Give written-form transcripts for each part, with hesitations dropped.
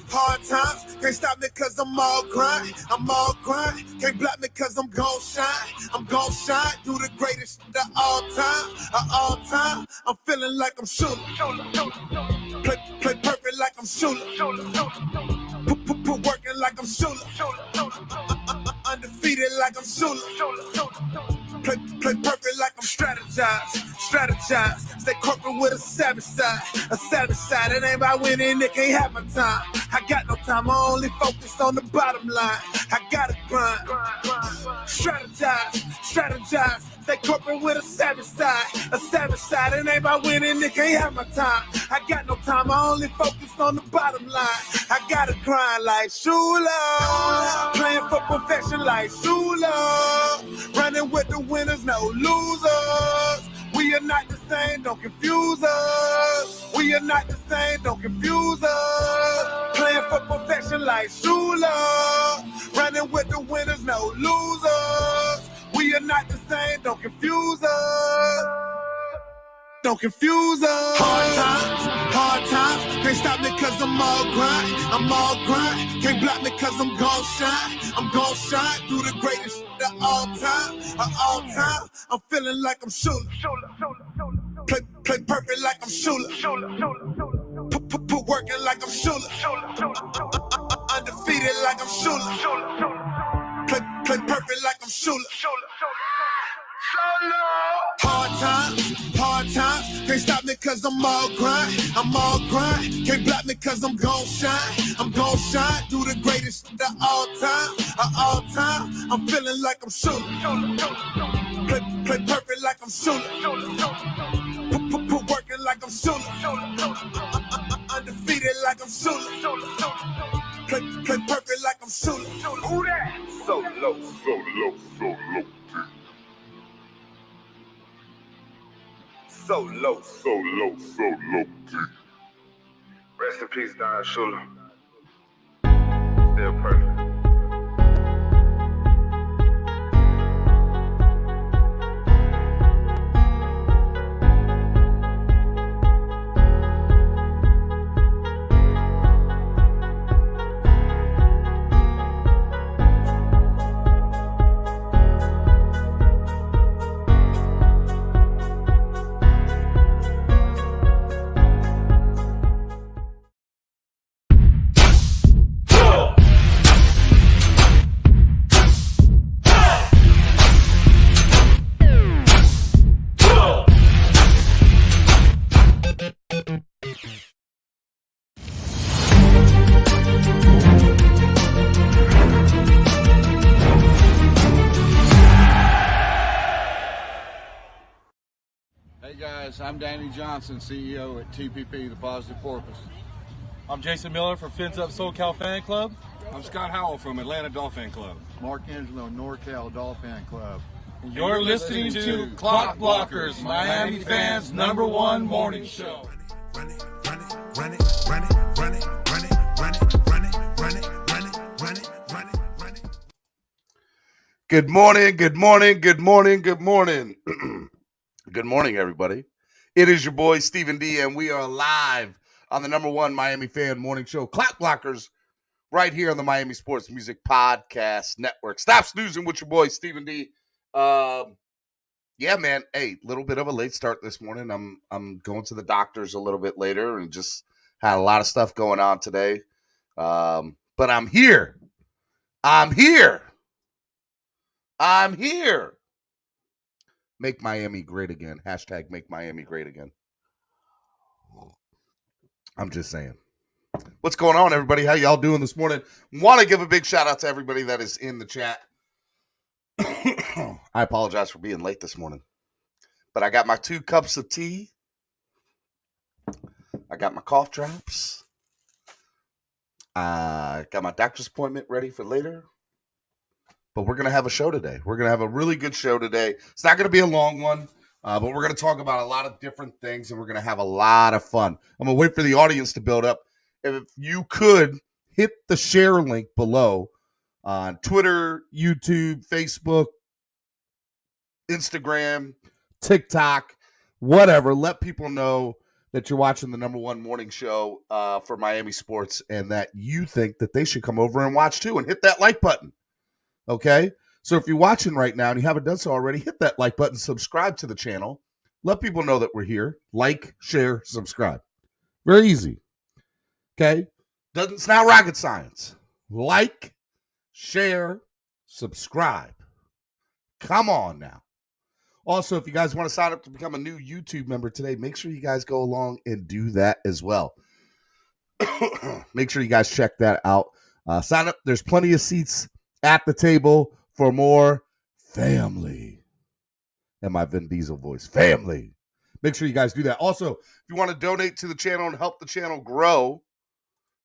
hard times, can't stop me cause I'm all grind, can't block me cause I'm gon' shine, do the greatest shit of all time, I'm feeling like I'm shooting, play perfect like I'm shooting, put working like I'm shooting, undefeated like I'm shooting. Play perfect like I'm strategize. Stay corporate with a savage side. It ain't about winning, it can't have my time. I got no time, I only focus on the bottom line. I gotta grind. Strategize. Stay corporate with a savage side. It ain't about winning, it can't have my time. I got no time, I only focus on the bottom line. I gotta grind like Shula. Playing for perfection like Shula. Running with the winners, no losers. We are not the same, don't confuse us. We are not the same, don't confuse us. Playing for perfection like Shula. Running with the winners, no losers. We are not the same, don't confuse us. Don't confuse us. Hard times, can't stop me cause I'm all grind, can't block me cause I'm gon' shine, do the greatest shit of all time, I'm feeling like I'm shooting, play perfect like I'm shooting, put working like I'm shooting, undefeated like I'm shooting, play perfect like I'm shooting. Hard times, can't stop me cause I'm all grind, can't block me cause I'm gon' shine, do the greatest shit of all time, I'm feeling like I'm shooting, play perfect like I'm shooting, put working like I'm shooting, undefeated like I'm shooting, play perfect like I'm shooting. Who that? So low. So low. Rest in peace, Don Shula. Still perfect. Hey guys, I'm Danny Johnson, CEO at TPP, The Positive Porpoise. I'm Jason Miller from Phins Up SoCal Fan Club. I'm Scott Howell from Atlanta Dolphin Club. Mark Angelo, NorCal Dolphin Club. And you're listening to Clock Blockers, Miami fans' #1 morning show. Run it. Good morning. Good morning, everybody. It is your boy, Stephen D, and we are live on the #1 Miami fan morning show, Clock Blockers, right here on the Miami Sports Music Podcast Network. Stop snoozing with your boy, Stephen D. Yeah, man. Hey, little bit of a late start this morning. I'm going to the doctor's a little bit later and just had a lot of stuff going on today. But I'm here. Make Miami great again. Hashtag make Miami great again. I'm just saying. What's going on, everybody? How y'all doing this morning? Want to give a big shout out to everybody that is in the chat. I apologize for being late this morning, but I got my 2 cups of tea. I got my cough drops. I got my doctor's appointment ready for later. But we're going to have a show today. We're going to have a really good show today. It's not going to be a long one, but we're going to talk about a lot of different things, and we're going to have a lot of fun. I'm going to wait for the audience to build up. If you could hit the share link below on Twitter, YouTube, Facebook, Instagram, TikTok, whatever. Let people know that you're watching the number one morning show for Miami sports and that you think that they should come over and watch too and hit that like button. Okay? So if you're watching right now and you haven't done so already, hit that like button, subscribe to the channel. Let people know that we're here. Like, share, subscribe. Very easy. Okay? It's not rocket science. Like, share, subscribe. Come on now. Also, if you guys want to sign up to become a new YouTube member today, make sure you guys go along and do that as well. Make sure you guys check that out. Sign up. There's plenty of seats at the table for more family. And my Vin Diesel voice, family. Make sure you guys do that. Also, if you want to donate to the channel and help the channel grow,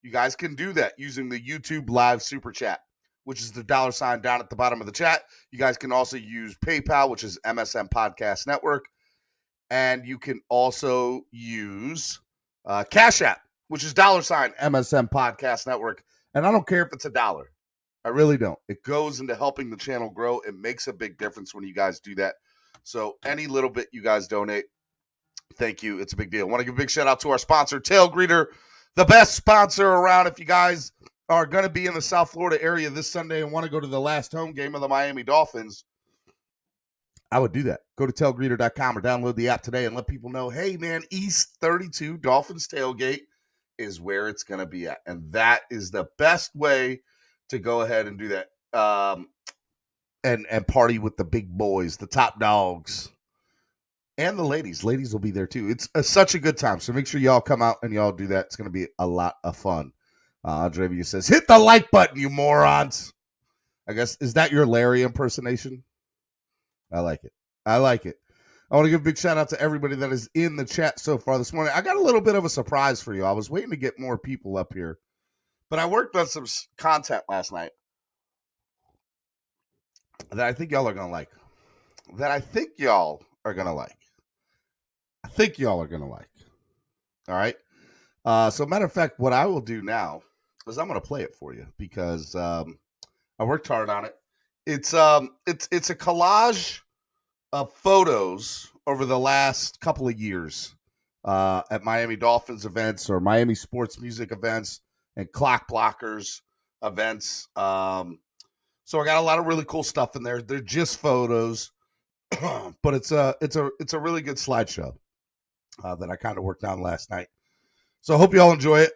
you guys can do that using the YouTube Live Super Chat, which is the $ down at the bottom of the chat. You guys can also use PayPal, which is MSM Podcast Network. And you can also use Cash App, which is $ MSM Podcast Network. And I don't care if it's $1. I really don't. It goes into helping the channel grow. It makes a big difference when you guys do that. So any little bit you guys donate, thank you. It's a big deal. I want to give a big shout out to our sponsor, Tail Greeter, the best sponsor around. If you guys are going to be in the South Florida area this Sunday and want to go to the last home game of the Miami Dolphins, I would do that. Go to tailgreeter.com or download the app today and let people know, hey, man, East 32 Dolphins Tailgate is where it's going to be at. And that is the best way to go ahead and do that and party with the big boys, the top dogs, and the ladies. Ladies will be there too. It's such a good time. So make sure y'all come out and y'all do that. It's going to be a lot of fun. Andrea says, hit the like button, you morons. I guess, is that your Larry impersonation? I like it. I like it. I want to give a big shout out to everybody that is in the chat so far this morning. I got a little bit of a surprise for you. I was waiting to get more people up here, but I worked on some content last night that I think y'all are going to like. I think y'all are going to like. All right. So matter of fact, what I will do now is I'm going to play it for you because I worked hard on it. It's a collage of photos over the last couple of years at Miami Dolphins events or Miami sports music events and clock blockers events. So I got a lot of really cool stuff in there. They're just photos, but it's a really good slideshow that I kind of worked on last night. So I hope you all enjoy it.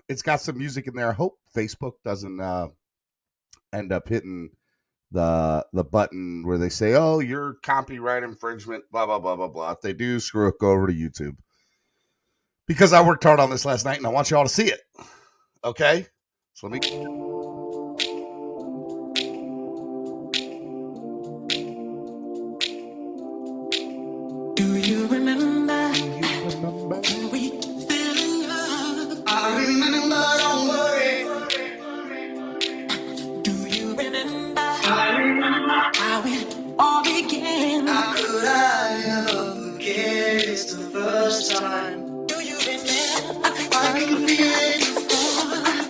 It's got some music in there. I hope Facebook doesn't end up hitting the button where they say, oh, you're copyright infringement, blah, blah, blah, blah, blah. If they do, screw it, go over to YouTube. Because I worked hard on this last night, and I want you all to see it. Okay? So let me... Do you remember when we fell in love? I remember, don't worry. Do you remember? I remember how it all began. How could I ever forget? It's the first time. Do you remember? I can feel it.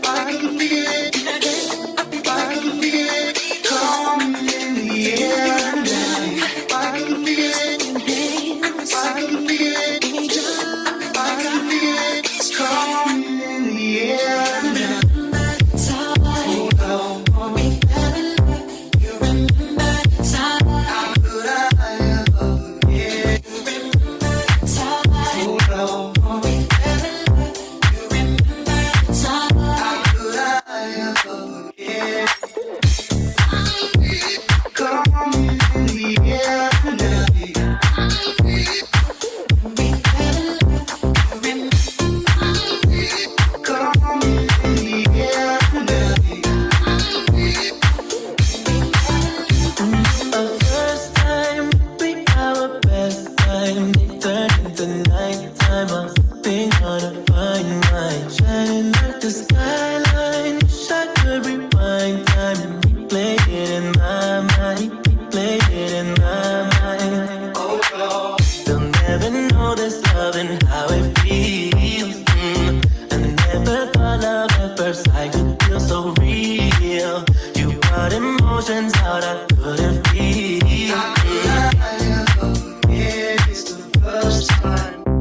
I can feel it. I can feel it coming in the air now. I can feel it. I can feel it. I can feel it. It's coming in the air now.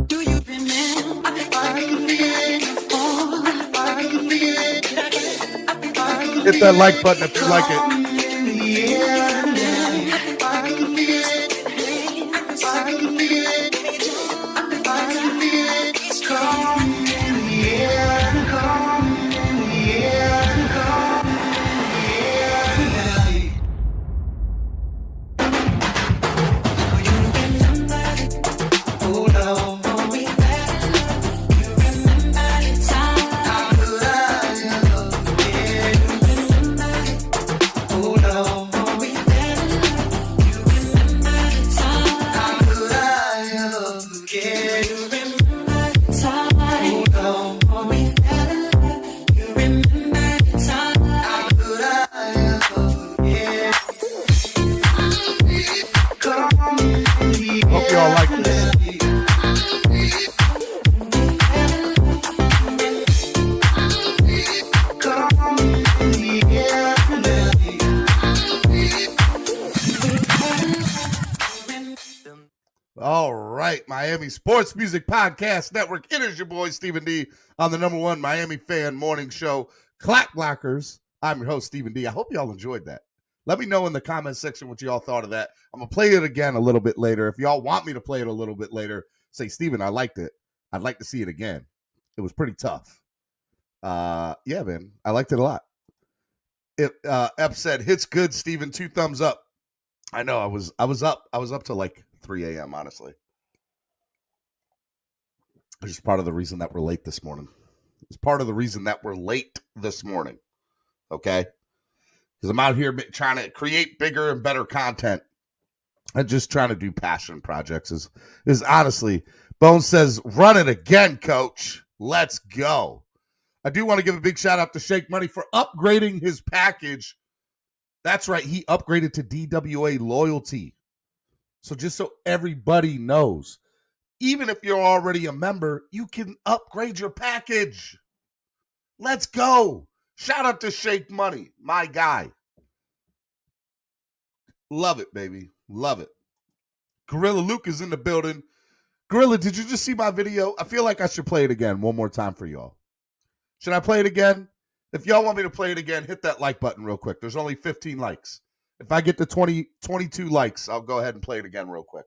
Do you remember? Hit that like button if you like it. Hope y'all like this. All right, Miami Sports Music Podcast Network. It is your boy, Stephen D, on the number one Miami fan morning show, Clock Blockers. I'm your host, Stephen D. I hope y'all enjoyed that. Let me know in the comment section what y'all thought of that. I'm going to play it again a little bit later. If y'all want me to play it a little bit later, say, Stephen, I liked it. I'd like to see it again. It was pretty tough. Yeah, man. I liked it a lot. Ep said, hits good, Stephen. 2 thumbs up. I know. I was up till like 3 a.m., honestly. It's just part of the reason that we're late this morning. It's part of the reason that we're late this morning. Okay? Because I'm out here trying to create bigger and better content and just trying to do passion projects is honestly. Bones says, run it again, coach. Let's go. I do want to give a big shout out to Shake Money for upgrading his package. That's right. He upgraded to DWA loyalty. So just so everybody knows, even if you're already a member, you can upgrade your package. Let's go. Shout out to Shake Money, my guy. Love it, baby. Love it. Gorilla Luke is in the building. Gorilla, did you just see my video? I feel like I should play it again one more time for y'all. Should I play it again? If y'all want me to play it again, hit that like button real quick. There's only 15 likes. If I get to 22 likes, I'll go ahead and play it again real quick.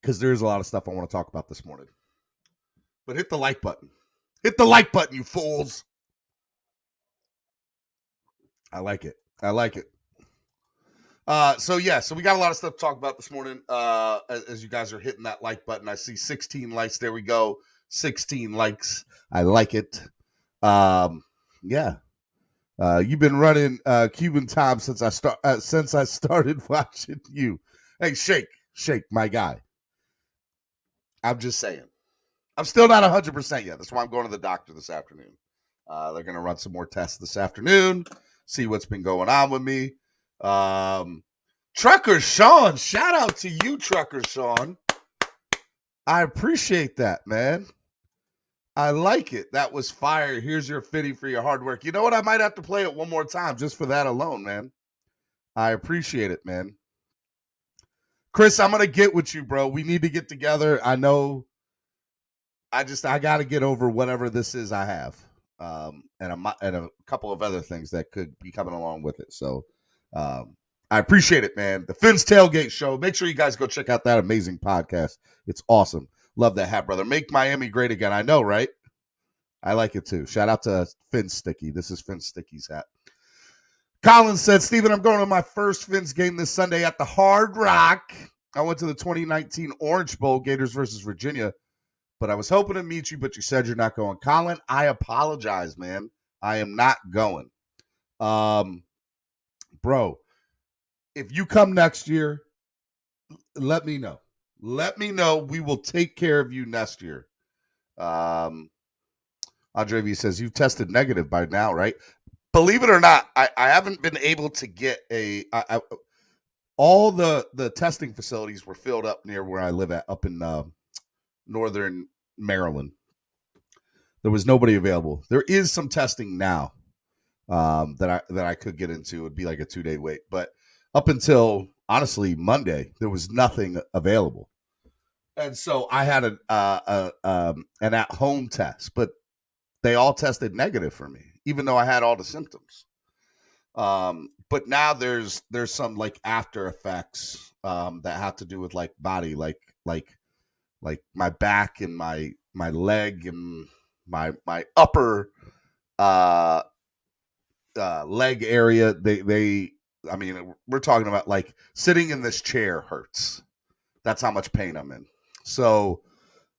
Because there's a lot of stuff I want to talk about this morning. But hit the like button. Hit the like button, you fools. I like it. I like it. So we got a lot of stuff to talk about this morning. As you guys are hitting that like button, I see 16 likes. There we go. 16 likes. I like it. Yeah. You've been running Cuban time since I started watching you. Hey, Shake, my guy. I'm just saying. I'm still not 100% yet. That's why I'm going to the doctor this afternoon. They're going to run some more tests this afternoon, see what's been going on with me. Trucker Sean, shout out to you, Trucker Sean. I appreciate that, man. I like it. That was fire. Here's your fitty for your hard work. You know what? I might have to play it one more time just for that alone, man. I appreciate it, man. Chris, I'm going to get with you, bro. We need to get together. I know. I got to get over whatever this is I have. And a couple of other things that could be coming along with it. So I appreciate it, man. The Phins Tailgate Show. Make sure you guys go check out that amazing podcast. It's awesome. Love that hat, brother. Make Miami great again. I know, right? I like it too. Shout out to Finn Sticky. This is Finn Sticky's hat. Colin said, Steven, I'm going to my first Fins game this Sunday at the Hard Rock. I went to the 2019 Orange Bowl, Gators versus Virginia, but I was hoping to meet you, but you said you're not going. Colin, I apologize, man. I am not going. Bro, if you come next year, let me know. Let me know. We will take care of you next year. Andre V says, you've tested negative by now, right? Believe it or not, I haven't been able to get all the testing facilities were filled up near where I live at, up in northern Maryland. There was nobody available. There is some testing now that I could get into. It'd be like a 2-day wait. But up until, honestly, Monday, there was nothing available. And so I had an at-home test, but they all tested negative for me. even though I had all the symptoms. But now there's some like after effects that have to do with like body, like my back and my leg and my upper leg area. I mean, we're talking about like sitting in this chair hurts. That's how much pain I'm in. So,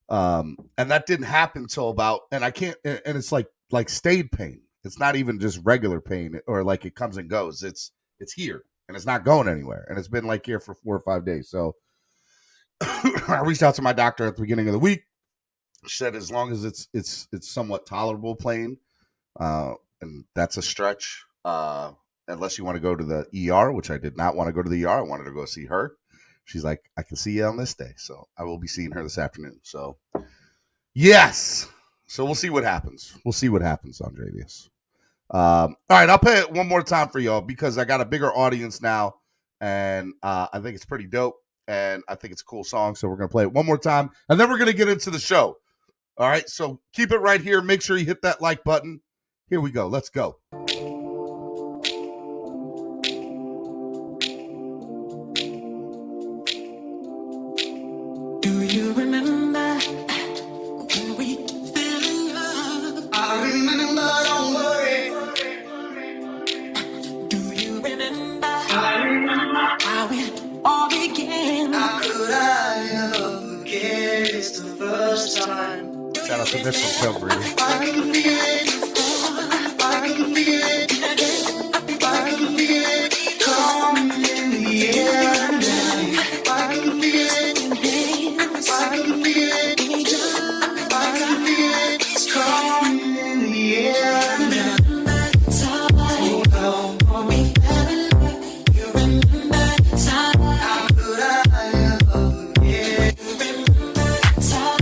and that didn't happen till about, and I can't, and it's like stayed pain. It's not even just regular pain or like it comes and goes. It's here and it's not going anywhere. And it's been like here for 4 or 5 days. So I reached out to my doctor at the beginning of the week. She said, as long as it's somewhat tolerable pain, and that's a stretch, unless you want to go to the ER, which I did not want to go to the ER. I wanted to go see her. She's like, I can see you on this day. So I will be seeing her this afternoon. So yes. So we'll see what happens. We'll see what happens, Andreas. All right, I'll play it one more time for y'all because I got a bigger audience now, and I think it's pretty dope, and I think it's a cool song. So we're gonna play it one more time, and then we're gonna get into the show. All right, so keep it right here. Make sure you hit that like button. Here we go. Let's go. Do you remember when we fell in love? I remember, don't worry. Do you remember? I remember how it all began. How could I ever forget? It's the first time. Shout out to Mitch from Calgary. I can feel it. I can feel it. I can feel it coming in the air now. I can feel it. I can feel it. I can feel it coming in the air now. Oh, we fell in love. You remember the time? How could I ever forget? You remember the time?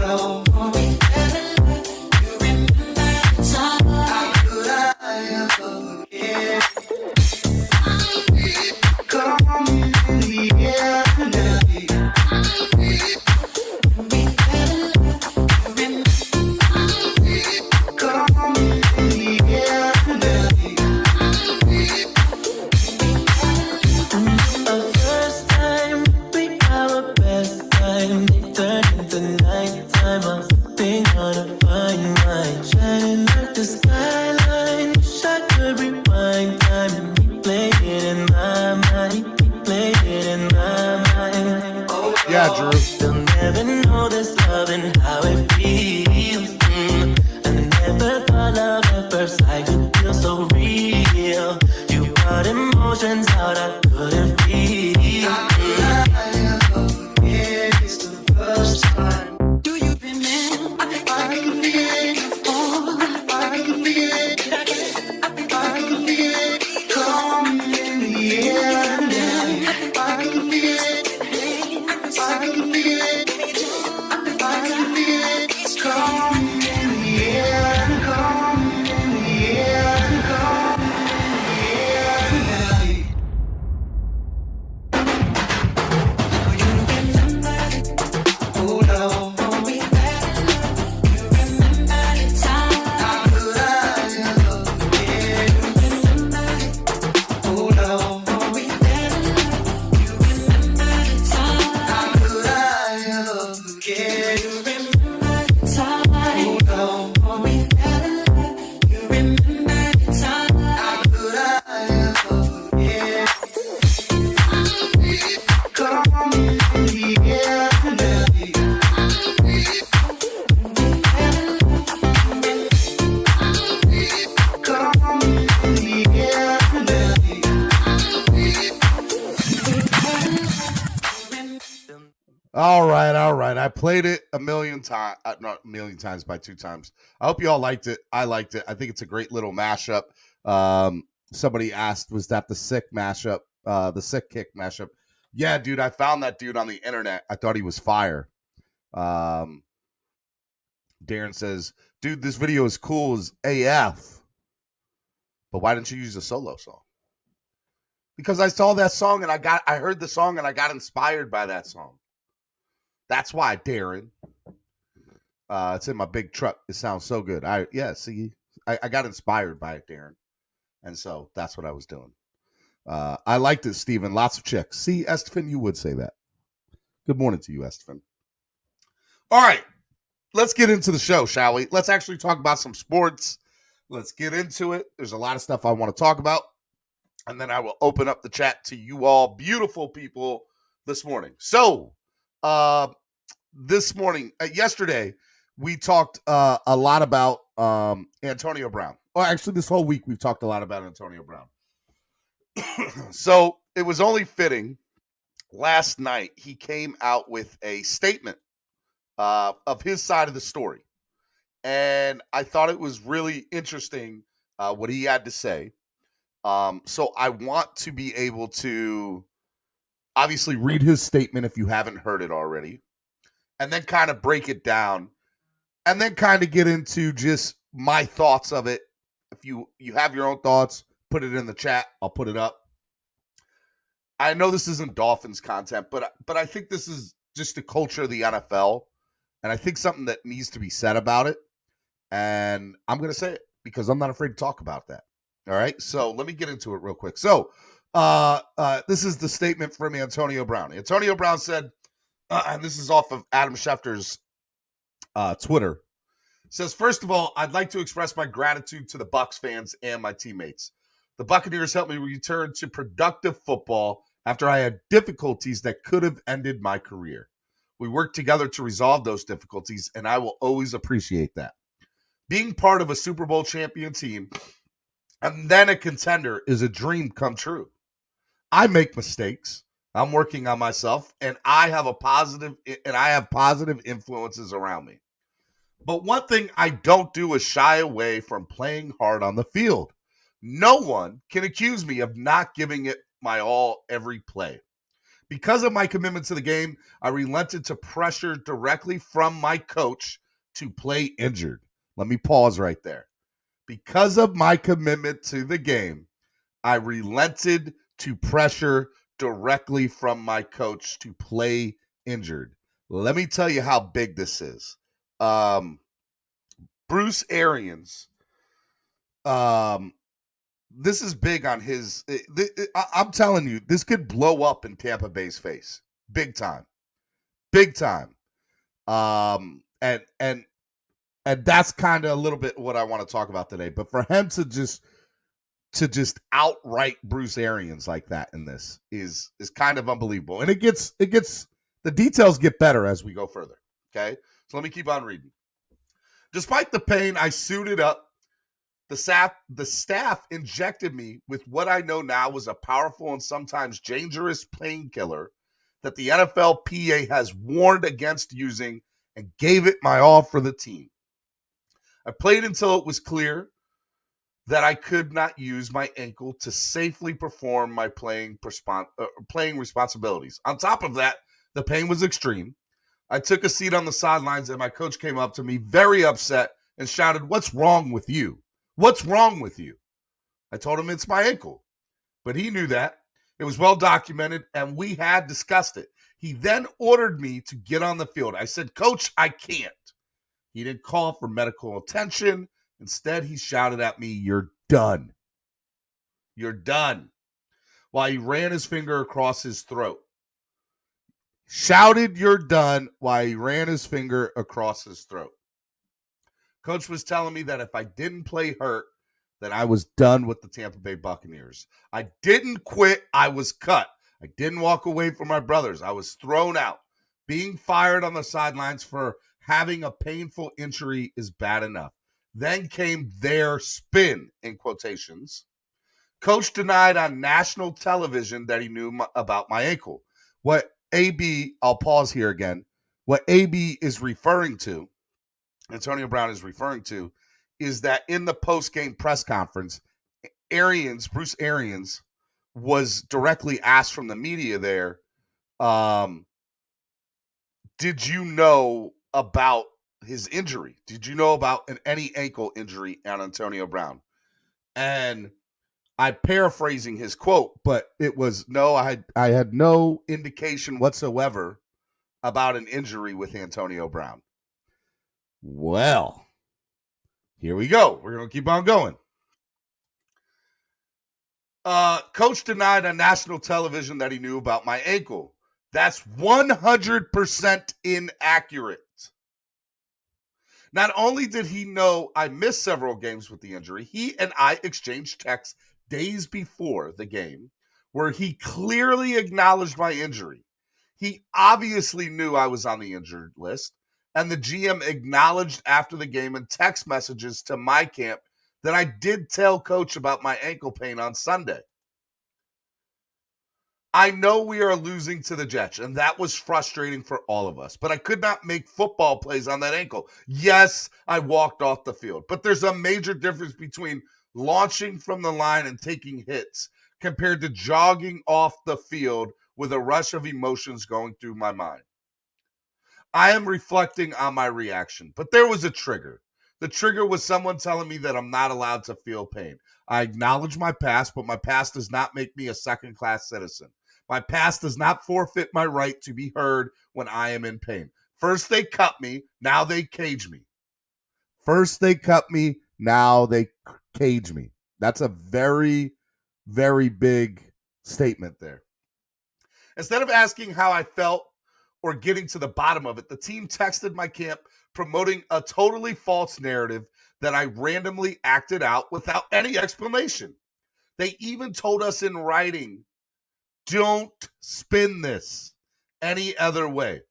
Oh, we fell in love. You remember the time? How could I ever forget? Coming in the air now. Yeah, Drew. They'll never know this love and how it feels. I never thought love at first sight could feel so real. You brought emotions out I couldn't feel. It's the first time. Do you remember? I can feel it. Oh, I can feel it. I can feel it coming in the air now. I can feel it. I can feel it. I can feel it. It's coming in the air, coming in the air, coming in the air. You remember? Oh no, we fell in love. You remember the time? How could I ever forget? You remember? Oh no, we fell in love. You remember the time? How could I ever forget? You remember the time? Oh no, we fell in love. You remember the time? How could I ever forget? Coming in the air now. Coming in the air now. All right. I played it a million times, not a million times, by 2 times. I hope you all liked it. I liked it. I think it's a great little mashup. Somebody asked, was that the Sick mashup, the Sick Kick mashup? Yeah, dude, I found that dude on the internet. I thought he was fire. Darren says, dude, this video is cool as AF. But why didn't you use a solo song? Because I saw that song and I heard the song and I got inspired by that song. That's why, Darren. It's in my big truck. It sounds so good. See, I got inspired by it, Darren. And so that's what I was doing. I liked it, Steven. Lots of chicks. See, Estefan, you would say that. Good morning to you, Estefan. All right. Let's get into the show, shall we? Let's actually talk about some sports. Let's get into it. There's a lot of stuff I want to talk about. And then I will open up the chat to you all beautiful people this morning. So, this morning, yesterday, we talked a lot about Antonio Brown. Well, actually, this whole week, we've talked a lot about Antonio Brown. So, it was only fitting. Last night, he came out with a statement of his side of the story. And I thought it was really interesting what he had to say. So I want to be able to obviously read his statement if you haven't heard it already, and then kind of break it down, and then kind of get into just my thoughts of it. If you have your own thoughts, put it in the chat. I'll put it up. I know this isn't Dolphins content, but I think this is just the culture of the NFL. And I think something that needs to be said about it. And I'm going to say it because I'm not afraid to talk about that. All right. So let me get into it real quick. So this is the statement from Antonio Brown. Antonio Brown said, and this is off of Adam Schefter's Twitter, says, first of all, I'd like to express my gratitude to the Bucs fans and my teammates. The Buccaneers helped me return to productive football after I had difficulties that could have ended my career. We worked together to resolve those difficulties, and I will always appreciate that. Being part of a Super Bowl champion team and then a contender is a dream come true. I make mistakes. I'm working on myself, and I have positive influences around me. But one thing I don't do is shy away from playing hard on the field. No one can accuse me of not giving it my all every play. Because of my commitment to the game, I relented to pressure directly from my coach to play injured. Let me pause right there. Because of my commitment to the game, I relented to pressure directly from my coach to play injured. Let me tell you how big this is. Bruce Arians, this is big on his. I'm telling you, this could blow up in Tampa Bay's face, big time. And that's kind of a little bit what I want to talk about today. But for him to just outright Bruce Arians like that in this is kind of unbelievable. And it gets the details get better as we go further. Okay, so let me keep on reading. Despite the pain, I suited up. The staff injected me with what I know now was a powerful and sometimes dangerous painkiller that the NFLPA has warned against using, and gave it my all for the team. I played until it was clear that I could not use my ankle to safely perform my playing responsibilities. On top of that, the pain was extreme. I took a seat on the sidelines, and my coach came up to me very upset and shouted, "What's wrong with you? What's wrong with you?" I told him it's my ankle, but he knew that. It was well documented, and we had discussed it. He then ordered me to get on the field. I said, "Coach, I can't." He didn't call for medical attention. Instead, he shouted at me, "You're done. You're done," while he ran his finger across his throat. Shouted, "You're done," while he ran his finger across his throat. Coach was telling me that if I didn't play hurt, then I was done with the Tampa Bay Buccaneers. I didn't quit. I was cut. I didn't walk away from my brothers. I was thrown out. Being fired on the sidelines for having a painful injury is bad enough. Then came their spin, in quotations. Coach denied on national television that he knew about my ankle. What AB, I'll pause here again. What AB is referring to, Antonio Brown is referring to, is that in the post-game press conference, Bruce Arians was directly asked from the media there, did you know about his injury? Did you know about any ankle injury on Antonio Brown? And I'm paraphrasing his quote, but it was, no, I had no indication whatsoever about an injury with Antonio Brown. Well, Here we go. We're going to keep on going. Coach denied on national television that he knew about my ankle. That's 100% inaccurate. Not only did he know I missed several games with the injury, he and I exchanged texts days before the game where he clearly acknowledged my injury. He obviously knew I was on the injured list, and the GM acknowledged after the game in text messages to my camp that I did tell Coach about my ankle pain on Sunday. I know we are losing to the Jets, and that was frustrating for all of us, but I could not make football plays on that ankle. Yes, I walked off the field, but there's a major difference between launching from the line and taking hits compared to jogging off the field with a rush of emotions going through my mind. I am reflecting on my reaction, but there was a trigger. The trigger was someone telling me that I'm not allowed to feel pain. I acknowledge my past, but my past does not make me a second-class citizen. My past does not forfeit my right to be heard when I am in pain. First they cut me, now they cage me. First they cut me, now they cage me. That's a very, very big statement there. Instead of asking how I felt or getting to the bottom of it, the team texted my camp promoting a totally false narrative that I randomly acted out without any explanation. They even told us in writing, don't spin this any other way.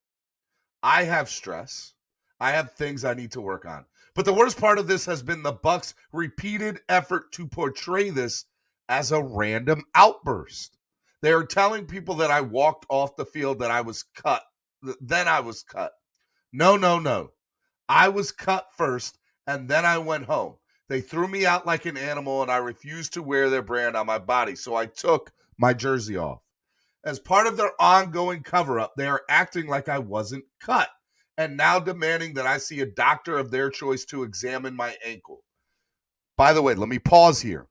I have stress. I have things I need to work on. But the worst part of this has been the Bucs' repeated effort to portray this as a random outburst. They are telling people that I walked off the field, that I was cut. Then I was cut. No. I was cut first, and then I went home. They threw me out like an animal, and I refused to wear their brand on my body, so I took my jersey off. As part of their ongoing cover-up, they are acting like I wasn't cut and now demanding that I see a doctor of their choice to examine my ankle. By the way, let me pause here.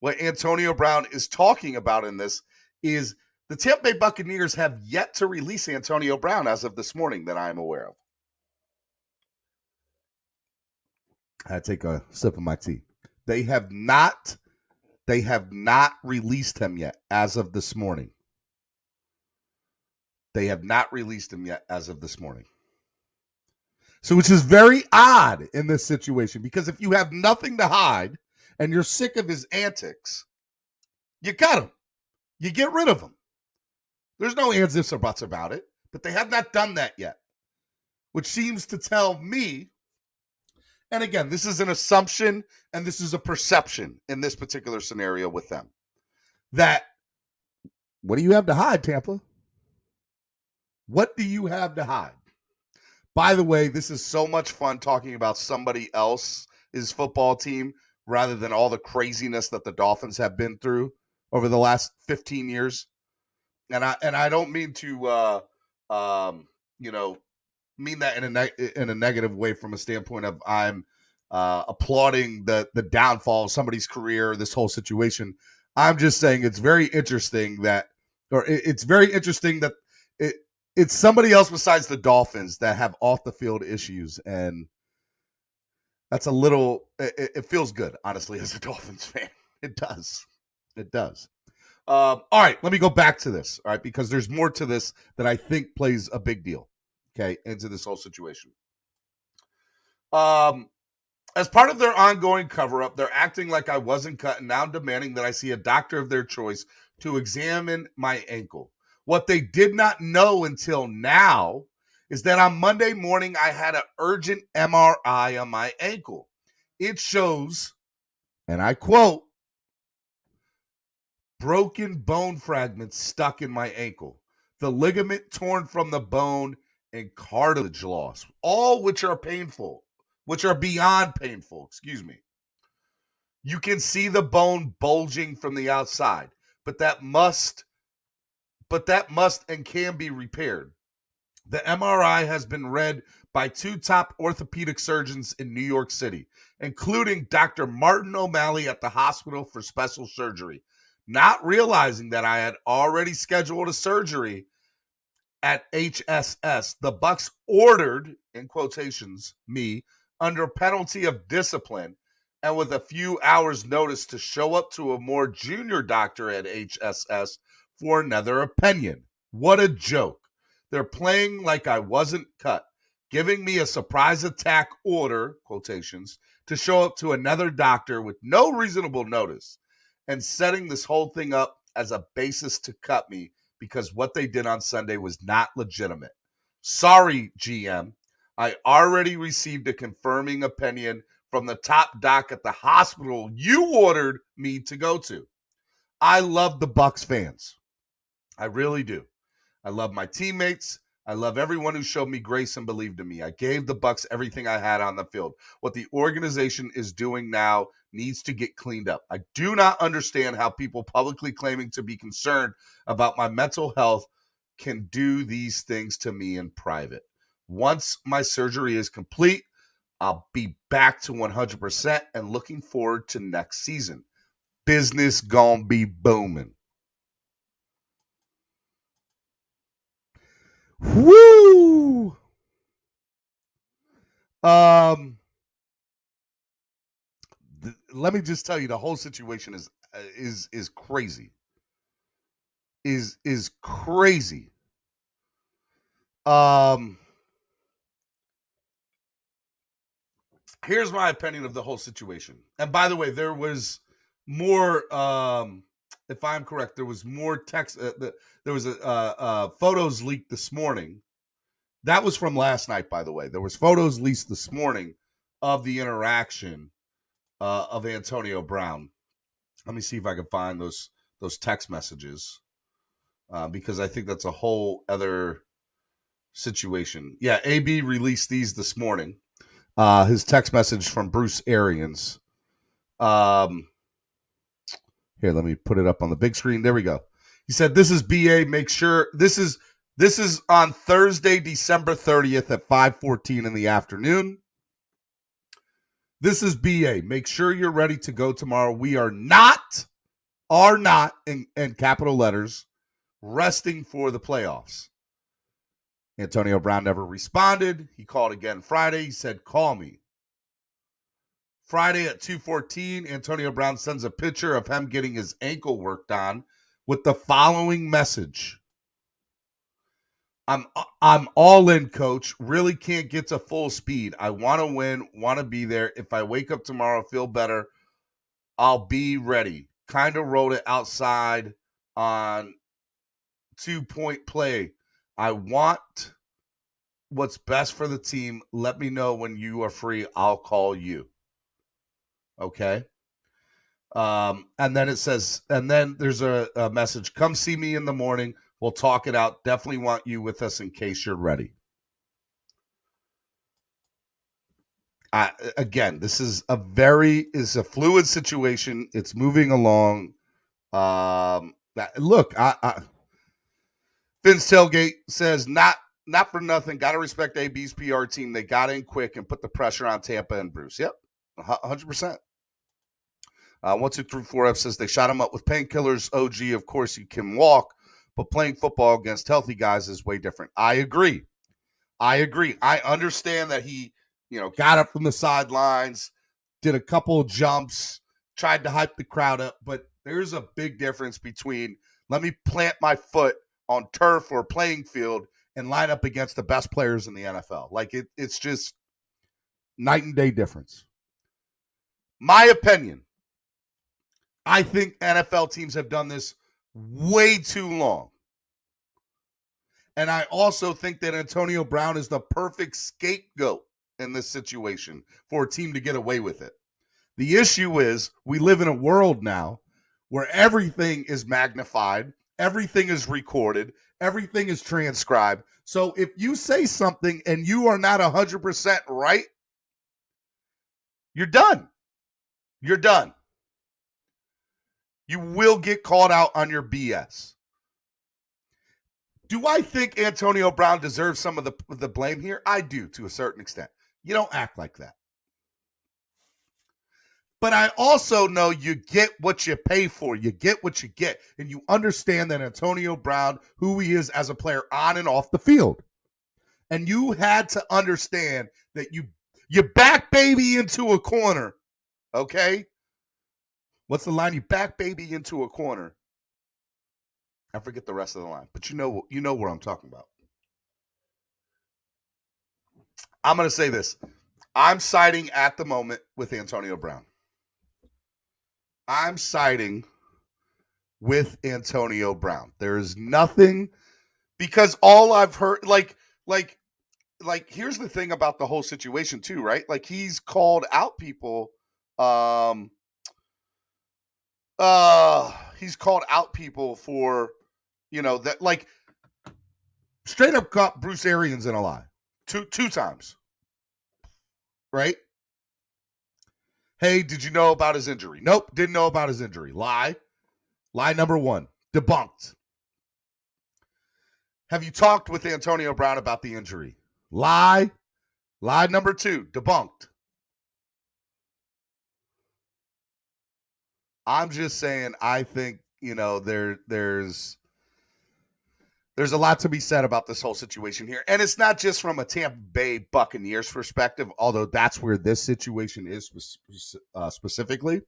What Antonio Brown is talking about in this is the Tampa Bay Buccaneers have yet to release Antonio Brown as of this morning that I am aware of. I had to take a sip of my tea. They have not released him yet as of this morning. They have not released him yet as of this morning. So which is very odd in this situation, because if you have nothing to hide and you're sick of his antics, you cut him. You get rid of him. There's no ands, ifs, or buts about it, but they have not done that yet, which seems to tell me, and again, this is an assumption and this is a perception in this particular scenario with them, that what do you have to hide, Tampa? What do you have to hide? By the way, this is so much fun talking about somebody else's football team rather than all the craziness that the Dolphins have been through over the last 15 years. And I don't mean to mean that in a negative way from a standpoint of I'm applauding the downfall of somebody's career, this whole situation. I'm just saying it's very interesting that it's somebody else besides the Dolphins that have off the field issues, and that's a little. It feels good, honestly, as a Dolphins fan. It does. All right, let me go back to this. All right, because there's more to this that I think plays a big deal. Okay, into this whole situation. As part of their ongoing cover-up, they're acting like I wasn't cut and now demanding that I see a doctor of their choice to examine my ankle. What they did not know until now is that on Monday morning, I had an urgent MRI on my ankle. It shows, and I quote, broken bone fragments stuck in my ankle, the ligament torn from the bone, and cartilage loss, all which are beyond painful, You can see the bone bulging from the outside, but that must and can be repaired. The MRI has been read by 2 top orthopedic surgeons in New York City, including Dr. Martin O'Malley at the Hospital for Special Surgery, not realizing that I had already scheduled a surgery at HSS. The Bucs ordered, in quotations, me under penalty of discipline and with a few hours' notice to show up to a more junior doctor at HSS for another opinion. What a joke. They're playing like I wasn't cut, giving me a surprise attack order, quotations, to show up to another doctor with no reasonable notice and setting this whole thing up as a basis to cut me because what they did on Sunday was not legitimate. Sorry, GM. I already received a confirming opinion from the top doc at the hospital you ordered me to go to. I love the Bucs fans. I really do. I love my teammates. I love everyone who showed me grace and believed in me. I gave the Bucs everything I had on the field. What the organization is doing now needs to get cleaned up. I do not understand how people publicly claiming to be concerned about my mental health can do these things to me in private. Once my surgery is complete, I'll be back to 100% and looking forward to next season. Business gonna be booming. Woo! Let me just tell you, the whole situation is crazy. Is crazy. Here's my opinion of the whole situation. And by the way, there was more. If I'm correct, there was more text. There was photos leaked this morning. That was from last night, by the way. There was photos leaked this morning of the interaction of Antonio Brown. Let me see if I can find those text messages because I think that's a whole other situation. Yeah, AB released these this morning. His text message from Bruce Arians. Here, let me put it up on the big screen. There we go. He said, "This is BA. Make sure this is on Thursday, December 30th at 5:14 in the afternoon. This is BA. Make sure you're ready to go tomorrow. We are not in capital letters resting for the playoffs." Antonio Brown never responded. He called again Friday. He said, "Call me." Friday at 2:14, Antonio Brown sends a picture of him getting his ankle worked on with the following message. I'm all in, coach. Really can't get to full speed. I want to win, want to be there. If I wake up tomorrow, feel better, I'll be ready. Kind of wrote it outside on 2-point play. I want what's best for the team. Let me know when you are free. I'll call you. Okay. And then it says, and then there's a message. Come see me in the morning. We'll talk it out. Definitely want you with us in case you're ready. Again, this is a fluid situation. It's moving along. Look, Phins Tailgate says, not for nothing. Got to respect AB's PR team. They got in quick and put the pressure on Tampa and Bruce. Yep, 100%. 123-4F says they shot him up with painkillers. OG, of course, he can walk, but playing football against healthy guys is way different. I agree. I understand that he, got up from the sidelines, did a couple of jumps, tried to hype the crowd up, but there's a big difference between let me plant my foot on turf or playing field and line up against the best players in the NFL. Like it's just night and day difference. My opinion. I think NFL teams have done this way too long. And I also think that Antonio Brown is the perfect scapegoat in this situation for a team to get away with it. The issue is we live in a world now where everything is magnified, everything is recorded, everything is transcribed. So if you say something and you are not 100% right, you're done. You're done. You will get called out on your BS. Do I think Antonio Brown deserves some of the blame here? I do, to a certain extent. You don't act like that. But I also know you get what you pay for. You get what you get. And you understand that Antonio Brown, who he is as a player on and off the field. And you had to understand that You back baby into a corner, okay? What's the line? You back baby into a corner. I forget the rest of the line, but you know where I'm talking about. I'm going to say this. I'm siding at the moment with Antonio Brown. I'm siding with Antonio Brown. There is nothing, because all I've heard, like here's the thing about the whole situation too, right? Like, he's called out people. He's called out people for, that, like, straight up caught Bruce Arians in a lie two times, right? Hey, did you know about his injury? Nope, didn't know about his injury. Lie. Lie number one, debunked. Have you talked with Antonio Brown about the injury? Lie. Lie number two, debunked. I'm just saying, I think, there's a lot to be said about this whole situation here. And it's not just from a Tampa Bay Buccaneers perspective, although that's where this situation is specifically.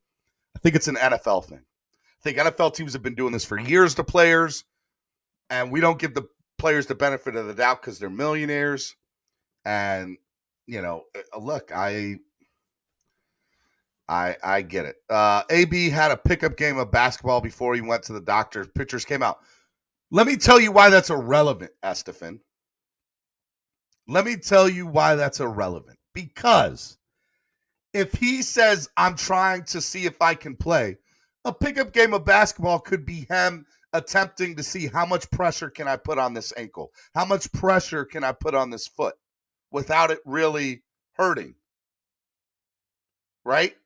I think it's an NFL thing. I think NFL teams have been doing this for years to players, and we don't give the players the benefit of the doubt because they're millionaires. And, look, I get it. AB had a pickup game of basketball before he went to the doctor. Pictures came out. Let me tell you why that's irrelevant, Estefan. Let me tell you why that's irrelevant. Because if he says, I'm trying to see if I can play, a pickup game of basketball could be him attempting to see how much pressure can I put on this ankle? How much pressure can I put on this foot without it really hurting? Right?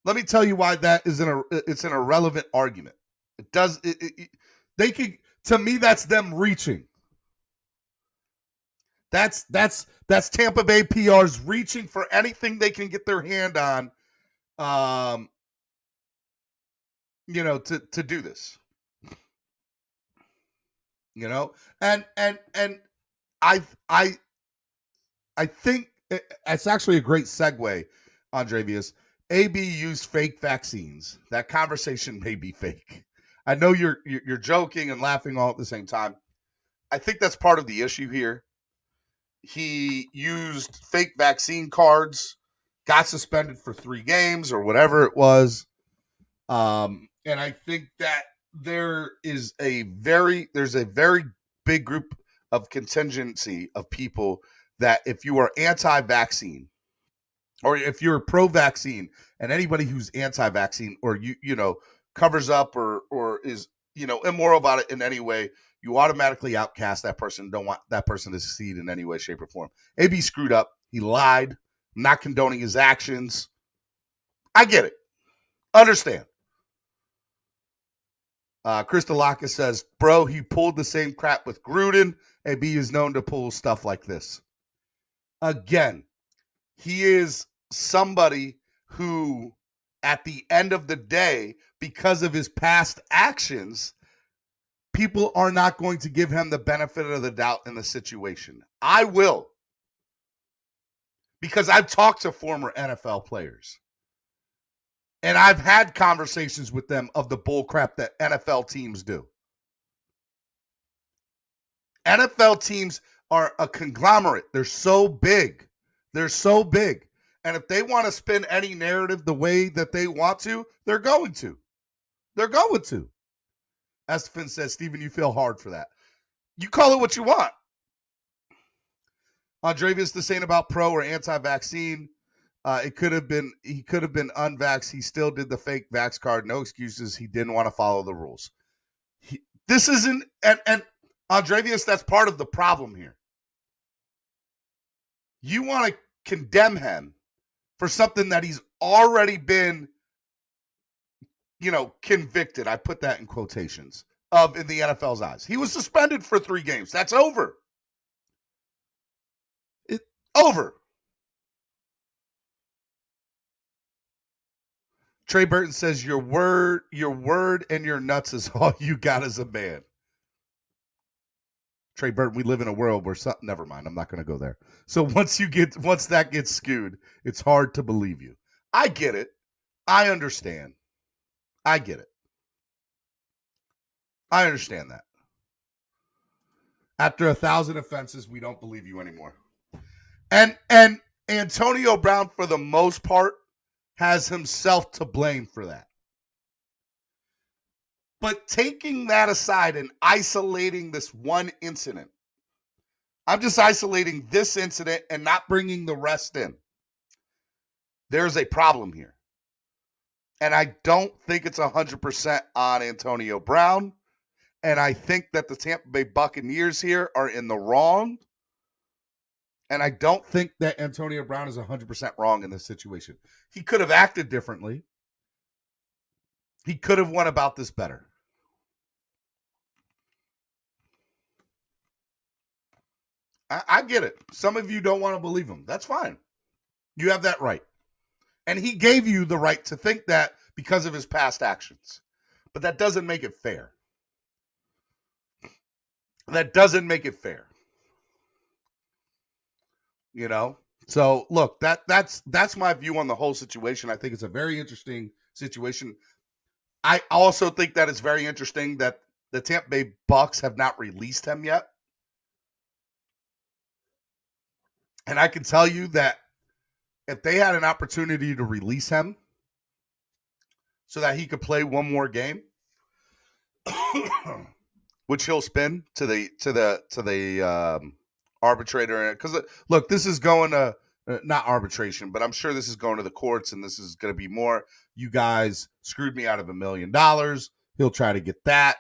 Let me tell you why that is it's an irrelevant argument. It does they could, to me, that's them reaching. That's Tampa Bay PR's reaching for anything they can get their hand on, to do this. And I think it's actually a great segue, Andrevius. AB used fake vaccines. That conversation may be fake. I know you're joking and laughing all at the same time. I think that's part of the issue here. He used fake vaccine cards, got suspended for 3 games or whatever it was. And I think that there's a very big group of contingency of people that if you are anti-vaccine, or if you're pro-vaccine, and anybody who's anti-vaccine, or covers up or is immoral about it in any way, you automatically outcast that person. Don't want that person to succeed in any way, shape, or form. AB screwed up. He lied. I'm not condoning his actions. I get it. Understand. Kristalaka says, bro, he pulled the same crap with Gruden. AB is known to pull stuff like this. Again, he is somebody who, at the end of the day, because of his past actions, people are not going to give him the benefit of the doubt in the situation. I will. Because I've talked to former NFL players. And I've had conversations with them of the bull crap that NFL teams do. NFL teams are a conglomerate. They're so big. They're so big. And if they want to spin any narrative the way that they want to, they're going to. They're going to. As Phins says, Steven, you feel hard for that. You call it what you want. Andrevius, the saying about pro or anti-vaccine. He could have been unvaxxed. He still did the fake vax card. No excuses. He didn't want to follow the rules. This isn't, and Andrevius, that's part of the problem here. You want to condemn him for something that he's already been, convicted. I put that in quotations of in the NFL's eyes. He was suspended for 3 games. That's over. Over. Trey Burton says your word and your nuts is all you got as a man. Trey Burton, we live in a world where something, never mind, I'm not going to go there. So once that gets skewed, it's hard to believe you. I get it. I understand. I get it. I understand that. After 1,000 offenses, we don't believe you anymore. And Antonio Brown, for the most part, has himself to blame for that. But taking that aside and isolating this one incident, I'm just isolating this incident and not bringing the rest in. There's a problem here. And I don't think it's 100% on Antonio Brown. And I think that the Tampa Bay Buccaneers here are in the wrong. And I don't think that Antonio Brown is 100% wrong in this situation. He could have acted differently. He could have went about this better. I get it. Some of you don't want to believe him. That's fine. You have that right. And he gave you the right to think that because of his past actions. But that doesn't make it fair. That doesn't make it fair. You know? So, look, that's my view on the whole situation. I think it's a very interesting situation. I also think that it's very interesting that the Tampa Bay Bucks have not released him yet. And I can tell you that if they had an opportunity to release him so that he could play one more game, which he'll spin to the arbitrator, because look, this is going to not arbitration, but I'm sure this is going to the courts, and this is going to be more. You guys screwed me out of $1 million. He'll try to get that,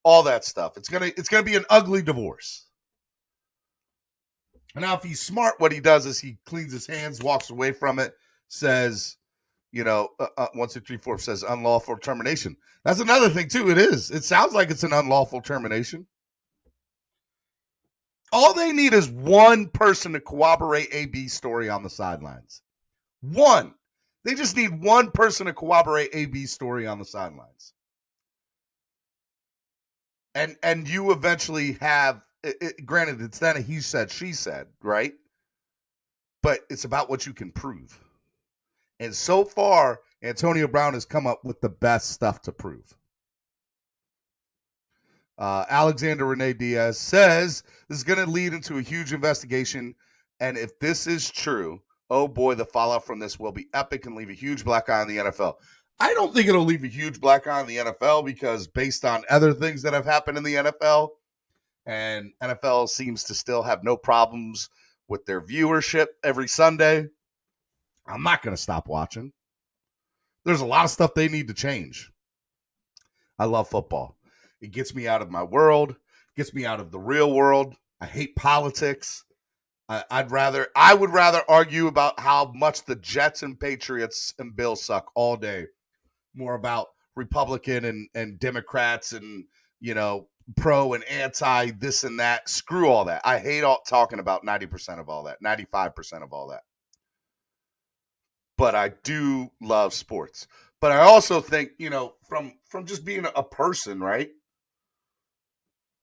all that stuff. It's gonna be an ugly divorce. And now, if he's smart, what he does is he cleans his hands, walks away from it, says, 1, 2, 3, 4 says unlawful termination. That's another thing, too. It is. It sounds like it's an unlawful termination. All they need is one person to corroborate AB's story on the sidelines. One. They just need one person to corroborate AB's story on the sidelines. And you eventually have, granted, it's not a he said, she said, right? But it's about what you can prove. And so far, Antonio Brown has come up with the best stuff to prove. Alexander Rene Diaz says this is going to lead into a huge investigation. And if this is true, oh boy, the fallout from this will be epic and leave a huge black eye on the NFL. I don't think it'll leave a huge black eye on the NFL because based on other things that have happened in the NFL, and NFL seems to still have no problems with their viewership every Sunday, I'm not going to stop watching. There's a lot of stuff they need to change. I love football. It gets me out of my world, gets me out of the real world. I hate politics. I would rather argue about how much the Jets and Patriots and Bills suck all day. More about Republican and Democrats and, pro and anti this and that. Screw all that. I hate talking about 90% of all that, 95% of all that. But I do love sports. But I also think, from just being a person, right?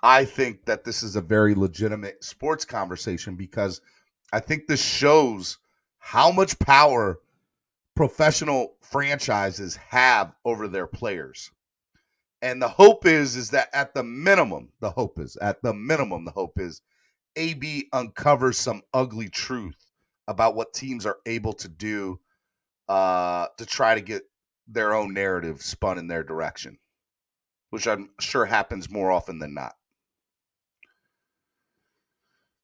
I think that this is a very legitimate sports conversation because I think this shows how much power professional franchises have over their players. And the hope is that at the minimum, AB uncovers some ugly truth about what teams are able to do to try to get their own narrative spun in their direction, which I'm sure happens more often than not.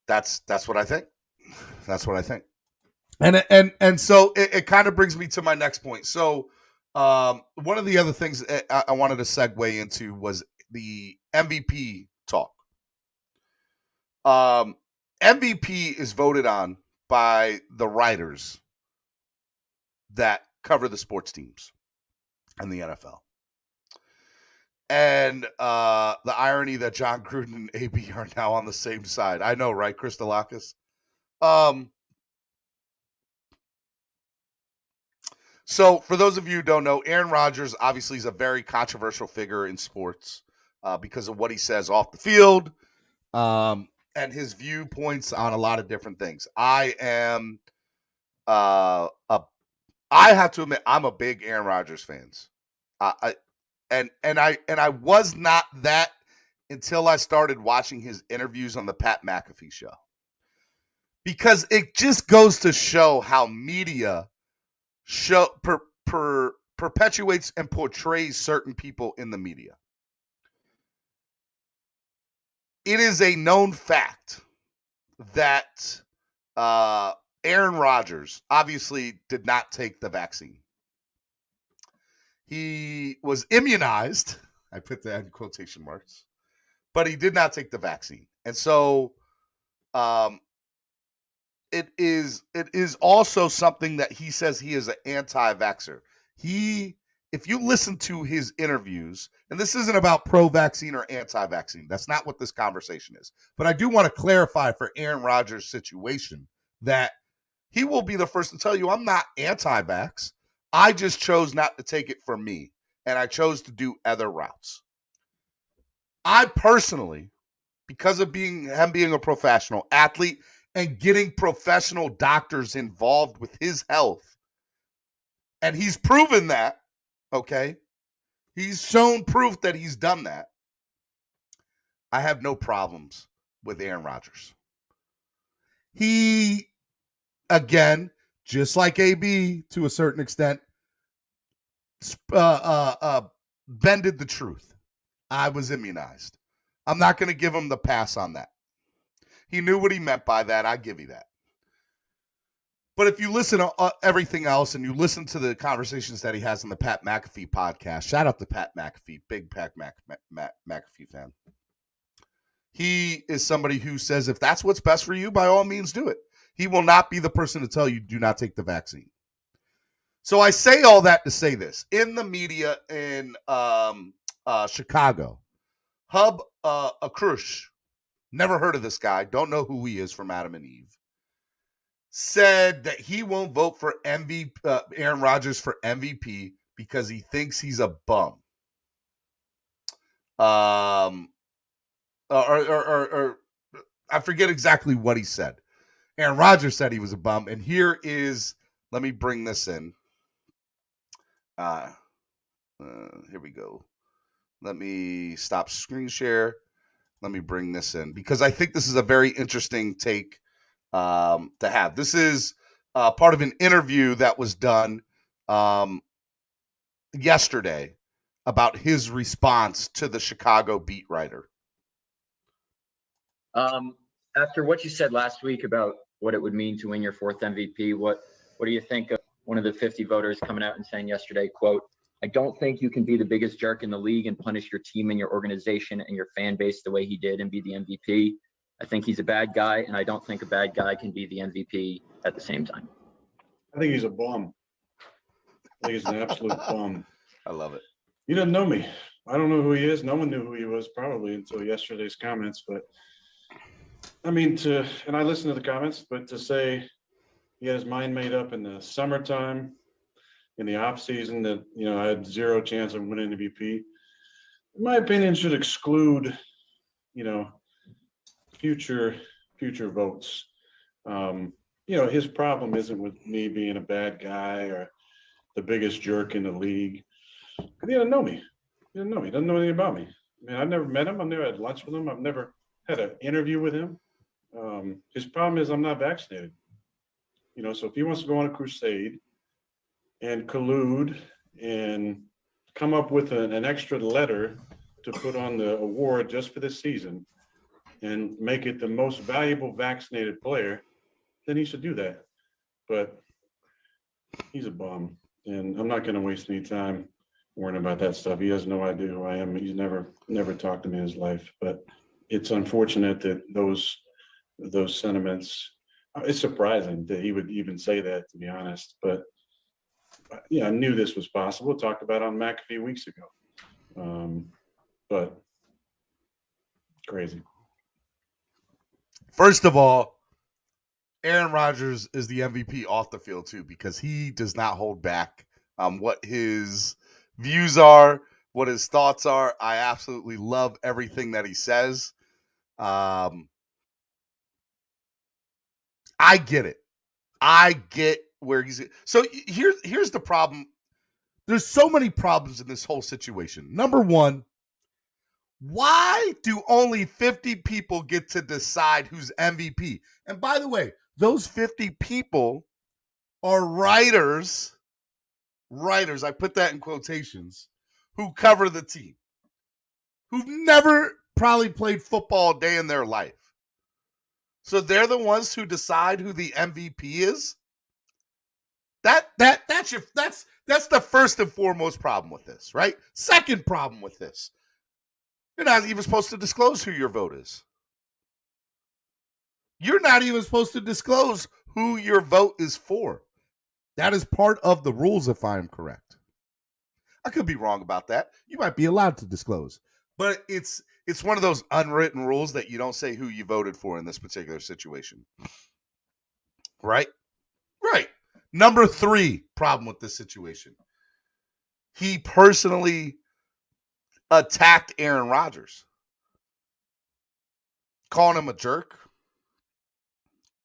That's what I think. That's what I think. And so it kind of brings me to my next point. So one of the other things I wanted to segue into was the MVP talk. MVP is voted on by the writers that cover the sports teams and the NFL. And the irony that John Gruden and AB are now on the same side. I know, right, Christolakis? So for those of you who don't know, Aaron Rodgers obviously is a very controversial figure in sports because of what he says off the field, and his viewpoints on a lot of different things. I am I have to admit I'm a big Aaron Rodgers fans. I was not that until I started watching his interviews on the Pat McAfee show. Because it just goes to show how media perpetuates and portrays certain people in the media. It is a known fact that Aaron Rodgers obviously did not take the vaccine. He was immunized. I put that in quotation marks, but he did not take the vaccine. And so it is also something that he says he is an anti-vaxxer. If you listen to his interviews, and this isn't about pro-vaccine or anti-vaccine, that's not what this conversation is. But I do want to clarify for Aaron Rodgers' situation that he will be the first to tell you, I'm not anti-vax. I just chose not to take it for me, and I chose to do other routes. I personally, because of being a professional athlete and getting professional doctors involved with his health, and he's proven that, okay? He's shown proof that he's done that. I have no problems with Aaron Rodgers. He, again, just like AB to a certain extent, bended the truth. I was immunized. I'm not going to give him the pass on that. He knew what he meant by that. I give you that. But if you listen to everything else and you listen to the conversations that he has on the Pat McAfee podcast, shout out to Pat McAfee, big Pat McAfee fan. He is somebody who says if that's what's best for you, by all means do it. He will not be the person to tell you do not take the vaccine. So I say all that to say this. In the media in Chicago, Hub Akrush, never heard of this guy, don't know who he is from Adam and Eve, said that he won't vote for Aaron Rodgers for MVP because he thinks he's a bum. Or I forget exactly what he said. Aaron Rodgers said he was a bum, and here is, let me bring this in. Here we go. Let me stop screen share. Let me bring this in because I think this is a very interesting take to have. This is part of an interview that was done yesterday about his response to the Chicago beat writer. After what you said last week about what it would mean to win your fourth MVP, what do you think of one of the 50 voters coming out and saying yesterday, quote, I don't think you can be the biggest jerk in the league and punish your team and your organization and your fan base the way he did and be the MVP. I think he's a bad guy, and I don't think a bad guy can be the MVP at the same time. I think he's a bum. I think he's an absolute bum. I love it. He doesn't know me. I don't know who he is. No one knew who he was probably until yesterday's comments. But I mean, and I listened to the comments, but to say he had his mind made up in the summertime, in the off season, that, you know, I had zero chance of winning MVP, in my opinion, should exclude, you know, future votes. You know, his problem isn't with me being a bad guy or the biggest jerk in the league. He didn't know me. He didn't know me. He doesn't know anything about me. I mean, I've never met him. I've never had lunch with him. I've never had an interview with him. His problem is I'm not vaccinated. You know, so if he wants to go on a crusade and collude and come up with an extra letter to put on the award just for this season and make it the most valuable vaccinated player, then he should do that. But he's a bum, and I'm not going to waste any time worrying about that stuff. He has no idea who I am. He's never talked to me in his life. But it's unfortunate that those sentiments. It's surprising that he would even say that, to be honest. But yeah, I knew this was possible. Talked about it on McAfee weeks ago. But crazy. First of all, Aaron Rodgers is the MVP off the field too, because he does not hold back what his views are, what his thoughts are. I absolutely love everything that he says. I get it. I get where he's. So here's the problem. There's so many problems in this whole situation. Number one, why do only 50 people get to decide who's MVP? And by the way, those 50 people are writers, I put that in quotations, who cover the team, who've never probably played football a day in their life. So they're the ones who decide who the MVP is. That's the first and foremost problem with this, right? Second problem with this. You're not even supposed to disclose who your vote is. You're not even supposed to disclose who your vote is for. That is part of the rules, if I am correct. I could be wrong about that. You might be allowed to disclose. But it's one of those unwritten rules that you don't say who you voted for in this particular situation. Right? Right. Number 3 problem with this situation. He personally attacked Aaron Rodgers, calling him a jerk,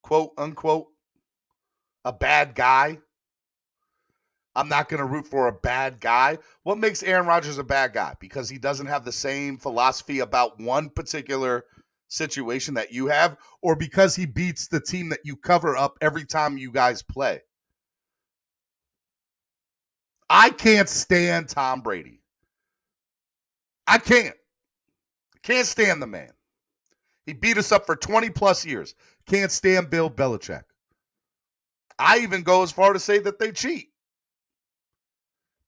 quote unquote, a bad guy. I'm not going to root for a bad guy. What makes Aaron Rodgers a bad guy? Because he doesn't have the same philosophy about one particular situation that you have, or because he beats the team that you cover up every time you guys play? I can't stand Tom Brady. I can't stand the man. He beat us up for 20 plus years. Can't stand Bill Belichick. I even go as far to say that they cheat.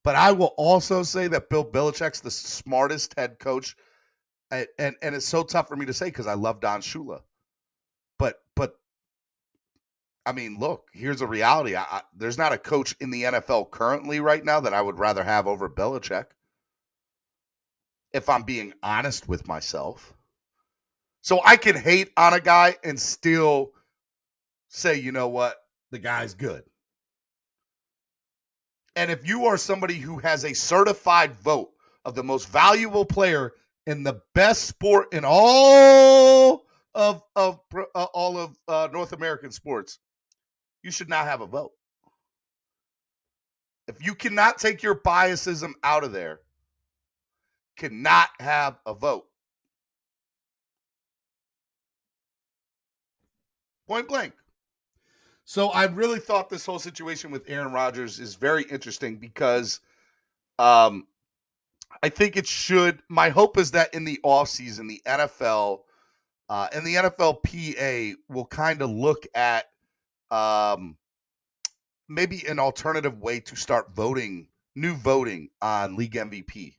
But I will also say that Bill Belichick's the smartest head coach. And it's so tough for me to say because I love Don Shula. But I mean, look, here's a reality. There's not a coach in the NFL currently right now that I would rather have over Belichick, if I'm being honest with myself. So I can hate on a guy and still say, you know what, the guy's good. And if you are somebody who has a certified vote of the most valuable player in the best sport in all of North American sports, you should not have a vote. If you cannot take your biasism out of there, cannot have a vote. Point blank. So I really thought this whole situation with Aaron Rodgers is very interesting because I think it should. My hope is that in the offseason, the NFL and the NFLPA will kind of look at maybe an alternative way to start new voting on league MVP.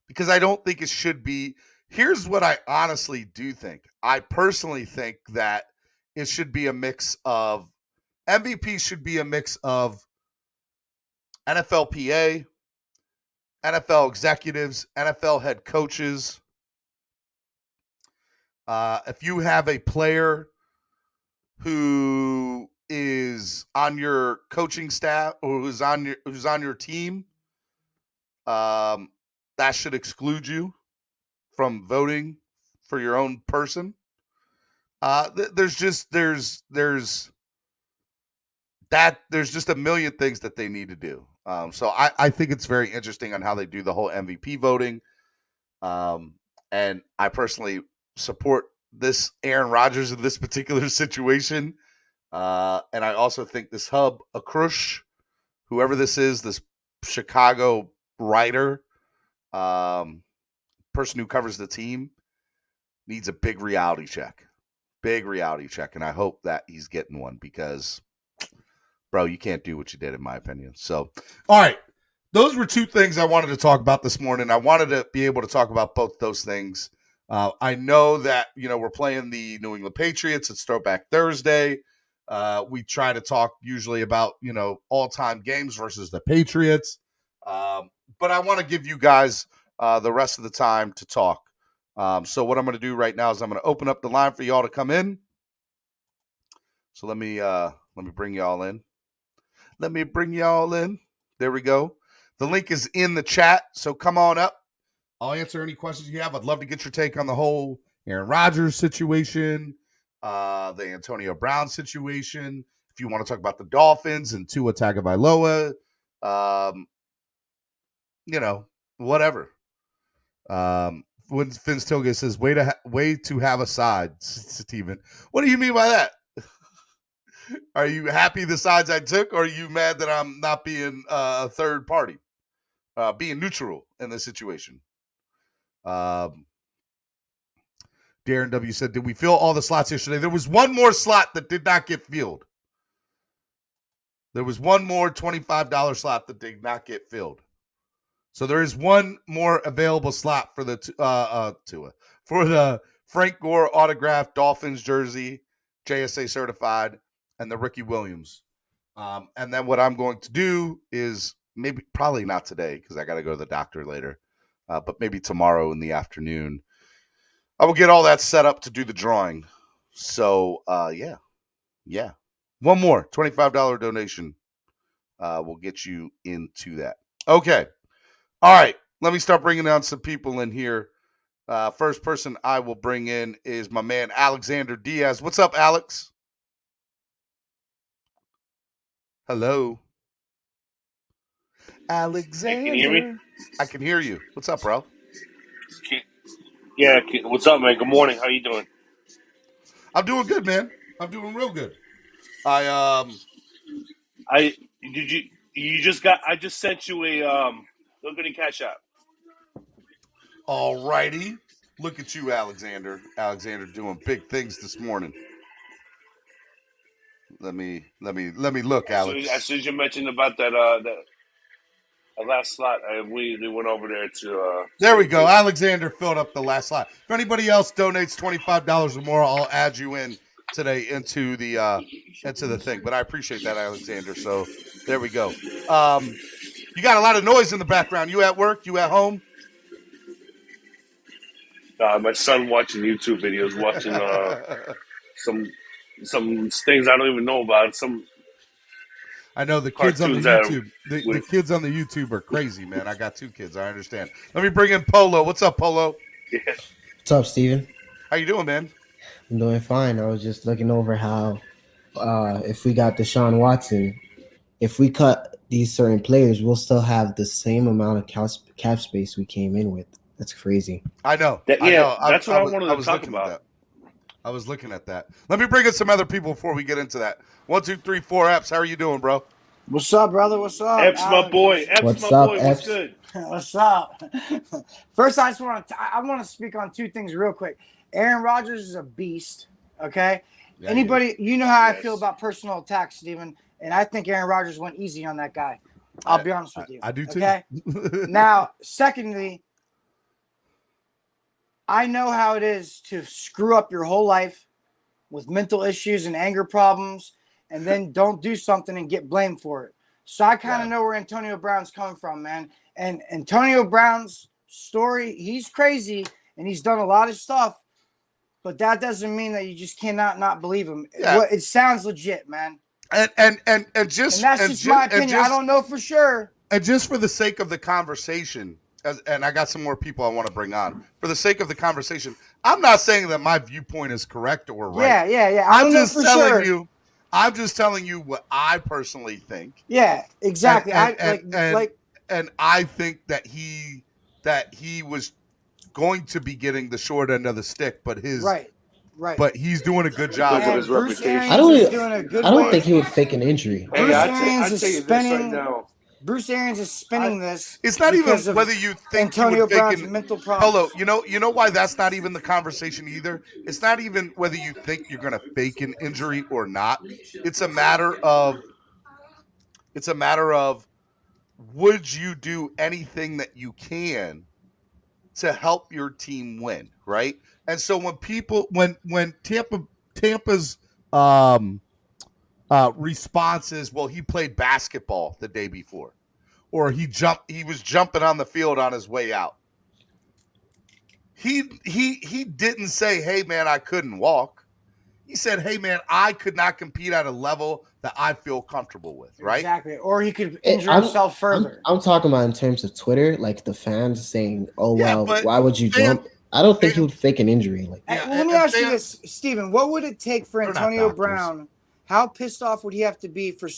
Because I don't think it should be. Here's what I honestly do think. I personally think that it should be a mix of MVP should be a mix of NFLPA, NFL executives, NFL head coaches. If you have a player who is on your coaching staff or who's on your team, that should exclude you from voting for your own person. There's just a million things that they need to do. So I think it's very interesting on how they do the whole MVP voting. And I personally support this Aaron Rodgers in this particular situation. And I also think this Hub Akrush, whoever this is, this Chicago writer, person who covers the team, needs a big reality check. And I hope that he's getting one because, bro, you can't do what you did, in my opinion. So, all right. Those were 2 things I wanted to talk about this morning. I wanted to be able to talk about both those things. I know that, we're playing the New England Patriots. It's Throwback Thursday. We try to talk usually about, all-time games versus the Patriots. But I want to give you guys the rest of the time to talk. So what I'm going to do right now is I'm going to open up the line for y'all to come in. So let me bring y'all in. There we go. The link is in the chat, so come on up. I'll answer any questions you have. I'd love to get your take on the whole Aaron Rodgers situation, the Antonio Brown situation. If you want to talk about the Dolphins and Tua Tagovailoa, whatever. When Phins Tilgate says, way to have a side, Steven. What do you mean by that? Are you happy the sides I took, or are you mad that I'm not being a third party, being neutral in this situation? Darren W. said, did we fill all the slots yesterday? There was one more slot that did not get filled. There was one more $25 slot that did not get filled. So there is one more available slot for the Tua, for the Frank Gore autographed Dolphins jersey, JSA certified, and the Ricky Williams. And then what I'm going to do is probably not today because I got to go to the doctor later, but maybe tomorrow in the afternoon, I will get all that set up to do the drawing. So yeah. One more $25 donation will get you into that. Okay. All right, let me start bringing down some people in here. First person I will bring in is my man, Alexander Diaz. What's up, Alex? Hello. Alexander. Can you hear me? I can hear you. What's up, bro? What's up, man? Good morning. How you doing? I'm doing good, man. I'm doing real good. I just sent you a look at the cash app. All righty. Look at you, Alexander. Alexander doing big things this morning. Let me look, Alex. As soon as you mentioned about that last slot, we went over there to. There we go. Alexander filled up the last slot. If anybody else donates $25 or more, I'll add you in today into the thing. But I appreciate that, Alexander. So there we go. You got a lot of noise in the background. You at work? You at home? My son watching YouTube videos, watching some things I don't even know about. I know the kids on the YouTube. The kids on the YouTube are crazy, man. I got 2 kids. I understand. Let me bring in Polo. What's up, Polo? Yeah. What's up, Steven? How you doing, man? I'm doing fine. I was just looking over how if we got Deshaun Watson, if we cut these certain players, we'll still have the same amount of cap space we came in with. That's crazy. I know. That's what I wanted to talk about. I was looking at that. Let me bring in some other people before we get into that. 1, 2, 3, 4 Epps. How are you doing, bro? What's up, brother? What's up? Epps, my boy. What's up, What's Epps? good? What's up? First, I just want to speak on 2 things real quick. Aaron Rodgers is a beast. Okay. Yeah, Anybody, you know how I feel about personal attacks, Steven, and I think Aaron Rodgers went easy on that guy. I'll be honest with you. I do too. Okay. Now, secondly, I know how it is to screw up your whole life with mental issues and anger problems, and then don't do something and get blamed for it. So I kind of know where Antonio Brown's coming from, man. And Antonio Brown's story, he's crazy and he's done a lot of stuff, but that doesn't mean that you just cannot not believe him. Yeah. It sounds legit, man. And that's just my opinion. I don't know for sure. And just for the sake of the conversation, and I got some more people I want to bring on. For the sake of the conversation, I'm not saying that my viewpoint is correct or right. Yeah. I'm just telling you what I personally think. Yeah, exactly. And I think that he was going to be getting the short end of the stick, but right. But he's doing a good job And with his Bruce reputation. Arians I don't think he would fake an injury. Bruce Arians is spinning. Bruce Arians is spinning this. It's not even whether you think Antonio Brown's mental problems. Hello, you know why that's not even the conversation either? It's not even whether you think you're going to fake an injury or not. It's a matter of would you do anything that you can to help your team win, right? And so when Tampa's response is, well, he played basketball the day before, or he was jumping on the field on his way out. He didn't say, hey man, I couldn't walk. He said, hey man, I could not compete at a level that I feel comfortable with, right? Exactly. Or he could injure himself further. I'm talking about in terms of Twitter, like the fans saying, oh, well, why would you jump? I don't think he would fake an injury. Like, Well, let me ask you this, Steven. What would it take for Antonio Brown? How pissed off would he have to be for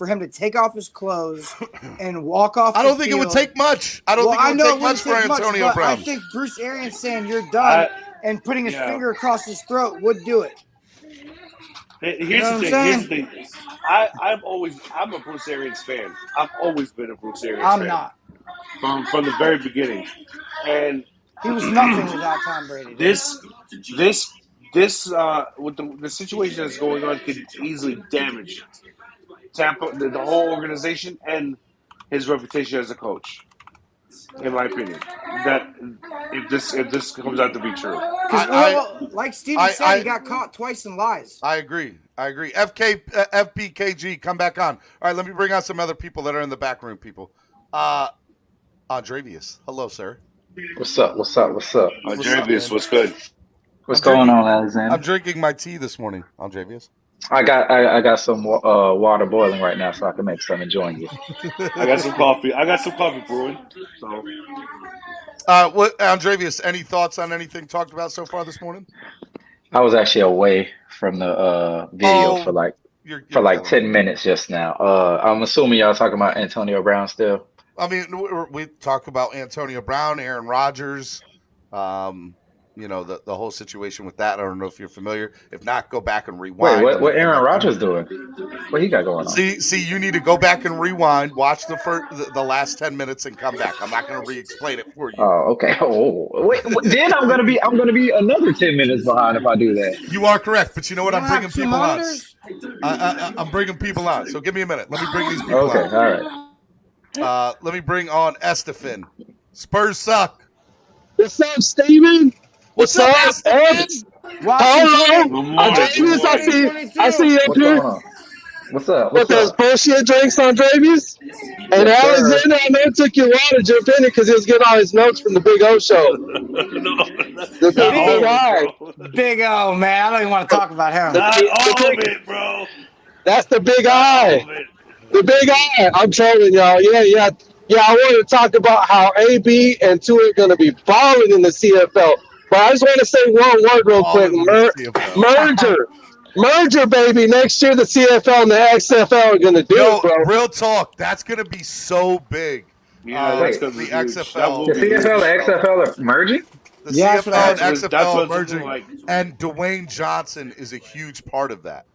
him to take off his clothes and walk off? I don't think it would take much. I don't think it would take much for Antonio Brown. I think Bruce Arians saying you're done and putting his finger across his throat would do it. Here's the thing. I'm a Bruce Arians fan. I've always been a Bruce Arians fan. I'm not. From the very beginning. And he was nothing without Tom Brady. This with the situation that's going on could easily damage Tampa, the whole organization, and his reputation as a coach. In my opinion, that if this comes out to be true, like Steven said, he got caught twice in lies. I agree. FPKG, come back on. All right, let me bring on some other people that are in the back room. People, Andrevius, hello, sir. What's up? Andrevius, what's good? What's going on, Alexander? I'm drinking my tea this morning, Andrevius. I got some water boiling right now, so I can make some and join you. I got some coffee brewing. So, what, Andrevius? Any thoughts on anything talked about so far this morning? I was actually away from the video for like 10 minutes just now. I'm assuming y'all talking about Antonio Brown still. I mean, we talk about Antonio Brown, Aaron Rodgers. The whole situation with that. I don't know if you're familiar. If not, go back and rewind. Wait, what Aaron Rodgers doing? What he got going on? See, you need to go back and rewind, watch the last 10 minutes, and come back. I'm not going to re-explain it for you. Oh, okay. Oh, wait, then I'm gonna be another 10 minutes behind if I do that. You are correct, but you know what? I'm bringing people on. I'm bringing people on. So give me a minute. Let me bring these people on. Okay, all right. Let me bring on Estefan. Spurs suck. What's up, Steven? What's up, Estefan? Andrevius, I see you up here. What's up? With those bullshit drinks, Andrevius? And Alexander, I know it took you a while to jump in it because he was getting all his notes from the Big O show. The Big O. Big O, man. I don't even want to talk about him. Bro. That's the Big I. The Big I. I'm trolling y'all. Yeah. I want to talk about how AB and Tua are going to be balling in the CFL. But I just want to say one word real quick. Merger, baby. Next year, the CFL and the XFL are going to do it, bro. Real talk. That's going to be so big. Yeah, that's going to be the XFL. The CFL and XFL are merging? The CFL and XFL are merging. And Dwayne Johnson is a huge part of that.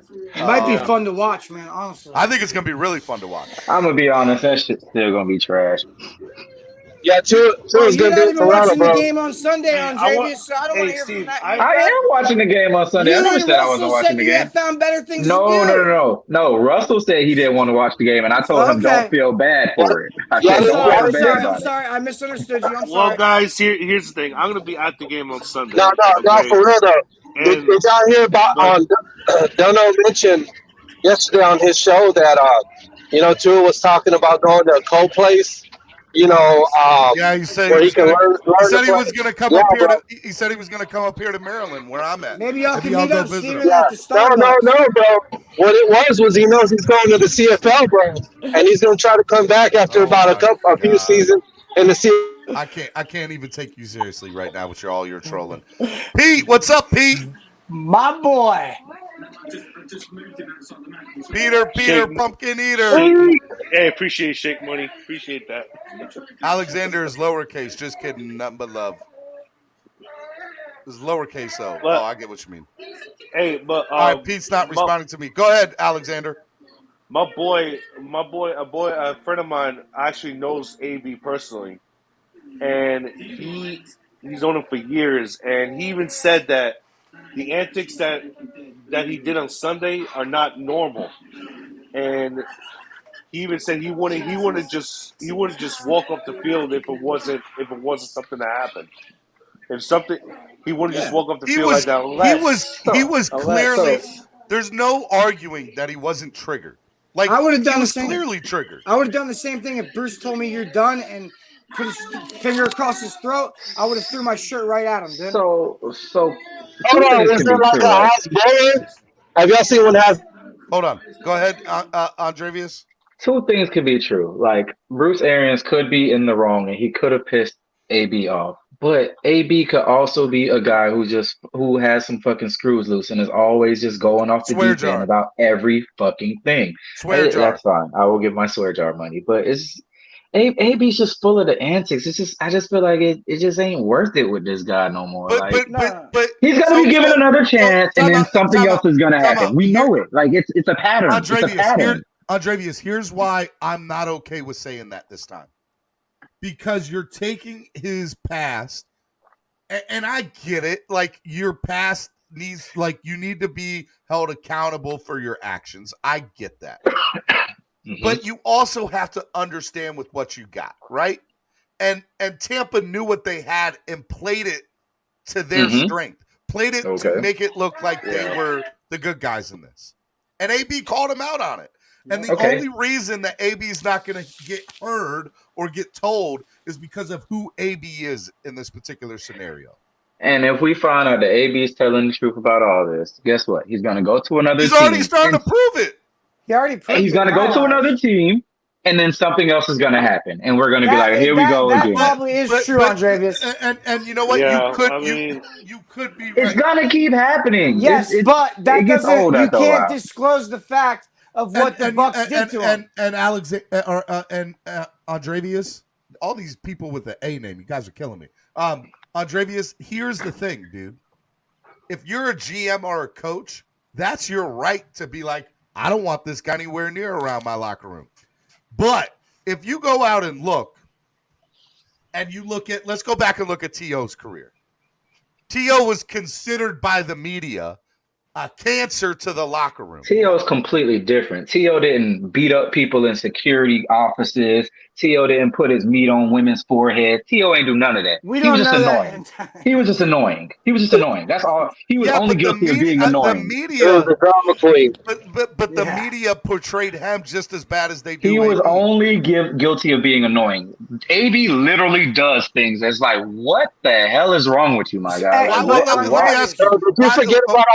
It might be fun to watch, man, honestly. I think it's going to be really fun to watch. I'm going to be honest. That shit's still going to be trash. Yeah, Tua's going to do it for watching bro. the game on Sunday, Andrevius, so I don't want to hear from that. I am watching the game on Sunday. I never said I wasn't watching the game. Found better things No. Russell said he didn't want to watch the game, and I told him don't feel bad for it. I'm sorry. I misunderstood you. I'm sorry. Well, guys, here's the thing. I'm going to be at the game on Sunday. No, for real, though. Did y'all hear about Dono mentioned yesterday on his show that Tua was talking about going to a cold place. He said where he can learn. He said he was going to come up here. He said he was going to come up here to Maryland, where I'm at. Maybe y'all can meet up, Steven, at the Starbucks. No, bro. What it was he knows he's going to the CFL, bro, and he's going to try to come back after about a few seasons in the CFL. I can't even take you seriously right now with all your trolling. Pete, what's up, Pete? My boy. Peter, pumpkin eater. Hey, appreciate Shake Money. Appreciate that. Alexander is lowercase. Just kidding. Nothing but love. It's lowercase though. But, I get what you mean. Hey, but all right, Pete's not responding to me. Go ahead, Alexander. A friend of mine actually knows AB personally, and he's known him for years, and he even said that the antics that he did on Sunday are not normal, and he even said he wouldn't just walk up the field if it wasn't something that happened. If something, he wouldn't just walk up the field like that. He was clearly. There's no arguing that he wasn't triggered. Like I would have done the same. Clearly triggered. I would have done the same thing if Bruce told me you're done and put his finger across his throat. I would have threw my shirt right at him, dude. So. Hold on, is there like a house blower? Have y'all seen one has? Hold on. Go ahead, Andrevius. Two things could be true. Like Bruce Arians could be in the wrong, and he could have pissed AB off. But AB could also be a guy who has some fucking screws loose and is always just going off the Swear deep end jar. about every fucking thing. Swear jar. That's fine. I will give my swear jar money. But AB's just full of the antics. I just feel like it just ain't worth it with this guy no more. But he's gonna be given another chance, and then something else is gonna time happen. out. We know it. Like it's a pattern. It's a pattern. Andrevius, here's why I'm not okay with saying that this time. Because you're taking his past, and I get it. Like your past needs, like you need to be held accountable for your actions. I get that. But you also have to understand with what you got, right? And Tampa knew what they had and played it to their strength. Played it to make it look like they were the good guys in this. And AB called him out on it. And the only reason that AB is not going to get heard or get told is because of who AB is in this particular scenario. And if we find out that AB is telling the truth about all this, guess what? He's going to go to another team. He's already starting to prove it. He already proved it. He's going to go to another team, and then something else is going to happen. And we're going to be like, here we go again. That probably is true, Andrevius. And you know what? Yeah, you could be right. It's going to keep happening. Yes, but that doesn't. You can't while. Disclose the fact of what the Bucks did to him. And Andrevius, all these people with the A name, you guys are killing me. Andrevius, here's the thing, dude. If you're a GM or a coach, that's your right to be like, I don't want this guy anywhere near around my locker room. But if you go out and look, and you look at, let's go back and look at T.O.'s career. T.O. was considered by the media a cancer to the locker room. T.O. is completely different. T.O. didn't beat up people in security offices. T.O. didn't put his meat on women's foreheads. T.O. ain't do none of that. He was just annoying. He was just annoying. That's all. He was only guilty of being annoying. The media, the drama queen. But the media portrayed him just as bad as they do. He was only guilty of being annoying. AB literally does things that's like, what the hell is wrong with you, my guy? Let me ask you. Did you forget about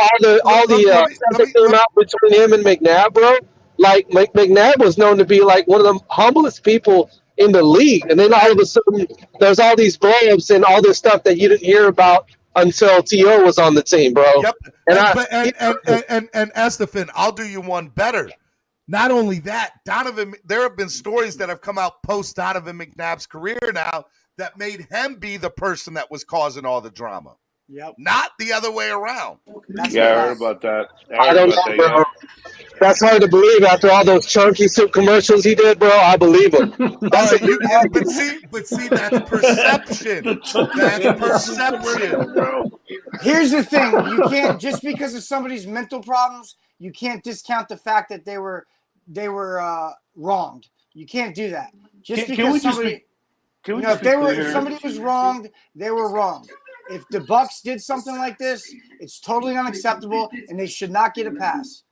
all the stuff that came out between him and McNabb, bro? Like McNabb was known to be like one of the humblest people in the league, and then all of a sudden there's all these blow-ups and all this stuff that you didn't hear about until T.O. was on the team, bro. Yep. And Estefan, I'll do you one better. Not only that, Donovan, there have been stories that have come out post Donovan McNabb's career now that made him be the person that was causing all the drama. Yep. Not the other way around. I heard about that. I don't know, bro. That's hard to believe after all those chunky soup commercials he did, bro. I believe him. But see, that's perception. That's perception, bro. Here's the thing: you can't just because of somebody's mental problems, you can't discount the fact that they were wronged. You can't do that. Just because somebody, if somebody was wronged, they were wronged. If the Bucks did something like this, it's totally unacceptable, and they should not get a pass.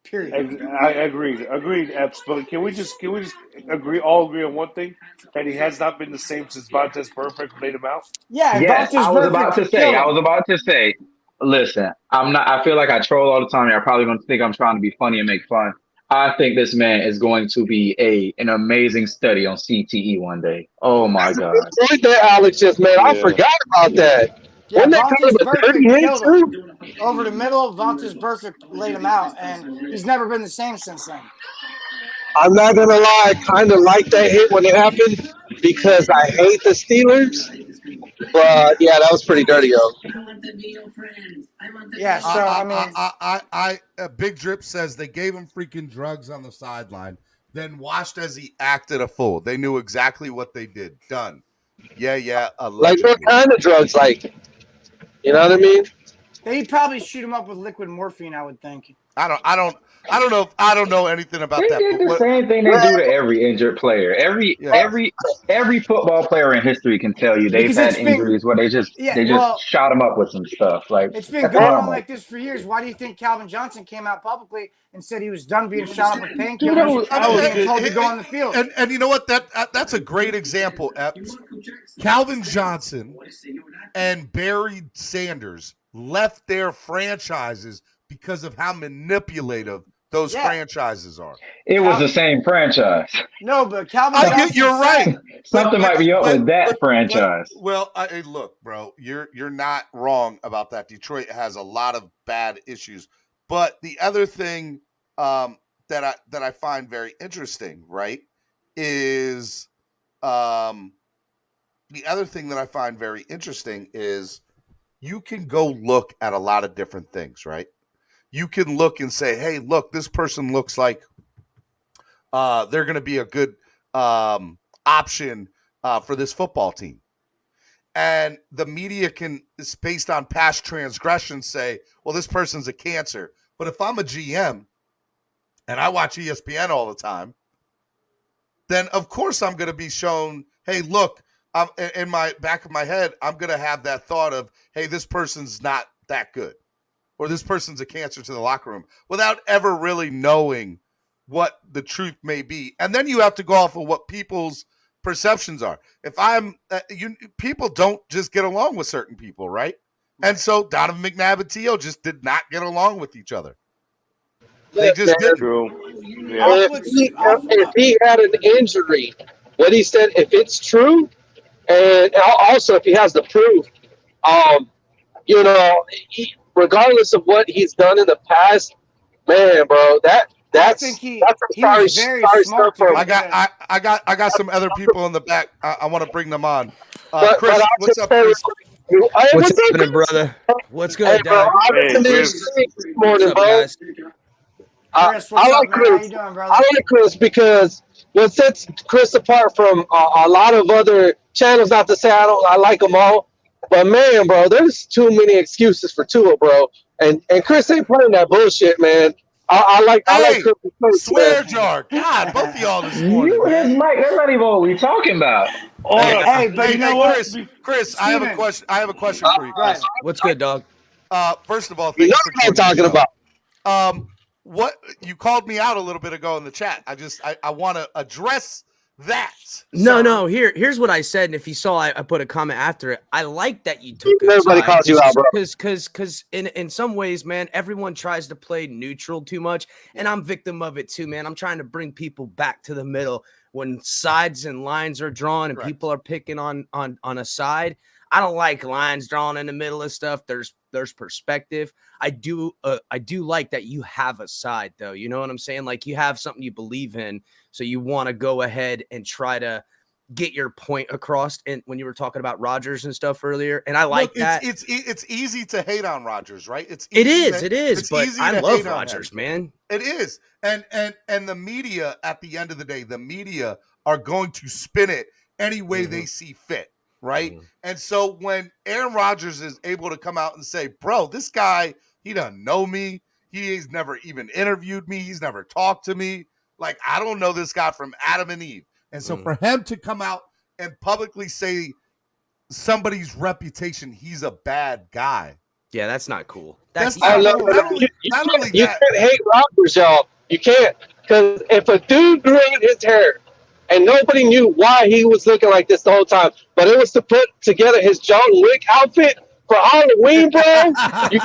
Period. I agreed, Epps. But can we just all agree on one thing? That he has not been the same since Vontaze Burfict made him out. Yeah, yes, I was about to say. Listen, I'm not. I feel like I troll all the time. You're probably going to think I'm trying to be funny and make fun. I think this man is going to be an amazing study on CTE one day. Oh my God! Good point there, Alex. Just man, I forgot about that. Yeah, Vontaze Burfict killed him. Over the middle, Vontaze Burfict laid him out, and he's never been the same since then. I'm not gonna lie, I kind of like that hit when it happened because I hate the Steelers. But yeah, that was pretty dirty, yo. Yeah, so I Big Drip says they gave him freaking drugs on the sideline, then watched as he acted a fool. They knew exactly what they did. Done. Yeah. Like what kind of drugs? Like, you know what I mean? They'd probably shoot him up with liquid morphine, I would think. I don't know anything about that. They did the same thing they do to every injured player. Every football player in history can tell you they've had injuries where they just shot them up with some stuff. Like it's been going on like this for years. Why do you think Calvin Johnson came out publicly and said he was done being shot up with painkillers and being told to go on the field? And you know what? That's a great example, Epps. Calvin Johnson and Barry Sanders left their franchises because of how manipulative those Yeah. franchises are. It was the same franchise. No, but Calvin Johnson. You're right. Something might be up with that franchise. Hey, look, bro, you're not wrong about that. Detroit has a lot of bad issues, but the other thing that I find very interesting, right, is you can go look at a lot of different things, right? You can look and say, hey, look, this person looks like they're going to be a good option for this football team. And the media is based on past transgressions, say, well, this person's a cancer. But if I'm a GM and I watch ESPN all the time, then of course I'm going to be shown, hey, look, in my back of my head, I'm going to have that thought of, hey, this person's not that good, or this person's a cancer to the locker room, without ever really knowing what the truth may be. And then you have to go off of what people's perceptions are. If people don't just get along with certain people, right? And so Donovan McNabb and T.O. just did not get along with each other. They just didn't. True. Yeah. If he had an injury, what he said, if it's true, and also if he has the proof, regardless of what he's done in the past, man, bro, that's sorry smart for him. I got some other people in the back. I want to bring them on. Chris, what's up, Chris? What's happening, brother? What's good, Dad? This morning, bro. Guys? I like Chris. I like Chris because what sets Chris apart from a lot of other channels, not to say I like them all, but man, bro, there's too many excuses for Tua, bro. And Chris ain't playing that bullshit, man. I like Chris. Swear jar. God, both of y'all this morning. You and his mic, that's not even what we're talking about. But you know what? Chris, I have a question. For you, Chris. What's good, dog? First of all, You know thanks what I'm talking about. What you called me out a little bit ago in the chat. I want to address that. No. Here's what I said, and if you saw, I put a comment after it. I like that you took. Everybody calls you out, bro. Because in some ways, man, everyone tries to play neutral too much, and I'm victim of it too, man. I'm trying to bring people back to the middle when sides and lines are drawn and people are picking on a side. I don't like lines drawn in the middle of stuff. There's perspective. I do like that you have a side, though. You know what I'm saying? Like, you have something you believe in, so you want to go ahead and try to get your point across. And when you were talking about Rodgers and stuff earlier, and I like that. It's easy to hate on Rodgers, right? It is. But I love Rodgers, man. It is, and the media, at the end of the day, the media are going to spin it any way they see fit. Right. And so when Aaron Rodgers is able to come out and say, bro, this guy, he doesn't know me. He's never even interviewed me. He's never talked to me. Like, I don't know this guy from Adam and Eve. And so for him to come out and publicly say somebody's reputation, he's a bad guy. Yeah, that's not cool. You can't hate Rodgers, y'all. You can't. Because if a dude grew out his hair, and nobody knew why he was looking like this the whole time, but it was to put together his John Wick outfit for Halloween, bro. You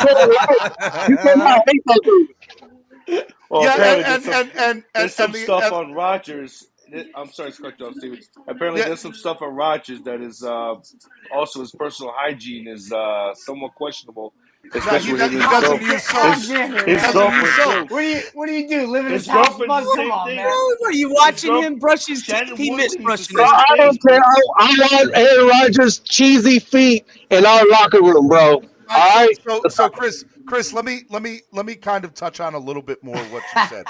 cannot hate those dudes. Well, there's some stuff on Rodgers. I'm sorry to cut you off, Steven. Apparently, there's some stuff on Rodgers that is also his personal hygiene is somewhat questionable. Especially with his girlfriend. What do you do? Live in his house? Come on, man. Are you watching him brush his teeth? He missed brushing his teeth. I don't care. I want Aaron Rodgers' cheesy feet in our locker room, bro. All right. So Chris, let me kind of touch on a little bit more of what you said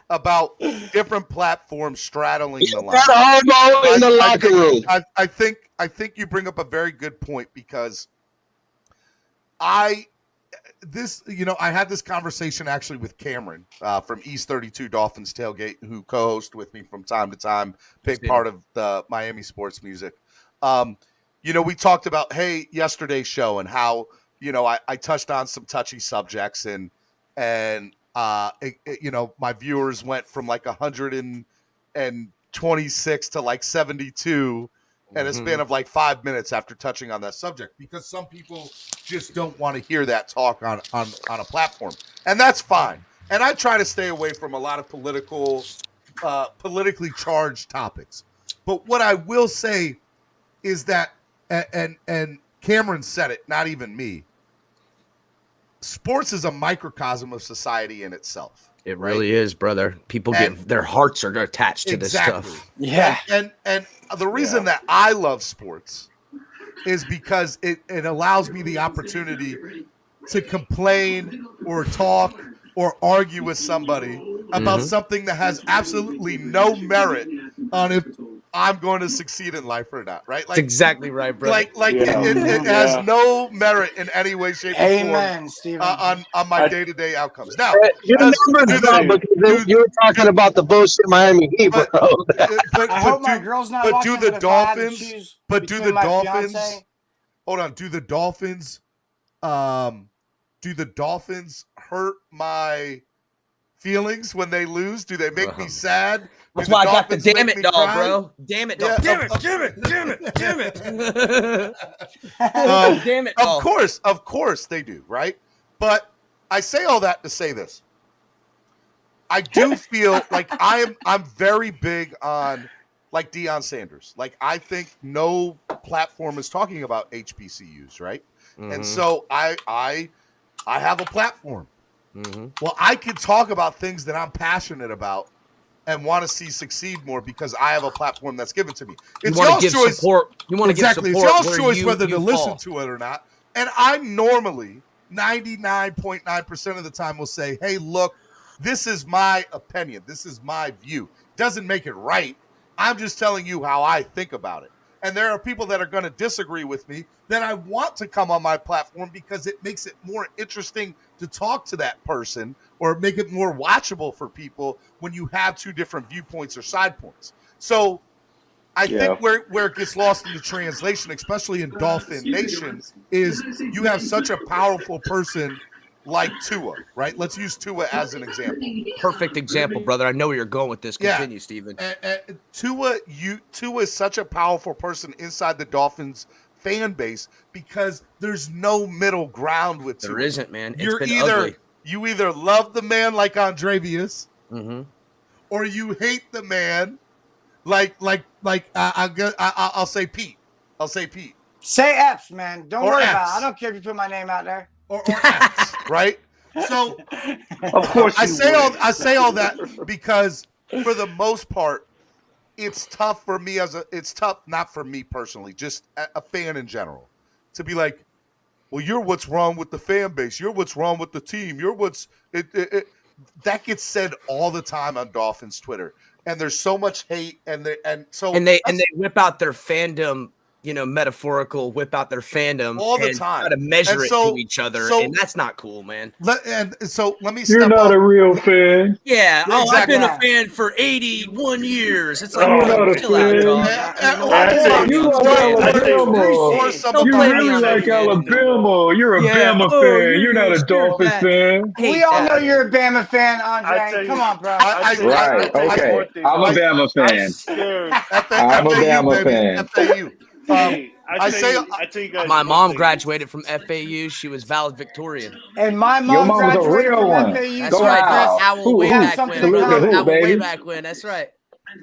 about different platforms straddling the line. In the locker room. I think you bring up a very good point, because I had this conversation actually with Cameron from East 32 Dolphins Tailgate, who co-hosts with me from time to time, big part of the Miami sports music. We talked about, yesterday's show and how, I touched on some touchy subjects and my viewers went from like 126 to like 72 in a span of like 5 minutes after touching on that subject, because some people just don't want to hear that talk on a platform. And that's fine. and I try to stay away from a lot of politically charged topics. But what I will say is that, and Cameron said it, not even me, sports is a microcosm of society in itself. It really is, brother. People get their hearts are attached to this stuff. Yeah. And the reason that I love sports is because it allows me the opportunity to complain or talk or argue with somebody about something that has absolutely no merit on if I'm going to succeed in life or not, right? That's exactly right, brother. It has no merit in any way, shape, or Amen, form Steven. on my day-to-day outcomes. Now, Your numbers up because you were talking about the bullshit Miami Heat, bro. I hope my girl's not watching. Do the but if I had to Dolphins? choose But do the between my Dolphins? fiance- Hold on. Do the Dolphins hurt my feelings when they lose? Do they make me sad? That's Do why I the got the Dolphins damn make it me doll, cry? bro. Damn it doll. Yeah, Damn it. Damn it Of course they do, right? But I say all that to say this. I do feel like I'm very big on like Deion Sanders. Like I think no platform is talking about HBCUs, right? And so I have a platform. Well, I can talk about things that I'm passionate about and want to see succeed more because I have a platform that's given to me. It's y'all's choice. Support. You want to give Exactly. support. It's y'all's choice whether to fall. listen to it or not. And I normally 99.9% of the time will say, hey, look, this is my opinion. This is my view. Doesn't make it right. I'm just telling you how I think about it. And there are people that are going to disagree with me that I want to come on my platform because it makes it more interesting to talk to that person or make it more watchable for people when you have two different viewpoints or side points. So I think where it gets lost in the translation, especially in Dolphin Nation, is you have such a powerful person like Tua, right? Let's use Tua as an example. Perfect example, brother. I know where you're going with this. Continue, Steven. Tua is such a powerful person inside the Dolphins fan base because there's no middle ground with Tua. There isn't, man. It's You either love the man like Andrevius, or you hate the man like I'll say Pete. I'll say Pete. Say Epps, man. Don't worry about it. Epps. I don't care if you put my name out there. Or Epps, right? So Of course I you say would. all that because for the most part, it's tough for me it's tough, not for me personally, just a fan in general, to be like, well, you're what's wrong with the fan base. You're what's wrong with the team. You're what's that gets said all the time on Dolphins Twitter. And there's so much hate and they whip out their fandom, metaphorical, whip out their fandom all the and time. try to measure And it so- to each other, so- and that's not cool, man. And so let me You're step not up. a real fan. Yeah, I've been a Exactly. fan for 81 years. It's like, You're not a chill out, fan. dog. You like Alabama. Don't You play me really on like that fan. Alabama. You're a Yeah. Bama Oh, fan. You're not a Dolphins fan. We all know you're a Bama fan, Andre. Come on, bro. Right. Okay. I'm a Bama fan. I'm a Bama fan. FAU. I tell you guys. My one mom thing. graduated from FAU. She was valedictorian. And my Your mom mom was a graduated real from one. FAU. That's Go right. Owl. Owl Who- way who? back Something when, in brother. common. Owl way baby? back when. That's right.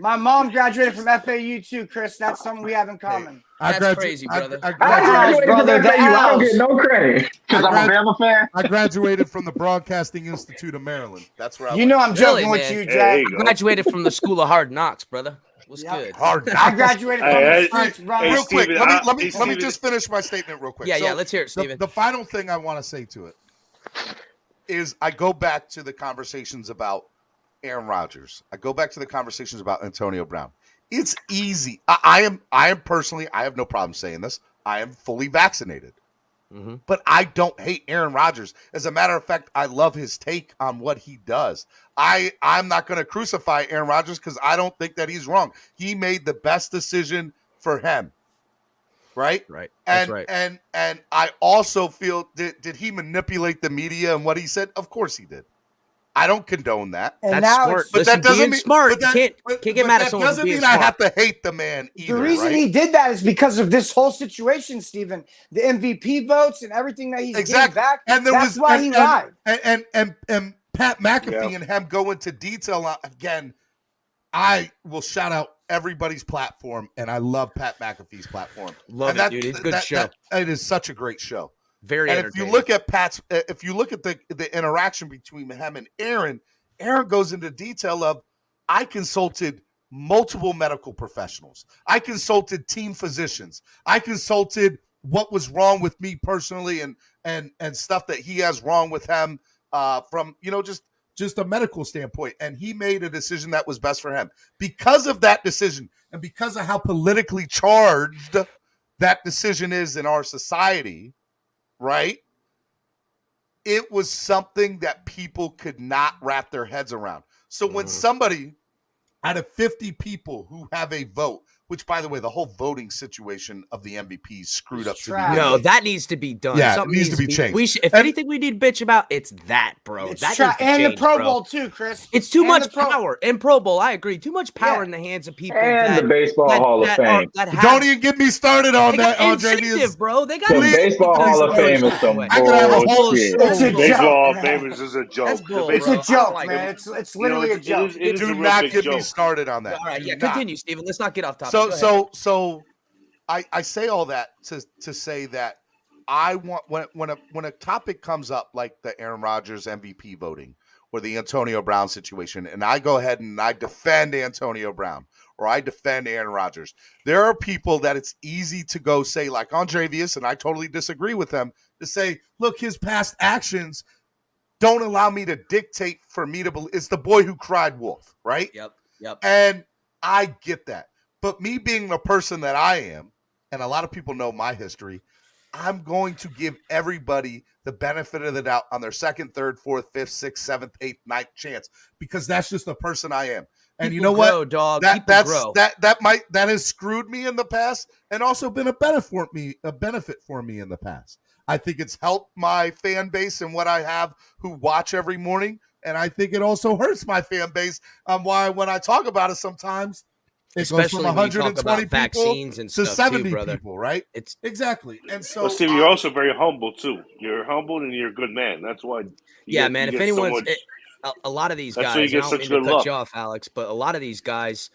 My mom graduated from FAU too, Chris. That's something we have in common. That's crazy, brother. I I graduated, graduated from brother, the FAU. I don't get Owls. no credit because I'm a Bama fan. I graduated from the Broadcasting Institute of Maryland. That's where I You went. know I'm Really, joking with man? you, Hey, Jack. there I you go. graduated from the School of Hard Knocks, brother. What's Yep. good? Hard I knocks. graduated from Hey, the hey, streets, brother. hey, Real quick, Steven, let me Steven. just finish my statement real quick. Yeah, let's hear it, Steven. The final thing I want to say to it is I go back to the conversations about Aaron Rodgers. I go back to the conversations about Antonio Brown. It's easy. I am personally, I have no problem saying this. I am fully vaccinated. But I don't hate Aaron Rodgers. As a matter of fact, I love his take on what he does. I'm not going to crucify Aaron Rodgers because I don't think that he's wrong. He made the best decision for him. Right? Right. And That's right. and I also feel did he manipulate the media and what he said? Of course he did. I don't condone that. And That's now smart. it's- But Listen, that doesn't being mean smart. But that, you but, can't get but mad at that someone for doesn't being mean I smart. have to hate the man either. The reason right? he did that is because of this whole situation, Stephen. The MVP votes and everything that he's getting back. And there That's was why and, he and, lied. And Pat McAfee and him go into detail on, again, I will shout out everybody's platform, and I love Pat McAfee's platform. Love and it, dude. It's a good show. It is such a great show. Very and entertaining. if you look at the interaction between him and Aaron goes into detail of, I consulted multiple medical professionals. I consulted team physicians. I consulted what was wrong with me personally and stuff that he has wrong with him from, just a medical standpoint. And he made a decision that was best for him. Because of that decision and because of how politically charged that decision is in our society, right? It was something that people could not wrap their heads around. So when somebody out of 50 people who have a vote, which, by the way, the whole voting situation of the MVP screwed up. No, that needs to be done. Yeah, Something it needs to be changed. If anything we need to bitch about, it's that, bro. It's that needs to and change, the Pro bro. Bowl too, Chris. It's too And much the Pro- power. And Pro Bowl, I agree. Too much power in the hands of people. And the Baseball Hall of Fame. Don't even get me started on that, Andre. Bro, they got The Baseball Hall of Fame is some bullshit. Baseball Hall of Fame is a joke. It's a joke, man. It's literally a joke. Do not get me started on that. All right, yeah, Do not. continue, Steven. Let's not get off topic. So I say all that to say that I want when a topic comes up like the Aaron Rodgers MVP voting or the Antonio Brown situation, and I go ahead and I defend Antonio Brown or I defend Aaron Rodgers, there are people that it's easy to go say, like Andrevius, and I totally disagree with them, to say, look, his past actions don't allow me to dictate for me to believe. It's the boy who cried wolf, right? Yep. And I get that. But me being the person that I am, and a lot of people know my history, I'm going to give everybody the benefit of the doubt on their second, third, fourth, fifth, sixth, seventh, eighth, ninth chance, because that's just the person I am. And you know grow, what? Dog. That has screwed me in the past and also been a benefit for me in the past. I think it's helped my fan base and what I have who watch every morning. And I think it also hurts my fan base. Why when I talk about it sometimes, it Especially goes from when you 120 talk about people vaccines and to stuff 70 too, brother. people, right? It's exactly. And so, Well, Steve, you're also very humble too. You're humble and you're a good man. That's why. Man. If anyone's a lot of these That's guys, why you get I don't such mean good to cut luck. you off, Alex, but a lot of these guys,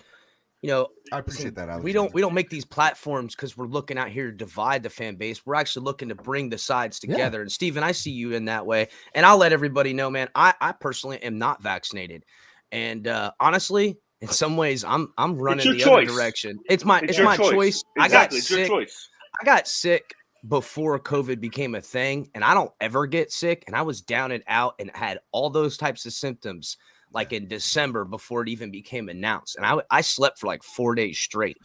I appreciate that, Alex. We don't make these platforms because we're looking out here to divide the fan base. We're actually looking to bring the sides together. And Steven, I see you in that way. And I'll let everybody know, man, I personally am not vaccinated. And honestly, in some ways, I'm running the other direction. It's my choice. Exactly. It's your choice. I got sick before COVID became a thing, and I don't ever get sick. And I was down and out and had all those types of symptoms like in December before it even became announced. And I slept for like 4 days straight.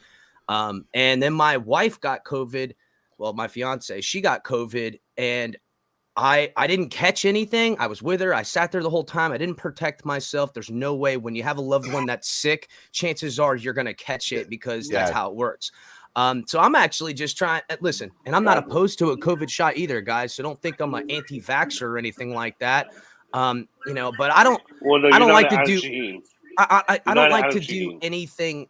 And then my wife got COVID. Well, my fiance, she got COVID, and I didn't catch anything. I was with her. I sat there the whole time. I didn't protect myself. There's no way when you have a loved one that's sick, chances are you're going to catch it because that's how it works. So I'm actually just trying, listen, and I'm not opposed to a COVID shot either, guys. So don't think I'm an anti-vaxxer or anything like that. But I don't like to do, I don't like to do anything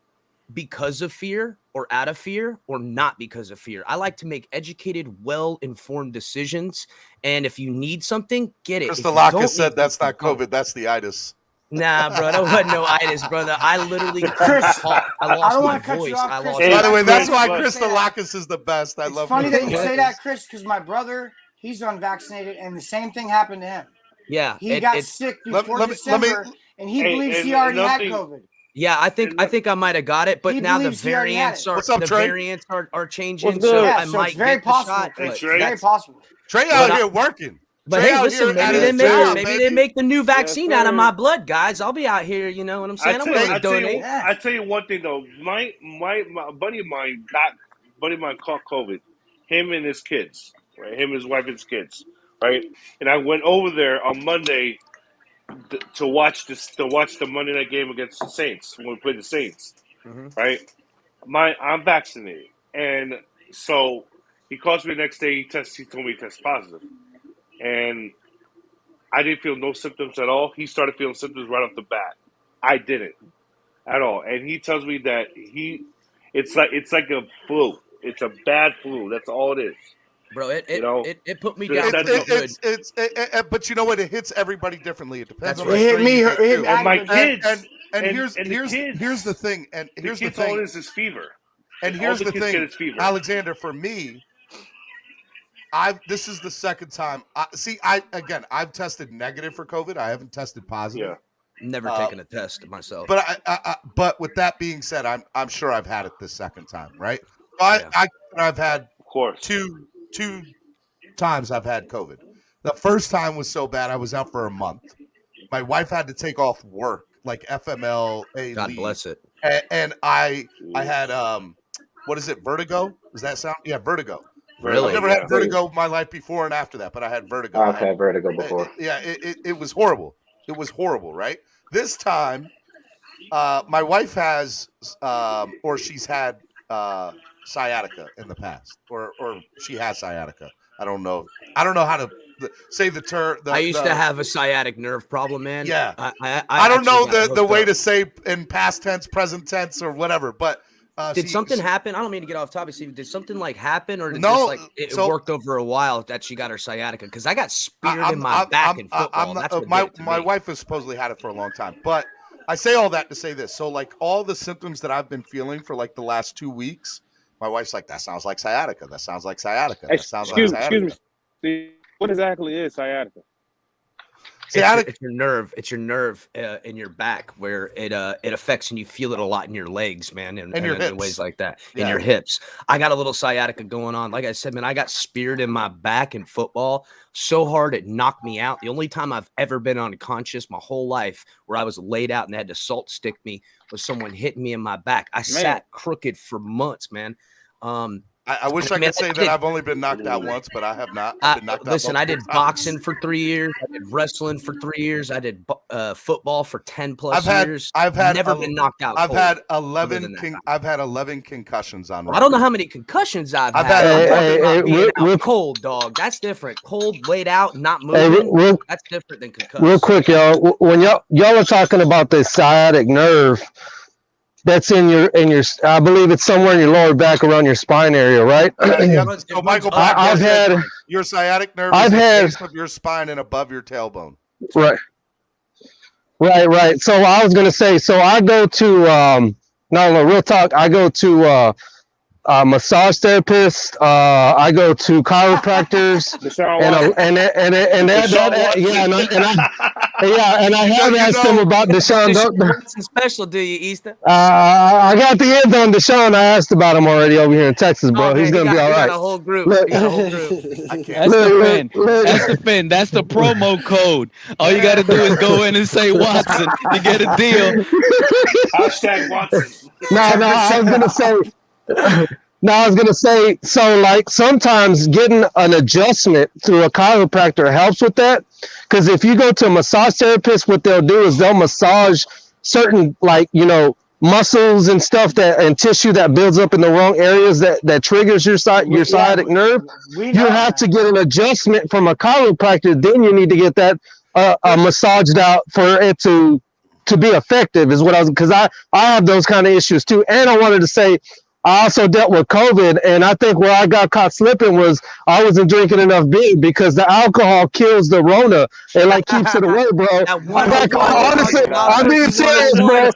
because of fear or out of fear or not because of fear. I like to make educated, well-informed decisions. And if you need something, get it. Krista Locke said that's not COVID, that's the itis. Nah, bro, that wasn't no itis, brother. I literally Chris, I lost my voice. By the way, that's why Krista Locke is the best. I love. It's funny that you say that, Chris, because my brother, he's unvaccinated, and the same thing happened to him. Yeah, he got sick before December, and he believes he already had COVID. Yeah, I think I might have got it, but now the variants are changing, so I might get the shot. It's very possible. Trey out here working. But hey, listen, maybe they make the new vaccine out of my blood, guys. I'll be out here, you know what I'm saying? I'm willing to donate. I tell you one thing though, my buddy of mine caught COVID. Him and his kids, right? Him, his wife, and his kids, right? And I went over there on Monday to watch the Monday night game against the Saints when we played the Saints, right? I'm vaccinated, and so he calls me the next day. He told me he tested positive. And I didn't feel no symptoms at all. He started feeling symptoms right off the bat. I didn't at all. And he tells me that it's like a flu. It's a bad flu. That's all it is. Bro, it put me That's- down. that's- But you know what? It hits everybody differently. It depends That's on right. the It hit strain me- you it get, hit too. me- And my kids. And and here's the kids, here's the thing. And the here's the kids, all thing. it is fever. And All here's the the kids get thing, is fever. Alexander. For me, this is the second time. I've tested negative for COVID. I haven't tested positive. Never taken a test myself. But with that being said, I'm sure I've had it the second time, right? I've had, of course, two times I've had COVID. The first time was so bad I was out for a month. My wife had to take off work, like FMLA. God leave. bless it. And I had what is it? Vertigo? Does that sound? Yeah, vertigo. Really? I've never had vertigo in my life before and after that, but I had vertigo. I've had vertigo before. It was horrible. It was horrible, right? This time, my wife has, or she's had sciatica in the past, or she has sciatica. I don't know how to say the term. I used to have a sciatic nerve problem, man. Yeah, I don't know actually got the way hooked to up. say in past tense, present tense, or whatever. But Did something happen? I don't mean to get off topic, Steve. Did something like happen, or did No, it so- worked over a while that she got her sciatica? Because I got speared in my back in football. That's what my did it to my me. wife has supposedly had it for a long time, but I say all that to say this. So like all the symptoms that I've been feeling for like the last 2 weeks, my wife's like, that sounds like sciatica. That sounds like sciatica. That sounds like sciatica. Excuse me, Steve. What exactly is sciatica? It's your nerve. It's your nerve in your back where it affects, and you feel it a lot in your legs, man, and your in hips. ways like that. In Yeah. your hips. I got a little sciatica going on. Like I said, man, I got speared in my back in football so hard it knocked me out. The only time I've ever been unconscious my whole life where I was laid out and they had to salt stick me was someone hitting me in my back. I sat crooked for months, man. I wish I could say that I've only been knocked out once, but I have not. I've been knocked out Listen, I did multiple times. boxing for 3 years. I did wrestling for 3 years. I did football for 10 plus years. I've had never been knocked out. I've cold had other than 11. that. I've had 11 concussions on. I don't know how many concussions I've I've had. had- I'm talking about being real- out cold, dog. That's different. Cold, laid out, not Hey, moving. That's different than concussed. Real quick, y'all. When y'all are talking about the sciatic nerve, that's in your. I believe it's somewhere in your lower back around your spine area, right? So Michael Black, I've had your sciatic nerve I've is the had- base of your spine and above your tailbone. Right. So I was gonna say, so I go to no, real talk. I go to massage therapist. I go to chiropractors, and I have asked them about Deshaun. Something special, do you, Easter? I got the ends on Deshaun. I asked about him already over here in Texas, bro. He's gonna be all right. Got a whole group. Look- You got a whole group. That's the Fin. That's the Fin. That's the promo code. All you got to do is go in and say Watson to get a deal. Hashtag Watson. No, I was gonna say, so like sometimes getting an adjustment through a chiropractor helps with that. Because if you go to a massage therapist, what they'll do is they'll massage certain, like, muscles and stuff and tissue that builds up in the wrong areas that triggers your sciatic nerve. You have to get an adjustment from a chiropractor. Then you need to get that massaged out for it to be effective, is what because I have those kind of issues too. And I wanted to say, I also dealt with COVID, and I think where I got caught slipping was I wasn't drinking enough beer, because the alcohol kills the Rona. It like keeps it away, bro. Honestly, I'm being serious, bro.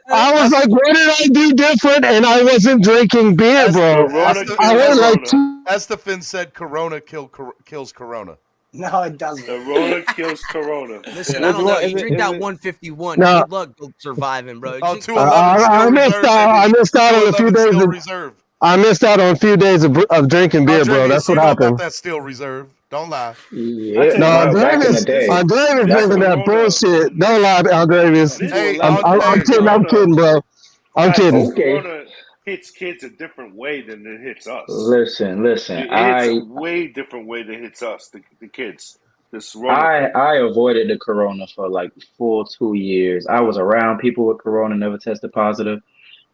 I was like, what did I do different? And I wasn't drinking beer, bro. I went like As the Fin said, Corona kills Corona. No, it doesn't. The Rona kills Corona. Listen, I don't know. You drink that 151. No. Good luck surviving, bro. Oh, I missed out on a few days. I missed out on a few days of drinking beer, bro. That's what happened. That's still reserve. Don't lie. Yeah. No, Andrea's drinking that bullshit. Don't lie, Andreas. I'm kidding, bro. I'm kidding. Corona hits kids a different way than it hits us. Listen. It's a way different way than it hits us, the kids. This Rona. I avoided the Corona for like full 2 years. I was around people with Corona, never tested positive.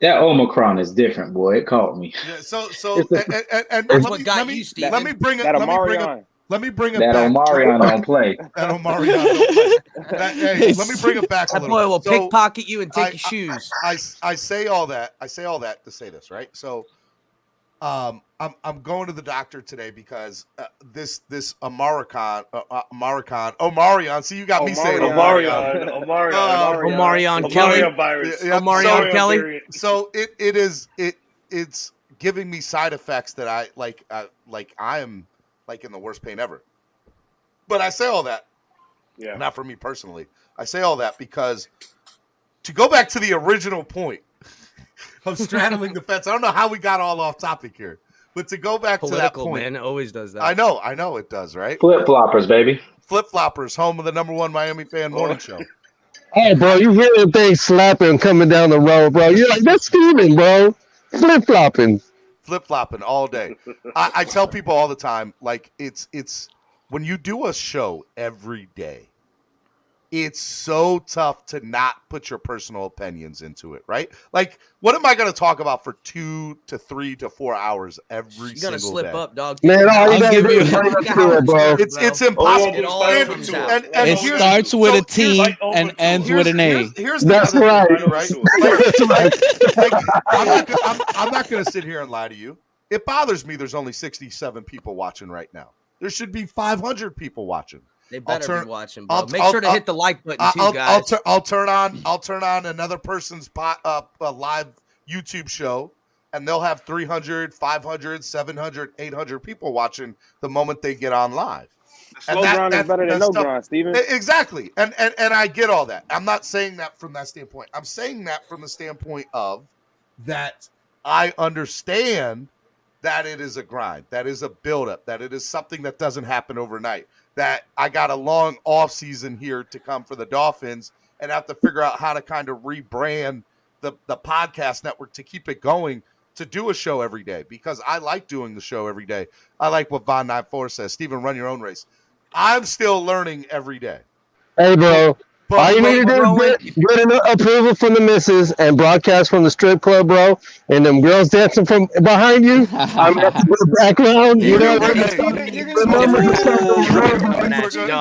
That Omicron is different, boy. It caught me. Yeah, so Let me bring it that back. That Omarion don't play. That Omarion don't play. Hey, let me bring it back a That little. boy will So, pickpocket you and take your shoes. I say all that. I say all that to say this, right? So I'm going to the doctor today because this Omarion. See, you got me saying Omarion Kelly. virus. Omarion Kelly. variant. So it's giving me side effects that I like. I am like in the worst pain ever. But I say all that, not for me personally. I say all that because to go back to the original point of straddling the fence. I don't know how we got all off topic here, but to go back to that point, man, it always does that. I know it does, right? Flip floppers, baby. Flip floppers, home of the #1 Miami fan morning show. Hey, bro, you hear things slapping coming down the road, bro. You're like, that's Steven, bro. Flip flopping. Flip flopping all day. I tell people all the time, like it's when you do a show every day, it's so tough to not put your personal opinions into it, right? Like, what am I going to talk about for 2 to 3 to 4 hours every You're gonna single slip day? up, dog. Man, all you I'll gotta give do you- is bring us to it, bro. It's impossible. It all comes out. And It here's- starts with so a T and ends with an A. Here's the That's other right. thing, right? I'm not going to sit here and lie to you. It bothers me there's only 67 people watching right now. There should be 500 people watching. They better be watching, bro. Make sure to hit the like button too, I'll guys. I'll turn on another person's live YouTube show, and they'll have 300, 500, 700, 800 people watching the moment they get on live. Slow grind is better than no grind, Steven. Exactly. And I get all that. I'm not saying that from that standpoint. I'm saying that from the standpoint of that I understand that it is a grind, that is a buildup, that it is something that doesn't happen overnight, that I got a long off season here to come for the Dolphins and have to figure out how to kind of rebrand the podcast network to keep it going, to do a show every day, because I like doing the show every day. I like what Von 94 says. Steven, run your own race. I'm still learning every day. Hey, bro. But All you need to do is get an approval from the missus and broadcast from the strip club, bro. And them girls dancing from behind you. I'm at the background. You know what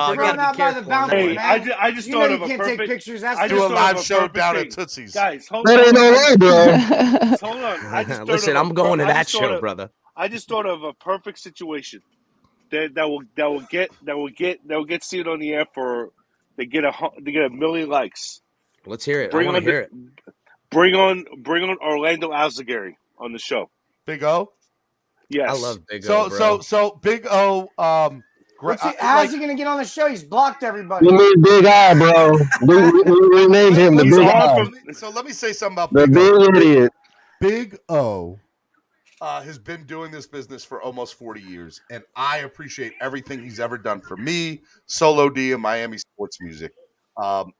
Hey, I just thought of a can't perfect. take pictures. That's I Do just a thought live of a show perfect down thing. at Tootsie's. Guys, hold That on. ain't no way, bro. Hold on. I just thought Listen, of I'm going to I that just thought show, of- brother. I just thought of a perfect situation that will get seen on the air for they get a million likes. Let's hear it. I want to hear it. Bring on Orlando Alzagari on the show. Big O? Yes. I love Big O, So bro. so Big O How's he gonna get on the show? He's blocked everybody. You need Big Eye, bro. We named him the He's Big on Eye. So let me say something about The Big O. big idiot. Big O has been doing this business for almost 40 years, and I appreciate everything he's ever done for me, Solo D, and Miami Sports Music.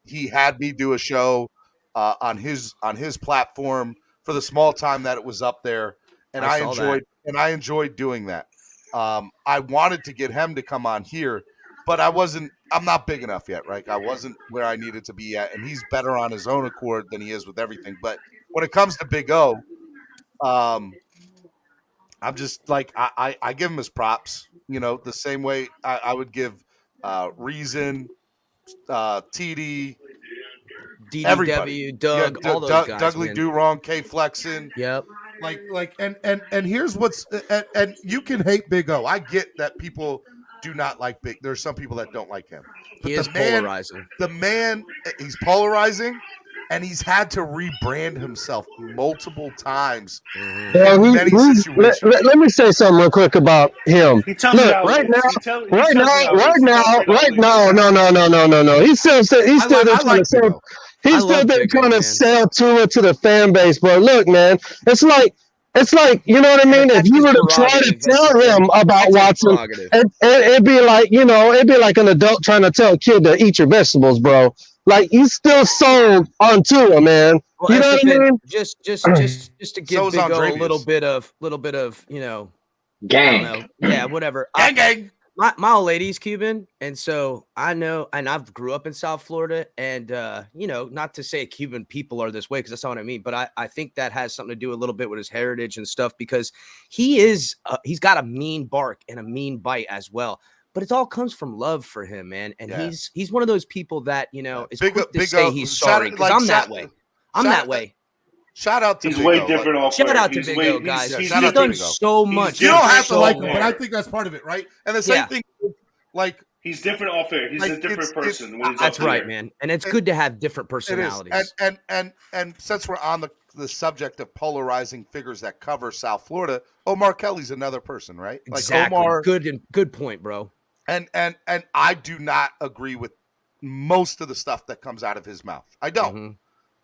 He had me do a show on his platform for the small time that it was up there, and I I saw enjoyed doing that. I wanted to get him to come on here, but I'm not big enough yet, right? I wasn't where I needed to be at, and he's better on his own accord than he is with everything. But when it comes to Big O, I'm just like I give him his props, the same way I would give Reason, TD, everybody, DDW, Doug, all those guys, Dudley man. Durong, K Flexen. Yep. And here's what's and you can hate Big O. I get that people do not like Big. There's some people that don't like him. But He is polarizing. The man, he's polarizing, and he's had to rebrand himself multiple times Yeah, in many situations. let me say something real quick about him. He tells you Look, how it right is. now, He tells you how it is. no. He's still there trying to sell. He's still there trying to sell Tua to the fan base. But look, man, it's like you know what I mean. If you were to try to tell him about Watson, it'd be like an adult trying to tell a kid to eat your vegetables, bro. Like you still sold on Tua, man. Well, You know what I mean? Just to give So is Big O a Andreas. little bit of Gang. I don't know. Yeah, whatever. Gang. My old lady's Cuban, and so I know, and I've grew up in South Florida, and not to say Cuban people are this way because that's not what I mean, but I think that has something to do a little bit with his heritage and stuff because he's got a mean bark and a mean bite as well. But it all comes from love for him, man, and he's one of those people that is quick to say he's sorry because I'm that way. I'm that way. Shout out to He's Big way O. different off Shout air. out to He's Big way- O, guys. he's shout out He's to done Big O. so much. You don't have to different like off him, but I air. think that's part of it, right? And the same Yeah. thing, like He's different off air. He's a different person when he's That's off the right, air. man. And it's good to have different it is. personalities. And since we're on the subject of polarizing figures that cover South Florida, Omar Kelly's another person, right? Like Exactly. Omar, Good point, bro. and I do not agree with most of the stuff that comes out of his mouth. I don't. Mm-hmm.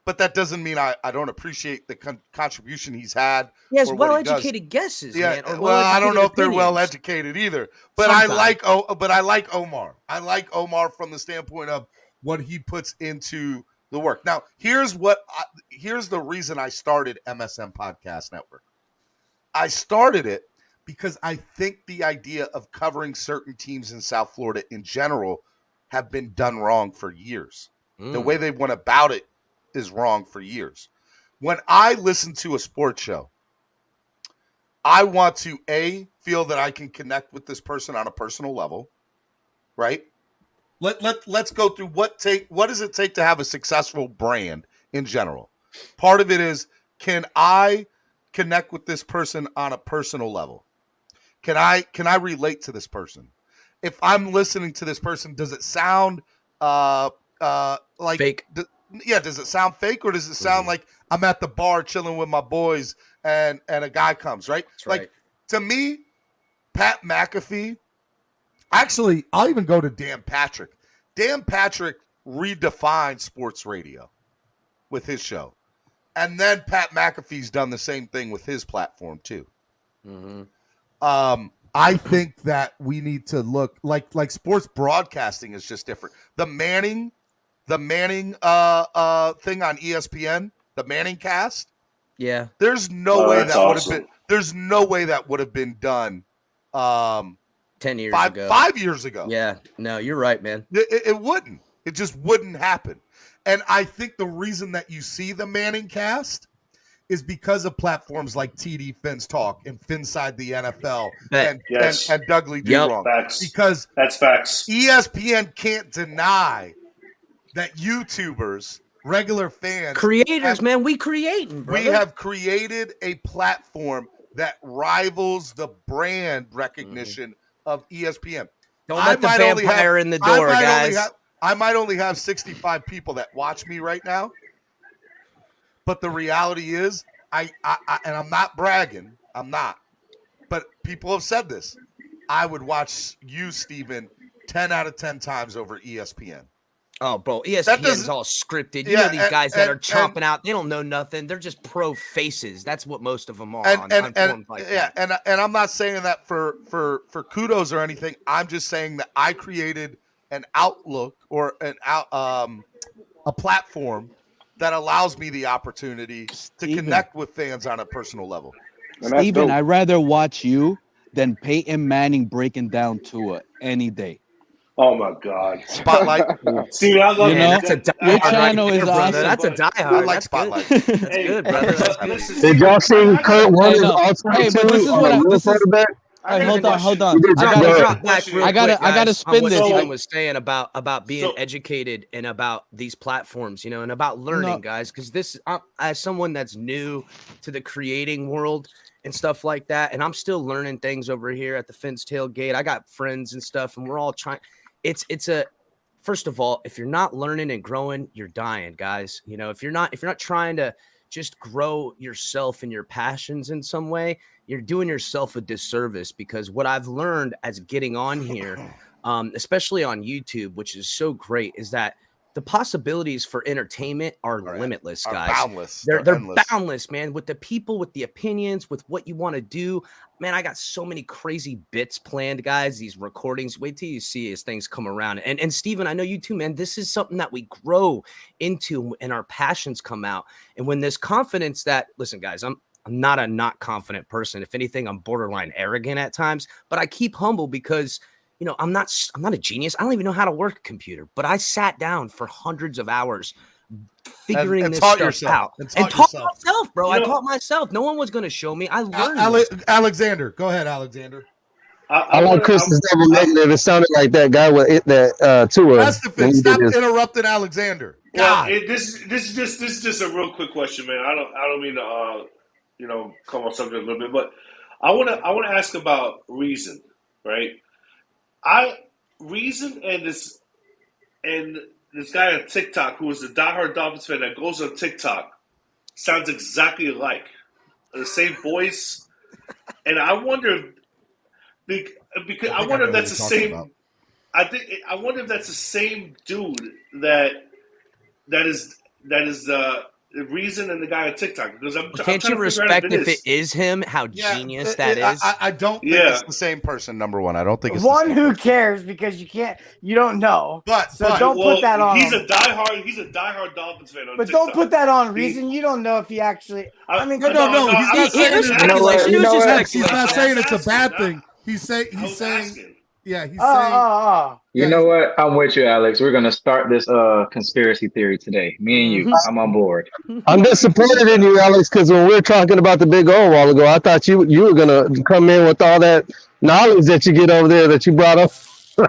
But that doesn't mean I don't appreciate the contribution he's had. He has or what he does. well-educated guesses, Yeah, man. Or well, I don't know if they're opinions. well educated either. But Sometimes. I like Omar. I like Omar from the standpoint of what he puts into the work. Now, here's the reason I started MSM Podcast Network. I started it because I think the idea of covering certain teams in South Florida in general have been done wrong for years. The way they went about it is wrong for years. When I listen to a sports show, I want to feel that I can connect with this person on a personal level, right? Let's go through what does it take to have a successful brand in general. Part of it is, can I connect with this person on a personal level? Can I relate to this person? If I'm listening to this person, does it sound like fake? Does it sound fake, or does it sound like I'm at the bar chilling with my boys and a guy comes, right? That's right. Like, to me, Pat McAfee, actually, I'll even go to Dan Patrick. Dan Patrick redefined sports radio with his show. And then Pat McAfee's done the same thing with his platform too. Mm-hmm. I think that we need to look like sports broadcasting is just different. The Manning thing on ESPN, the Manning cast. Yeah. There's no way that would have been. There's no way that would have been done 10 years ago. 5 years ago. Yeah. No, you're right, man. It wouldn't. It just wouldn't happen. And I think the reason that you see the Manning cast is because of platforms like TD Phins Talk and Finside the NFL and Dougly Do Wrong. Because that's facts. ESPN can't deny that YouTubers, regular fans, creators, man, we creating, brother. We have created a platform that rivals the brand recognition of ESPN. Don't let the vampire in the door, guys. I might only have 65 people that watch me right now. But the reality is, I and I'm not bragging. I'm not. But people have said this. I would watch you, Steven, 10 out of 10 times over ESPN. Oh, bro, ESPN is all scripted. You know these guys that are chomping out. They don't know nothing. They're just pro faces. That's what most of them are. And I'm not saying that for kudos or anything. I'm just saying that I created an outlook or a platform that allows me the opportunity to connect with fans on a personal level. Steven, I'd rather watch you than Peyton Manning breaking down Tua any day. Oh my God! Spotlight. See, I love that's a diehard. Your channel is brother. awesome. That's a diehard. I like Spotlight. That's good, brother. That's good. Did y'all see Kurt Warner's all-time Hey, but this is what hold on. I gotta spin what this. Steven was saying about being educated and about these platforms, and about learning, guys. Because this, as someone that's new to the creating world and stuff like that, and I'm still learning things over here at the Phins tailgate. I got friends and stuff, and we're all trying. It's a first of all, if you're not learning and growing, you're dying, guys. If you're not trying to just grow yourself and your passions in some way, you're doing yourself a disservice, because what I've learned as getting on here, especially on YouTube, which is so great, is that the possibilities for entertainment are limitless, guys. Boundless. They're endless. boundless, man. With the people, with the opinions, with what you want to do. Man, I got so many crazy bits planned, guys. These recordings. Wait till you see as things come around. And Steven, I know you too, man. This is something that we grow into and our passions come out. And when this confidence that, listen, guys, I'm not a not confident person. If anything, I'm borderline arrogant at times, but I keep humble because I'm not a genius. I don't even know how to work a computer, but I sat down for hundreds of hours figuring this stuff out. And taught myself, bro. I taught myself. No one was going to show me. I learned. Alexander, go ahead, Alexander. I like Chris's double negative. It sounded like that guy with it that Tua. That's the when thing. he did Stop his- interrupting Alexander. Well, God. this is just a real quick question, man. I don't mean to come on subject a little bit, but I wanna ask about Reason, right? Reason and this guy on TikTok who is a diehard Dolphins fan that goes on TikTok sounds exactly alike, the same voice, and I wonder because I wonder if that's the same. I wonder if that's the same dude that is the Reason and the guy on TikTok, because I'm Can't trying you to figure out respect if it is him? How genius that is. I don't think it's the same person. Number one, I don't think it's One, who cares, because you don't know. But don't put that on He's him. a diehard Dolphins fan on But TikTok. don't put that on Reason. You don't know if he actually. I mean, No, he's not saying it's speculation. It was just He's speculation. not saying it's a bad thing. He's saying, yeah, he's saying. You know what? I'm with you, Alex. We're gonna start this conspiracy theory today. Me and you. I'm on board. I'm disappointed in you, Alex, because when we were talking about the big O a while ago, I thought you were gonna come in with all that knowledge that you get over there that you brought up.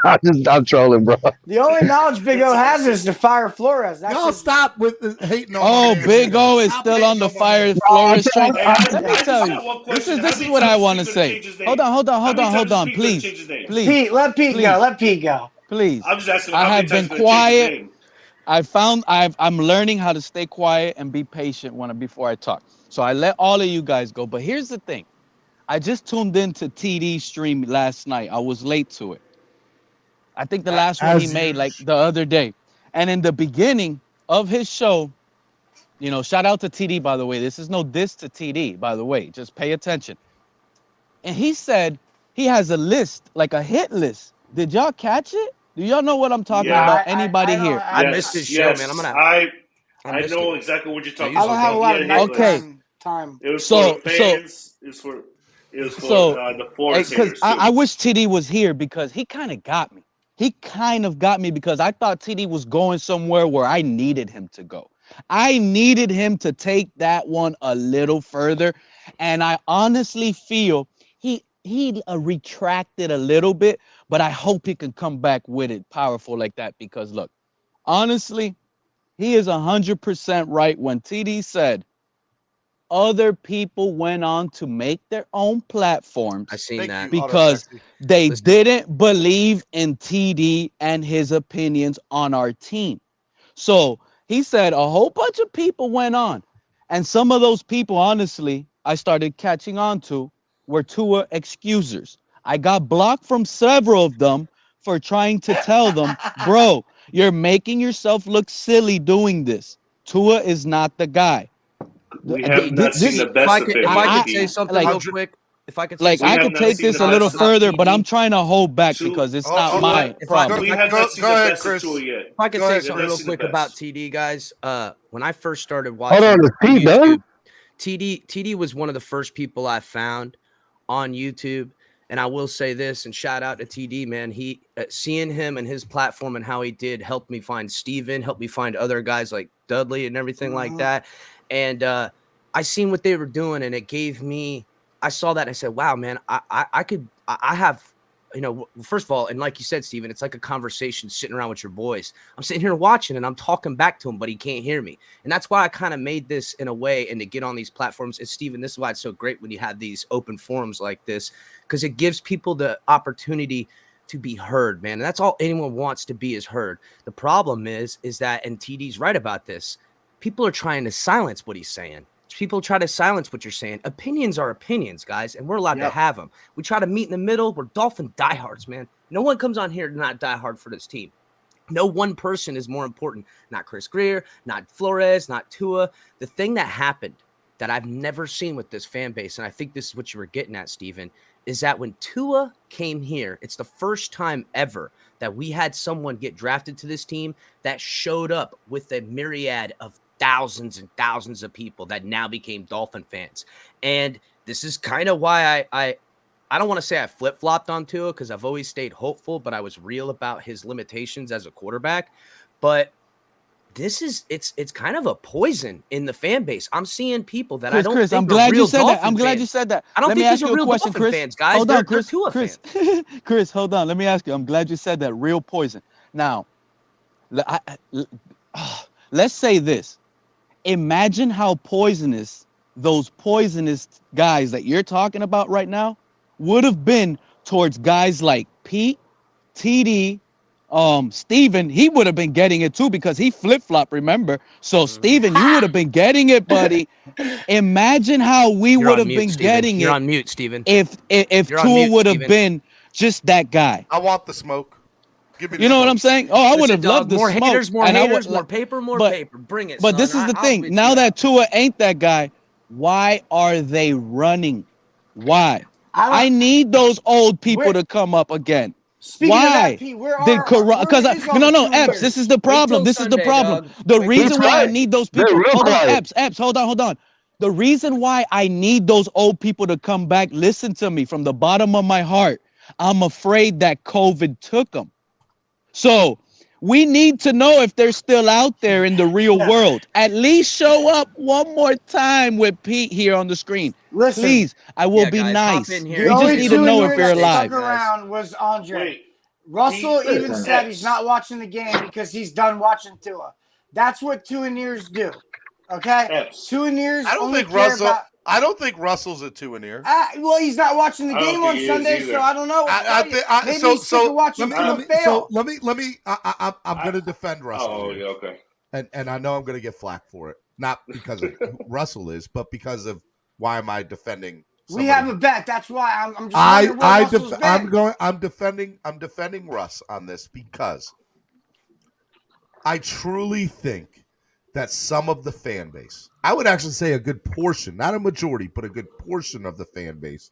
I'm trolling, bro. The only knowledge Big O has is to fire Flores. That's Y'all stop with the hating on. Oh, Big O is still on the fire Flores train. Let me tell you, this is what I want to say. Hold on, please. Pete, let Pete go. Let Pete go. Please. I'm just asking. I how have many been times he's gonna change his quiet. name? I'm learning how to stay quiet and be patient before I talk. So I let all of you guys go. But here's the thing. I just tuned into TD's stream last night. I was late to it. I think the last one he made like the other day. And in the beginning of his show, shout out to TD, by the way. This is no diss to TD, by the way. Just pay attention. And he said he has a list, like a hit list. Did y'all catch it? Do y'all know what I'm talking about? Anybody here? I missed his show, man. I know exactly what you're talking I about. don't have a lot of nighttime time. It was for the fans. It was for the Florida haters, too. I wish TD was here because he kind of got me. Because I thought TD was going somewhere where I needed him to go. I needed him to take that one a little further. And I honestly feel he retracted a little bit, but I hope he can come back with it powerful like that. Because look, honestly, he is 100% right when TD said other people went on to make their own platforms. I seen that because they didn't believe in TD and his opinions on our team. So he said a whole bunch of people went on, and some of those people, honestly, I started catching on to were Tua excusers. I got blocked from several of them for trying to tell them, bro, you're making yourself look silly doing this. Tua is not the guy. We have not seen the best of him. If I could say something real quick, I could take this a little further, but I'm trying to hold back because it's not my problem. We have not seen the best of Tua yet. If I could say something real quick about TD, guys, when I first started watching YouTube, TD was one of the first people I found on YouTube. And I will say this, and shout out to TD, man. He seeing him and his platform and how he did helped me find Steven, helped me find other guys like Dudley and everything like that. And I seen what they were doing, and it gave me. I saw that, and I said, "Wow, man, I have." First of all, and like you said, Steven, it's like a conversation sitting around with your boys. I'm sitting here watching and I'm talking back to him, but he can't hear me. And that's why I kind of made this in a way and to get on these platforms. And Steven, this is why it's so great when you have these open forums like this, because it gives people the opportunity to be heard, man. And that's all anyone wants to be is heard. The problem is that, and TD's right about this, people are trying to silence what he's saying. People try to silence what you're saying. Opinions are opinions, guys, and we're allowed to have them. We try to meet in the middle. We're Dolphin diehards, man. No one comes on here to not die hard for this team. No one person is more important. Not Chris Greer, not Flores, not Tua. The thing that happened that I've never seen with this fan base, and I think this is what you were getting at, Steven, is that when Tua came here, it's the first time ever that we had someone get drafted to this team that showed up with a myriad of thousands and thousands of people that now became Dolphin fans. And this is kind of why I don't want to say I flip-flopped on Tua because I've always stayed hopeful, but I was real about his limitations as a quarterback. But it's kind of a poison in the fan base. I'm seeing people that I don't Chris, think I'm are glad real you said that. Dolphin I'm glad you fans. said that. I don't Let think me these ask are you a real question, Dolphin Chris. fans, guys. Hold They're on, Chris. Tua Chris, fans. Chris, hold on. Let me ask you. I'm glad you said that. Real poison. Now, let's say this. Imagine how poisonous those poisonous guys that you're talking about right now would have been towards guys like Pete, TD, Steven. He would have been getting it too because he flip-flop, remember? So Steven, you would have been getting it, buddy. Imagine how we You're would on have mute, been Steven. getting You're it on mute, Steven. if You're on Tua mute, would have Steven. been just that guy. I want the smoke. Give me the You know smoke. what I'm saying? Oh, I would Listen, have loved the more smoke. haters, more and I haters, would, more paper, more but, paper. Bring it, But son. this is the I'll thing. with Now you. that Tua ain't that guy, why are they running? Why? I need those old people to come up again. Speaking of Why? that, Pete, where Because is all the no, 2 Epps, years? this is the problem. This is the Sunday, problem. dog. The Wait reason till why I Sunday. need those They're people. real Hold on, quiet. Epps, hold on. The reason why I need those old people to come back, listen to me from the bottom of my heart. I'm afraid that COVID took them. So we need to know if they're still out there in the real world. At least show up one more time with Pete here on the screen. Listen. Please, I will be guys, hop nice. in The here. We just only need to 2 know in if here they're that stuck alive. around was Andre. Wait, Russell Pete, even said he's not watching the game because he's done watching Tua. That's what 2 in ears do. Okay? Epps. 2 in ears I don't only think care Russell. about. I don't think Russell's a 2 in here. Well, he's not watching the I don't game think on he is Sunday, either. so I don't know. Maybe he's sick of watching Tua fail. Let me. I'm going to defend Russell. Oh, here. yeah, okay. And I know I'm going to get flack for it, not because of who Russell is, but because of why am I defending? We have a bet. That's why I'm just wondering where Russell's been. I'm defending Russ on this because I truly think that some of the fan base, I would actually say a good portion, not a majority, but a good portion of the fan base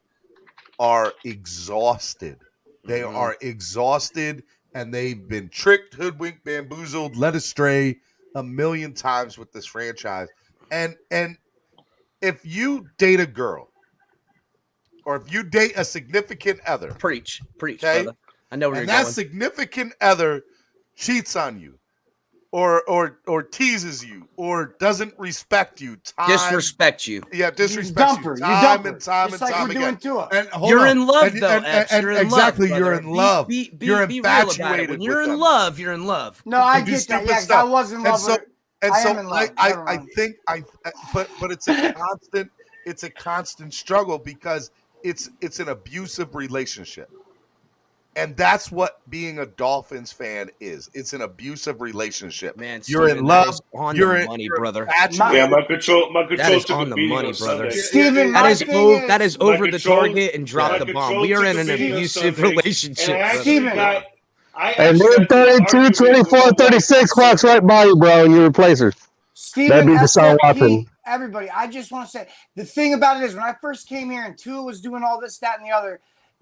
are exhausted. They are exhausted and they've been tricked, hoodwinked, bamboozled, led astray a million times with this franchise. And if you date a girl or if you date a significant other, preach, okay? brother. I know where and you're that going. significant other cheats on you or teases you or doesn't respect you, Disrespect you. Yeah, disrespect you. Time and time Just and like time we're again. doing Tua. And hold You're on. in love, though, And Epps. You're in exactly, love, you're brother. in love. You're Be real about it. infatuated When with you're in them. love, you're in love. No, I To do get that. stupid Yeah, 'cause stuff. I was in love with her. I am in love. Never mind. But it's a constant struggle because it's an abusive relationship. And that's what being a Dolphins fan is. It's an abusive relationship. Man, you're Steven, in love. that is on you're the money, you're brother. infatuated. Yeah, my control That is took on a the beating money, on brother. Sunday. Steven, that is My over the control- target and drop my the bomb. control We are took in a an beating on abusive Sunday, relationship, and I brother. actually Steven. got. And then 32, 24, 36 clocks right by you, bro, and you replace her. Steven, That'd be Deshaun Watson. SFP, everybody. I just want to say the thing about it is when I first came here and Tua was doing all this, that, and the other,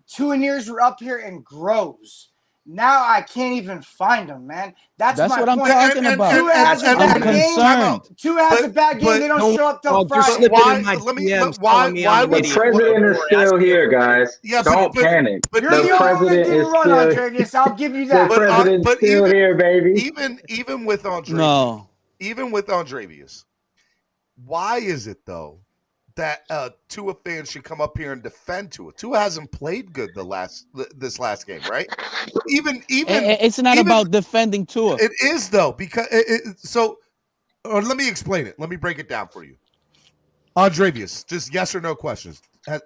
2 in ears were up here in groves. Now I can't even find them, man. That's my what I'm point. talking about. Tua has a I'm bad game. concerned. Tua has a bad game. They don't show up till You're Friday. slipping in my DMs telling me I'm an The idiot. president is still here, guys. Yeah, Don't panic. You're the only one that didn't run, Andreas. I'll give you that. The president's still here, baby. Even with Andrevius, No. even with Andrevius, why is it though that Tua fans should come up here and defend Tua? Tua hasn't played good this last game, right? Even It's not about defending Tua. It is though because or let me explain it. Let me break it down for you. Andrevius, just yes or no questions.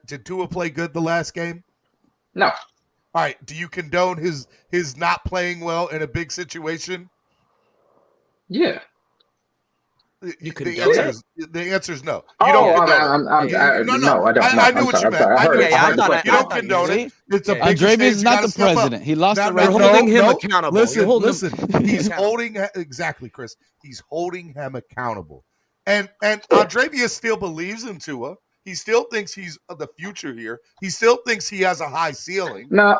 Did Tua play good the last game? No. All right. Do you condone his not playing well in a big situation? Yeah. The answer is no. You Oh, don't condone no, I don't. I knew what you meant. I knew what you heard the meant. question. You don't condone it. It's a big Andrevius mistake. is You not gotta the step up. president. He lost the You're race. holding him accountable. Listen, You're holding listen. He's holding exactly, Chris. He's holding him accountable, and Andrevius still believes in Tua. He still thinks he's the future here. He still thinks he has a high ceiling. No,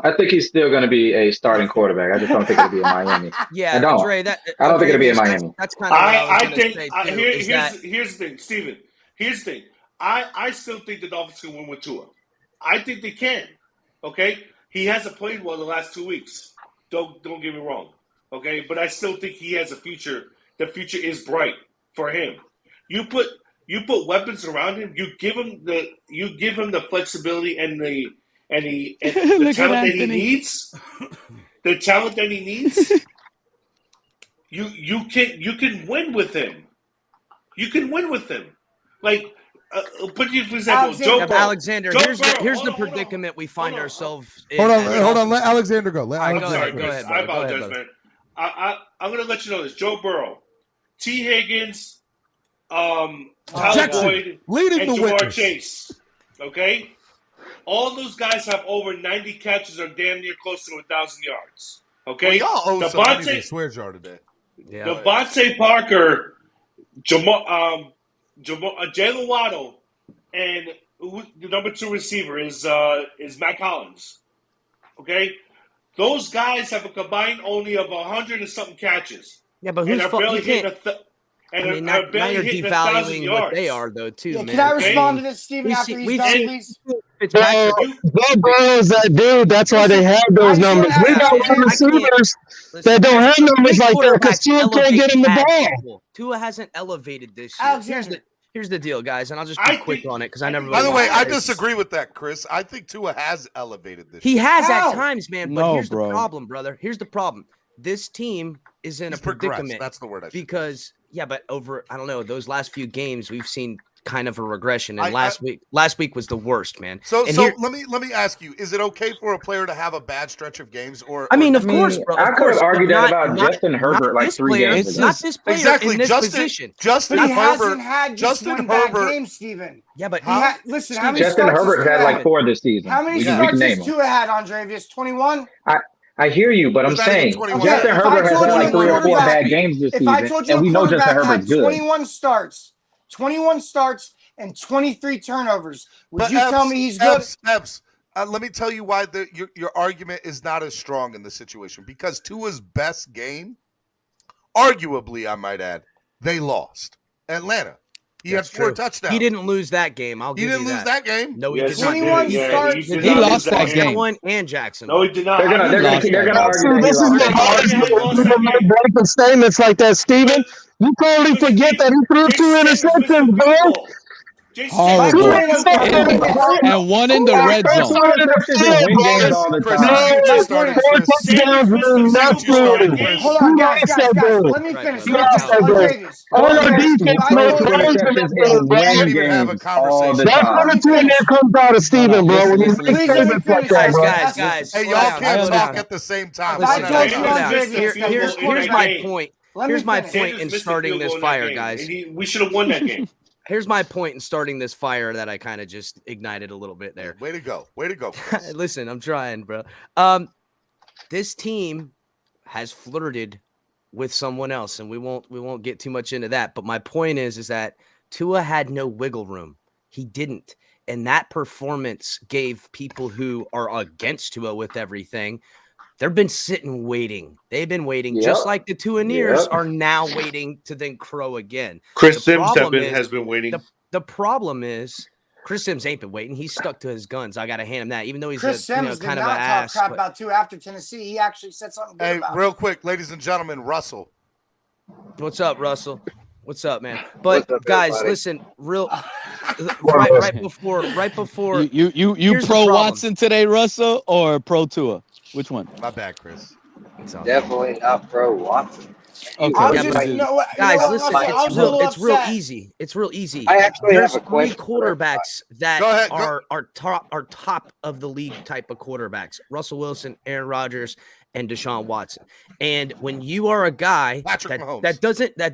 I think he's still going to be a starting quarterback. I just don't think it'll be in Miami. Yeah, I don't. Andre, I don't think it'll be in Miami. That's kind of what I was going to say too. Here's the thing, Steven. Here's the thing. I still think the Dolphins can win with Tua. I think they can. Okay, he hasn't played well the last 2 weeks. Don't get me wrong, Okay, but I still think he has a future. The future is bright for him. You put weapons around him. You give him the flexibility and the talent that he needs. The talent that he needs. You can win with him. You can win with him. Like put you for example, Joe Burrow. Alexander, Joe here's Burrow. the predicament we find ourselves in. Hold on. Let Alexander go. Let I'm Alexander sorry, go. go ahead, I brother. apologize, man. I'm going to let you know this. Joe Burrow, T. Higgins, Tyler Jackson, Boyd, leading and the Jamar witness. Chase. Okay? All those guys have over 90 catches or damn near close to 1,000 yards. Okay? Well, y'all owe somebody the Devontae, swear jar today. Yeah. Devontae Parker, Jalen Waddle, and the number 2 receiver is Matt Collins. Okay? Those guys have a combined only of 100 and something catches. Yeah, but and who's are barely hitting now you're devaluing what they are, though, too, man. Can I respond to this, Steven, after he's done, please? Joe Burrow's that dude. That's why they have those numbers. We got wide receivers that don't have numbers like that because Tua can't get him the ball. Tua hasn't elevated this year. Here's the deal, guys, and I'll just be quick on it because I never. By the way, I disagree with that, Chris. I think Tua has elevated this. He year. has at times, man. But No, here's bro. the problem, brother. Here's the problem. This team is in a predicament. That's the word I should because but over I don't know those last few games we've seen kind of a regression, and last week was the worst, man. So let me ask you: is it okay for a player to have a bad stretch of games? Or of course, bro. I could have argued that about Justin Herbert like 3 games ago. Not this player exactly in this Justin, position. Justin But he Herbert. hasn't had just Justin one Herbert. bad game, Steven. Yeah, but listen, how many Justin starts Herbert has had Tua like 4 this season. How many we starts can name has them. Tua had, Andrevius? 21? I hear you, but I'm Was that even saying 21? Justin If I Herbert has told had you like a 3 or 4 quarterback- bad games this If I season, told you and a we know Justin quarterback had Herbert's good. 21 starts and 23 turnovers, would But you tell me he's good? Ebbs, let me tell you why your argument is not as strong in this situation. Because Tua's best game, arguably, I might add, they lost. Atlanta. He had 4 touchdowns. He didn't lose that game. He didn't lose that game. No, he Yes, did not. 21 Yeah, starts. he did He not lost lose that game. One and Jackson. No, he did not. They're gonna argue that he This is lost. what breaking statements like that, Steven. You totally forget that he threw 2 interceptions, bro. Horrible. And one in the red zone. Hold on, guys. Let me finish. Andrevius. All the defense made plays in this game, bro. Can't even have a conversation. That's what the team that comes out of Steven, bro. When you make statements like that, bro. Guys. Hey, y'all can't talk at the same time. Here's my point. Here's my point in Missed the starting field this goal in that fire, game, guys. and we should have won that game. Here's my point in starting this fire that I kind of just ignited a little bit there. Way to go. Way to go, Chris. Listen, I'm trying, bro. This team has flirted with someone else, and we won't get too much into that. But my point is that Tua had no wiggle room. He didn't. And that performance gave people who are against Tua with everything, they've been sitting waiting. They've been waiting, just like the Tuaneers are now waiting to then crow again. Chris Sims has been waiting. The problem is Chris Sims ain't been waiting. He's stuck to his guns. I got to hand him that, even though he's Chris Sims kind did of not an talk ass. crap about Tua after Tennessee. He actually said something good Hey, about real quick, ladies and gentlemen, Russell. What's up, Russell? What's up, man? But up, guys, everybody? listen, right before You pro Watson today, Russell, or pro Tua? Which one? My bad, Chris. Definitely not pro Watson. Okay, guys, listen, it's real easy. It's real easy. I actually There's have a 3 question. quarterbacks that Go ahead, are top of the league type of quarterbacks: Russell Wilson, Aaron Rodgers, and Deshaun Watson. And when you are a guy that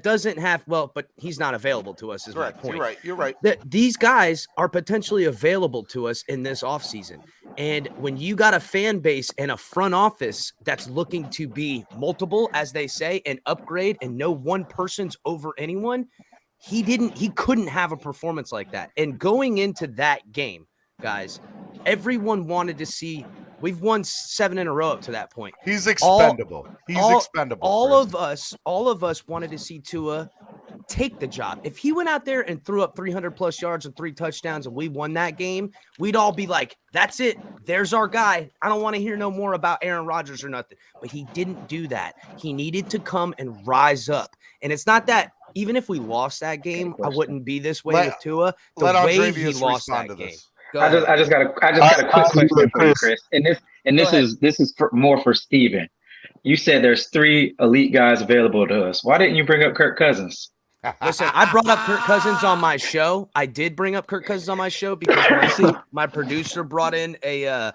doesn't have but he's not available to us, is my point. You're right. These guys are potentially available to us in this offseason. And when you got a fan base and a front office that's looking to be multiple, as they say, and upgrade, and no one person's over anyone, he couldn't have a performance like that. And going into that game, guys, everyone wanted to see. We've won 7 in a row up to that point. He's expendable. He's expendable. All of us wanted to see Tua take the job. If he went out there and threw up 300 plus yards and 3 touchdowns and we won that game, we'd all be like, that's it. There's our guy. I don't want to hear no more about Aaron Rodgers or nothing. But he didn't do that. He needed to come and rise up. And it's not that even if we lost that game, I wouldn't be this way with Tua. The way he lost that game. I just got a quick question for you, Chris. And this is more for Steven. You said there's 3 elite guys available to us. Why didn't you bring up Kirk Cousins? Listen, I brought up Kirk Cousins on my show. I did bring up Kirk Cousins on my show because my producer brought in a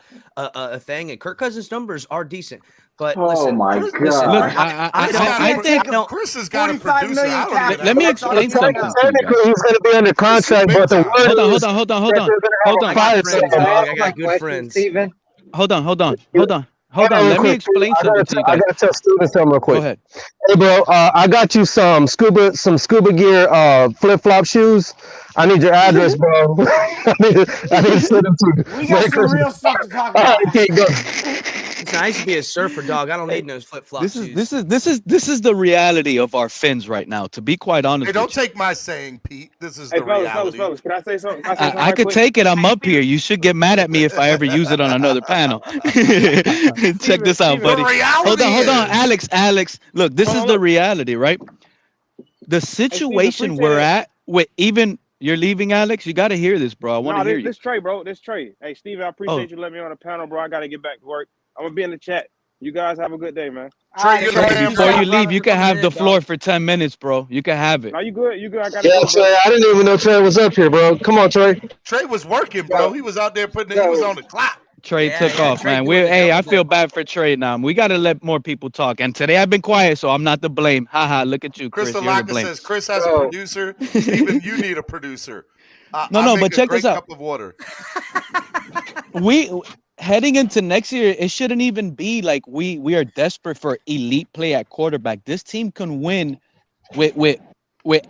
thing, and Kirk Cousins' numbers are decent. But listen, God! Listen, Look, I think Chris has got a 45 producer. million cap. let me explain something to you Technically, guys. he's going to be under contract, but the word Hold is on. I got friends, dog. I got good friends. Steven. Hold on. Let me explain something to you I guys. gotta tell Steven something real quick. Go ahead. Hey, bro, I got you some scuba gear flip flop shoes. I need your address, bro. I need to send them to you. We got some real stuff to talk about. Okay, go. Listen, I used to be a surfer, dog. I don't need no flip flops. This is the reality of our Fins right now. To be quite honest, Hey, don't with you. take my saying, Pete. This is Hey, the reality. fellas, can I say something? I could take it. I'm up here. You should get mad at me if I ever use it on another panel. Check this out, buddy. Hold on, Alex. Look, this is the reality, right? The situation we're at with even you're leaving, Alex. You got to hear this, bro. I want to hear you. This Trey, bro. This Trey. Hey, Steven, I appreciate you letting me on the panel, bro. I got to get back to work. I'm going to be in the chat. You guys have a good day, man. Trey, before you leave, you can have the floor for 10 minutes, bro. You can have it. No, you good. You good. I got Yeah, Trey, I didn't even know Trey was up here, bro. Come on, Trey. Trey was working, bro. He was out there he was on the clock. Trey took off, man. I feel bad for Trey now. We got to let more people talk. And today I've been quiet, so I'm not to blame. Haha, look at you, Chris. Crystal You're to Laka blame. says Chris has a producer. Steven, you need a producer. No, I but check this out. Cup of water. We heading into next year, it shouldn't even be like we are desperate for elite play at quarterback. This team can win with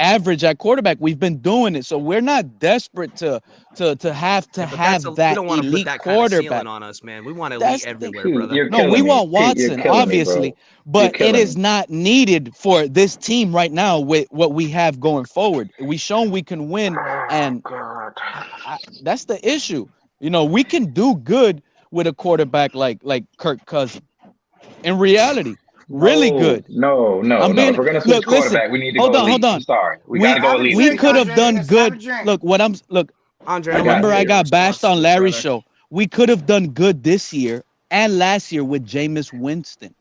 average at quarterback. We've been doing it, so we're not desperate to have that we don't want to put elite that kind of quarterback ceiling on us, man. We want elite everywhere, brother. No, we want Watson, obviously, but it is not needed for this team right now with what we have going forward. We've shown we can win, and that's the issue. You know, we can do good with a quarterback like Kirk Cousins. In reality, really good. No. If we're gonna switch quarterback, we need to go elite. Hold on. I'm sorry. We gotta go elite. We could have done good. Look. Andre, remember I got bashed on Larry's show. We could have done good this year and last year with Jameis Winston.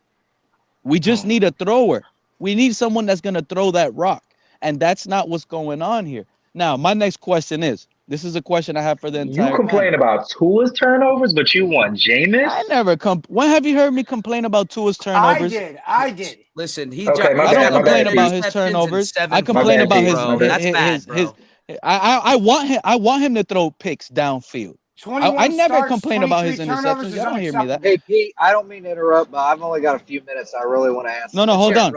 We just need a thrower. We need someone that's gonna throw that rock, and that's not what's going on here. Now, my next question is. This is a question I have for the entire. You complain about Tua's turnovers, but you want Jameis? I never when have you heard me complain about Tua's turnovers? I did. Listen, I don't complain about his turnovers. I complain about his. I want him to throw picks downfield. I never complain about his interceptions. You don't hear me that. Hey, Pete, I don't mean to interrupt, but I've only got a few minutes. I really want to ask. No, hold on.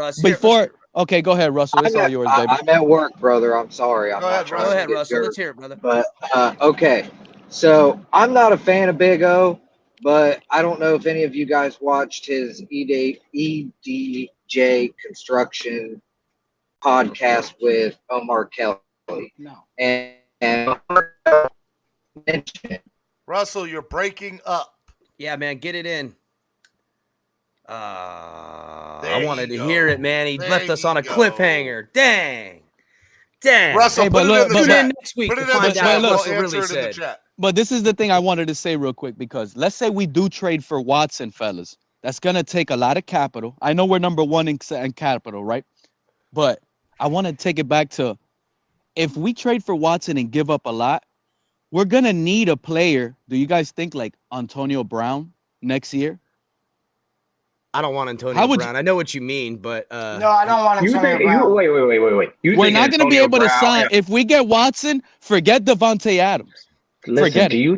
Okay, go ahead, Russell. It's all yours, baby. I'm at work, brother. I'm sorry. Go ahead, Russell. Let's hear it, brother. But okay, so I'm not a fan of Big O, but I don't know if any of you guys watched his EDJ Construction podcast with Omar Kelly. No. And Russell, you're breaking up. Yeah, man, get it in. I wanted to hear it, man. He left us on a cliffhanger. Dang. Russell, put it in next week to find out what Russell really said. But this is the thing I wanted to say real quick, because let's say we do trade for Watson, fellas. That's going to take a lot of capital. I know we're number 1 in capital, right? But I want to take it back to, if we trade for Watson and give up a lot, we're going to need a player. Do you guys think like Antonio Brown next year? I don't want Antonio Brown. I know what you mean, but no, I don't want Antonio Brown. Wait. We're not going to be able to sign if we get Watson. Forget Devontae Adams. Listen, do you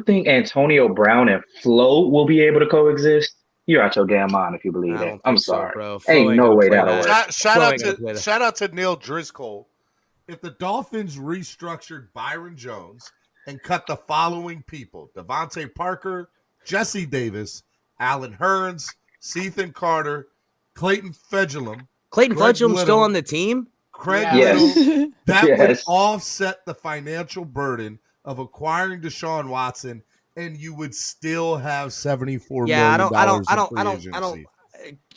think Antonio Brown and Flo will be able to coexist? You're out your damn mind if you believe that. I'm sorry, bro. Ain't no way that'll work. Shout out to Neil Driscoll. If the Dolphins restructured Byron Jones and cut the following people: Devontae Parker, Jesse Davis, Allen Hurns, Ethan Carter, Clayton Fedulum. Clayton Fedulum's still on the team? Craig Yes. Little, that would Yes. offset the financial burden of acquiring Deshaun Watson, and you would still have $74 million in free agency.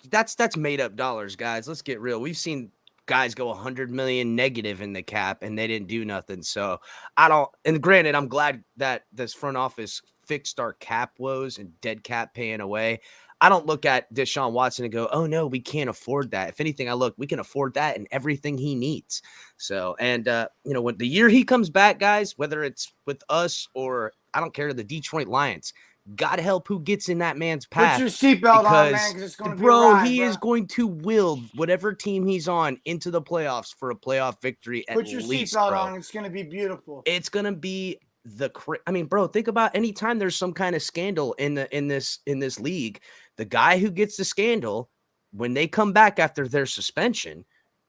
That's made up dollars, guys. Let's get real. We've seen guys go 100 million negative in the cap and they didn't do nothing. So and granted, I'm glad that this front office fixed our cap woes and dead cap paying away. I don't look at Deshaun Watson and go, oh no, we can't afford that. If anything, I look, we can afford that and everything he needs. So, and when the year he comes back, guys, whether it's with us or I don't care, the Detroit Lions, God help who gets in that man's path. Put your seatbelt on, man, because it's going to be a ride, he is going to will whatever team he's on into the playoffs for a playoff victory at least. Put your seatbelt on. It's going to be beautiful. It's going to be think about any time there's some kind of scandal in this league. The guy who gets the scandal, when they come back after their suspension,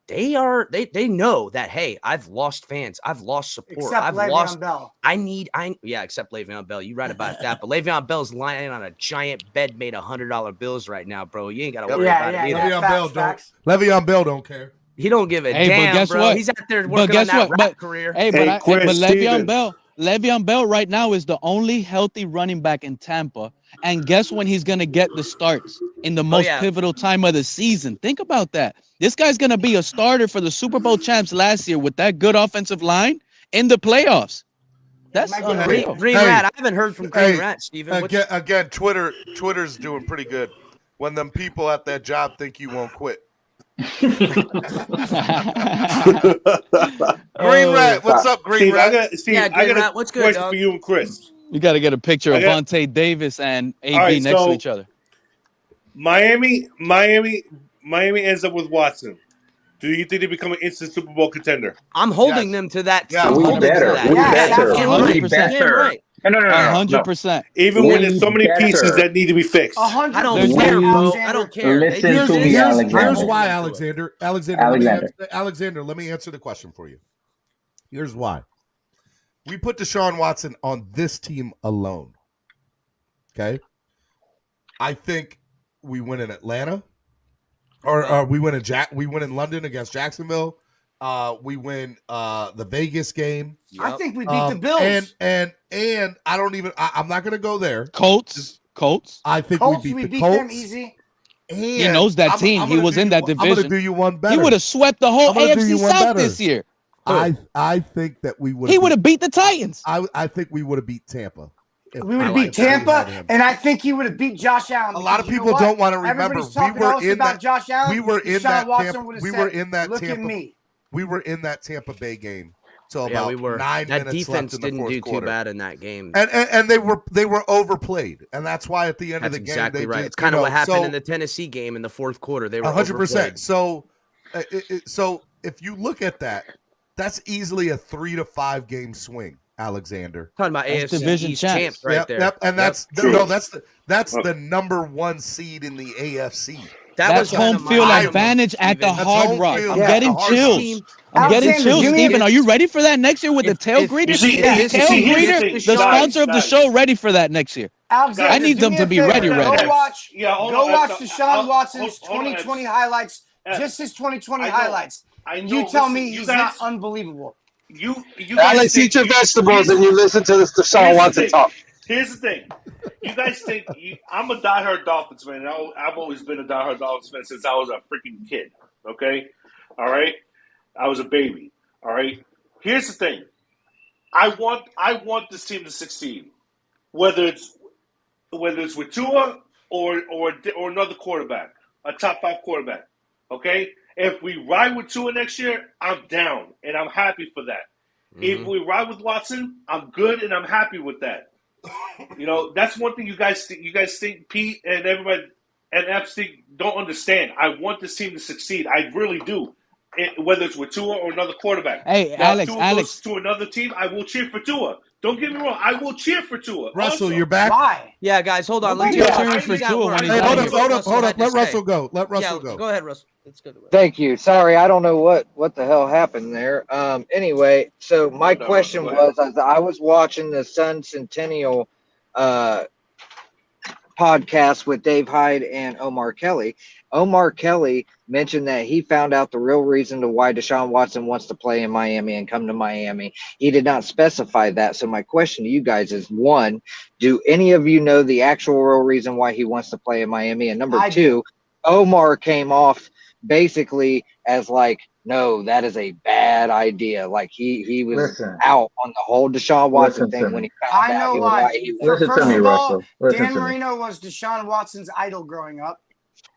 they know that, hey, I've lost fans, I've lost support, except Le'Veon Bell. Except Le'Veon Bell. You're right about that. But Le'Veon Bell's lying on a giant bed made of $100 bills right now, bro. You ain't got to worry about it either. Le'Veon Bell don't care. He don't give a damn, but guess bro. What? He's out there working on that rap career. Hey, but Le'Veon Bell right now is the only healthy running back in Tampa. And guess when he's going to get the starts? In the most pivotal time of the season. Think about that. This guy's going to be a starter for the Super Bowl champs last year with that good offensive line in the playoffs. That's unreal. Green Rat. I haven't heard from Green Rat, Steven. Again, Twitter's doing pretty good. When them people at that job think you won't quit. Green Rat, what's up, Green Steve, Rat? I got a question for you and Chris. You got to get a picture of Vontae Davis and AB next to each other. Miami ends up with Watson. Do you think they become an instant Super Bowl contender? I'm holding them to that. Yeah, we better. We better. Right. No. 100%. Even when there's so many pieces that need to be fixed. 100%. I don't care, bro. I don't care. Listen to me, Alexander. Here's why, Alexander. Alexander, let me answer the question for you. Here's why. We put Deshaun Watson on this team alone. Okay? I think we win in Atlanta. Or we win in London against Jacksonville. We win the Vegas game. I think we beat the Bills. And I don't even I'm not gonna go there. Colts. I think we beat the them Colts. easy. And he knows that team. He was in that division. I'm gonna do you one better. He would have swept the whole AFC South this year. I think that we would. He would have beat the Titans. I think we would have beat Tampa. We would have beat Tampa, and I think he would have beat Josh Allen. A lot of people don't want to remember we were in that. Josh Allen. We were in that. Look at me. We were in that Tampa Bay game. So Yeah, we were. 9 that minutes defense left in the didn't fourth do quarter. too bad in that game. And they were overplayed, and that's why at the end of the game, exactly right. Just, it's kind of what happened in the Tennessee game in the fourth quarter. They were 100%. So if you look at that, that's easily a 3 to 5 game swing, Alexander. Talking about That's AFC division East champs. champs right there. Yep, and that's the number 1 seed in the AFC. That's home field advantage at the Hard Rock. I'm getting chills. I'm getting chills, Steven. Are you ready for that next year with the tail greeter? Is tail greeter, the sponsor of the show, ready for that next year? Alexander, I need them to be ready. Go watch Deshaun Watson's 2020 highlights. Just his 2020 highlights. You tell me he's not unbelievable. Alex, eat your vegetables and you listen to this Deshaun Watson talk. Here's the thing. You guys think I'm a diehard Dolphins fan. I've always been a diehard Dolphins fan since I was a freaking kid. Okay? All right? I was a baby. All right? Here's the thing. I want this team to succeed. Whether it's with Tua or another quarterback, a top 5 quarterback. Okay? If we ride with Tua next year, I'm down and I'm happy for that. If we ride with Watson, I'm good and I'm happy with that. You know, that's one thing you guys think Pete and everybody and Epstein don't understand. I want this team to succeed. I really do. Whether it's with Tua or another quarterback. Hey, now, Alex, if Tua goes to another team, I will cheer for Tua. Don't get me wrong. I will cheer for Tua. Russell, also. you're back. Why? Yeah, guys, hold on. Let's cheering for Tua when he's Hold out here. up. Let Russell go. Let Russell go. Go ahead, Russell. Let's go. Thank you. Sorry, I don't know what the hell happened there. Anyway, so my question was, as I was watching the Sun Centennial podcast with Dave Hyde and Omar Kelly. Omar Kelly mentioned that he found out the real reason to why Deshaun Watson wants to play in Miami and come to Miami. He did not specify that. So my question to you guys is, one, do any of you know the actual real reason why he wants to play in Miami? And number two, Omar came off basically as like, no, that is a bad idea. Like he was out on the whole Deshaun Watson thing when he found I out know he why. was First of all, Dan Marino was Deshaun Watson's idol growing up.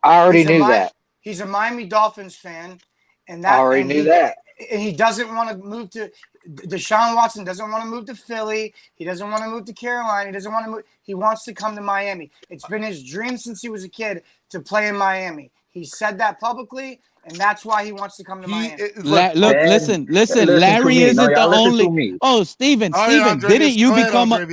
I already knew that. He's a Miami Dolphins fan, and I already knew that. And he doesn't want to move to Deshaun Watson. Doesn't want to move to Philly. He doesn't want to move to Carolina. He doesn't want to move. He wants to come to Miami. It's been his dream since he was a kid to play in Miami. He said that publicly, and that's why he wants to come to Miami. Listen. Larry isn't the only. Oh, Steven, didn't you become a?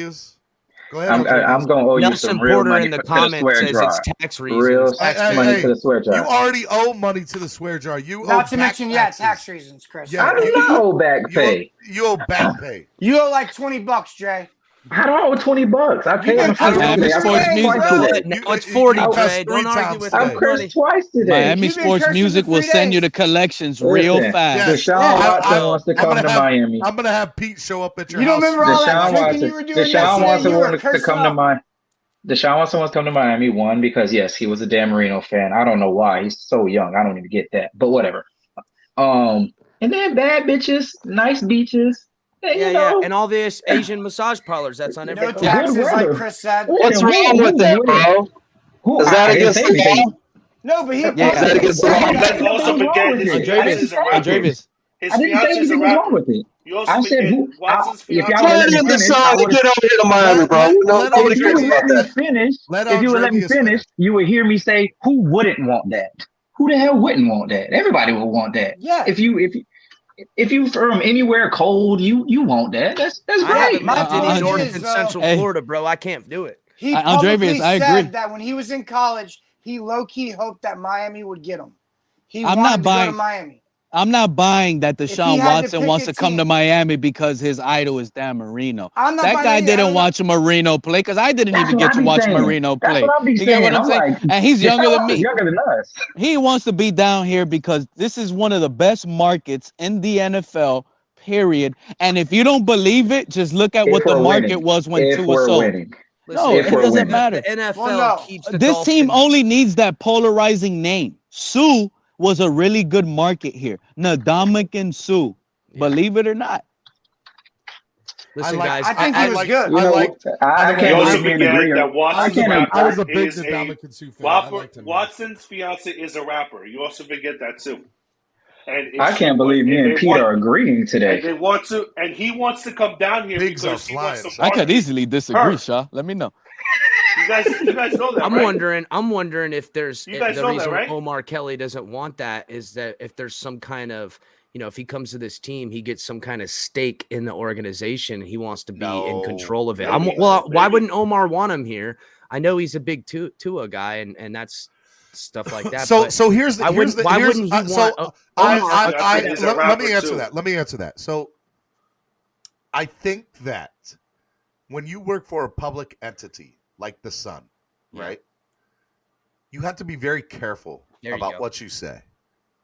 Go ahead. I'm going to owe you Nelson some real Porter money in the for the comments swear says jar. it's tax Real reasons. money for the swear jar. You already owe money to the swear jar. You Not owe to back mention, taxes. tax reasons, Chris. Yeah, I do not owe back pay. You owe back pay. You owe like $20, Jay. How do I owe $20? I paid him Miami Sports Music. Now it's 40, Jay. Don't argue with I've me. cursed twice today. Miami Sports Music will send you the collections real fast. Deshaun Watson wants to come to Miami. I'm gonna have Pete show up at your You house. don't remember all that drinking you were doing Deshaun Watson yesterday? wants to come to Miami. Deshaun Watson wants to come to Miami, one, because yes, he was a Dan Marino fan. I don't know why. He's so young. I don't even get that. But whatever. And then bad bitches, nice beaches. Yeah. And all this Asian massage parlors. That's on every taxes, like Chris said. What's wrong with that, bro? Is that against the law? No, but he. Is that against the law? Let's also forget his fiance is a rapper. His fiance is a rapper. You also forget Watson's fiance. Deshaun to get over here to Miami, bro. If you would let me finish, you would hear me say, "Who wouldn't want that? Who the hell wouldn't want that? Everybody would want that. Yeah. If you from anywhere cold, you want that. That's I great. haven't lived in North and Central Florida, bro. I can't do it. He publicly said that when he was in college, he low-key hoped that Miami would get him. He wanted to go to Miami. I'm not buying that Deshaun had to Watson pick wants a to come to team- Miami because his idol is Dan Marino. I'm not That buying guy any- I didn't don't watch Marino play because I didn't That's even what get I to be watch saying. Marino That's play. what I be You get what saying. I'm I'm saying? like, And he's younger than me. Younger than us. He wants to be down here because this is one of the best markets in the NFL, period. And if you don't believe it, just look at what the market was when Tua sold. No, it doesn't matter. The NFL keeps the This team Dolphins. only needs that polarizing name. Sue was a really good market here. Ndamukong Suh. Believe it or not. Listen, guys, I think he was good. I can't also believe forget agree. that Watson's rapper I was a big is Ndamukong Suh fan. I liked him. Watson's fiance is a rapper. You also forget that too. And I can't believe me and Pete are agreeing today. And they want to, and he wants to come down here because he wants to. I could easily disagree, Her. Shaw. Let me know. You guys know that, I'm right? wondering if there's You guys the know that, reason right? Omar Kelly doesn't want that is that if there's some kind of, if he comes to this team, he gets some kind of stake in the organization. He wants to be in control of it. Why wouldn't Omar want him here? I know he's a big Tua guy, and that's stuff like that. So here's the why wouldn't he want? Let me answer that. Let me answer that. So I think that when you work for a public entity like the Sun, right, you have to be very careful about what you say.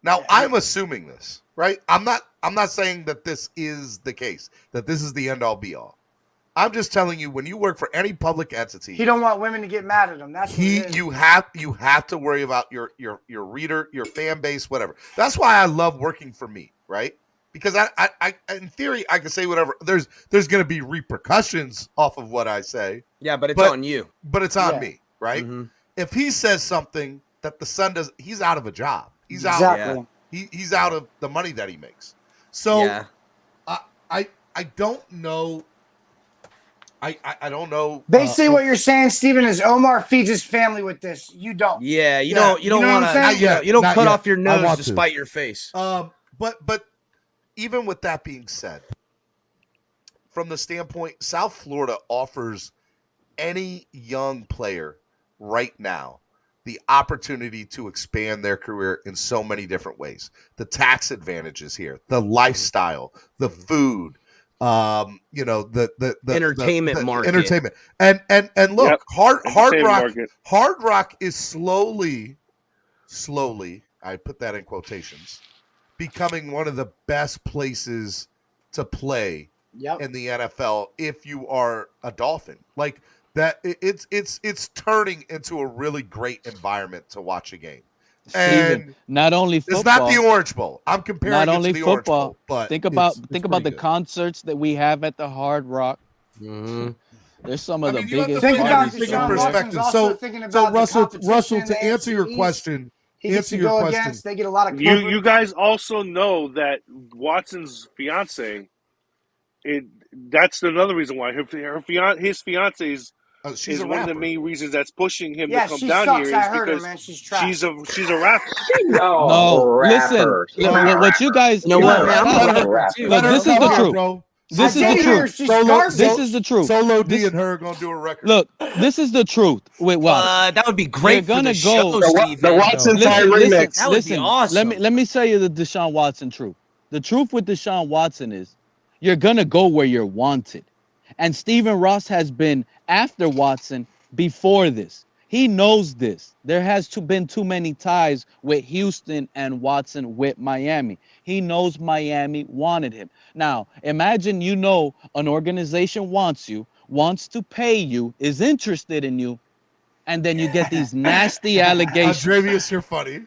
Now, I'm assuming this, right? I'm not saying that this is the case, that this is the end all be all. I'm just telling you, when you work for any public entity, He don't want women to get mad at him. That's what it is. you have to worry about your reader, your fan base, whatever. That's why I love working for me, right? Because I in theory I can say whatever. There's going to be repercussions off of what I say. Yeah, but it's on you. But it's on me, right? Mm-hmm. If he says something that the Sun does, he's out of a job. He's out. Exactly. He's out of the money that he makes. So I don't know. I don't know. Basically, what you're saying, Steven, is Omar feeds his family with this. You don't. Yeah, you don't know want what I'm saying? to. You don't Not cut yet. off your I nose want to to. spite your face. But even with that being said, from the standpoint, South Florida offers any young player right now the opportunity to expand their career in so many different ways. The tax advantages here, the lifestyle, the food, you know, the entertainment market. entertainment. And look, Yep. Hard Entertainment Rock market. Hard Rock is slowly, I put that in quotations, becoming one of the best places to play in the NFL if you are a Dolphin. Like that, it's turning into a really great environment to watch a game. Steven, And not only it's football, not the Orange Bowl. I'm comparing not it only to the Orange football, Bowl, but think about it's think about the pretty good. concerts that we have at the Hard Rock. Mm-hmm. There's some of the you have to biggest put it parties in going there. perspective. Also thinking So about the Russell, competition, to the answer your AFC East. question, He gets to go against. They get a lot of coverage. You guys also know that Watson's fiance, that's another reason why his fiance is she's a one of the rapper. main reasons that's pushing him Yeah, to come she down sucks. here I is heard her, because man. She's trash. she's a rapper. No, listen. What you guys? You know what, man? I'm a look, rapper too. look, this is the truth. Bro. This is the truth. This is the truth. Solo D and her are gonna do a record. Look, this is the truth. With Watson, that would be great They're for the gonna go show, Steven. The Watson time remix. That would be awesome. Let me tell you the Deshaun Watson truth. The truth with Deshaun Watson is you're gonna go where you're wanted. And Stephen Ross has been after Watson before this. He knows this. There has been too many ties with Houston and Watson with Miami. He knows Miami wanted him. Now, imagine an organization wants you, wants to pay you, is interested in you, and then you get these nasty allegations. Andrevius, you're funny.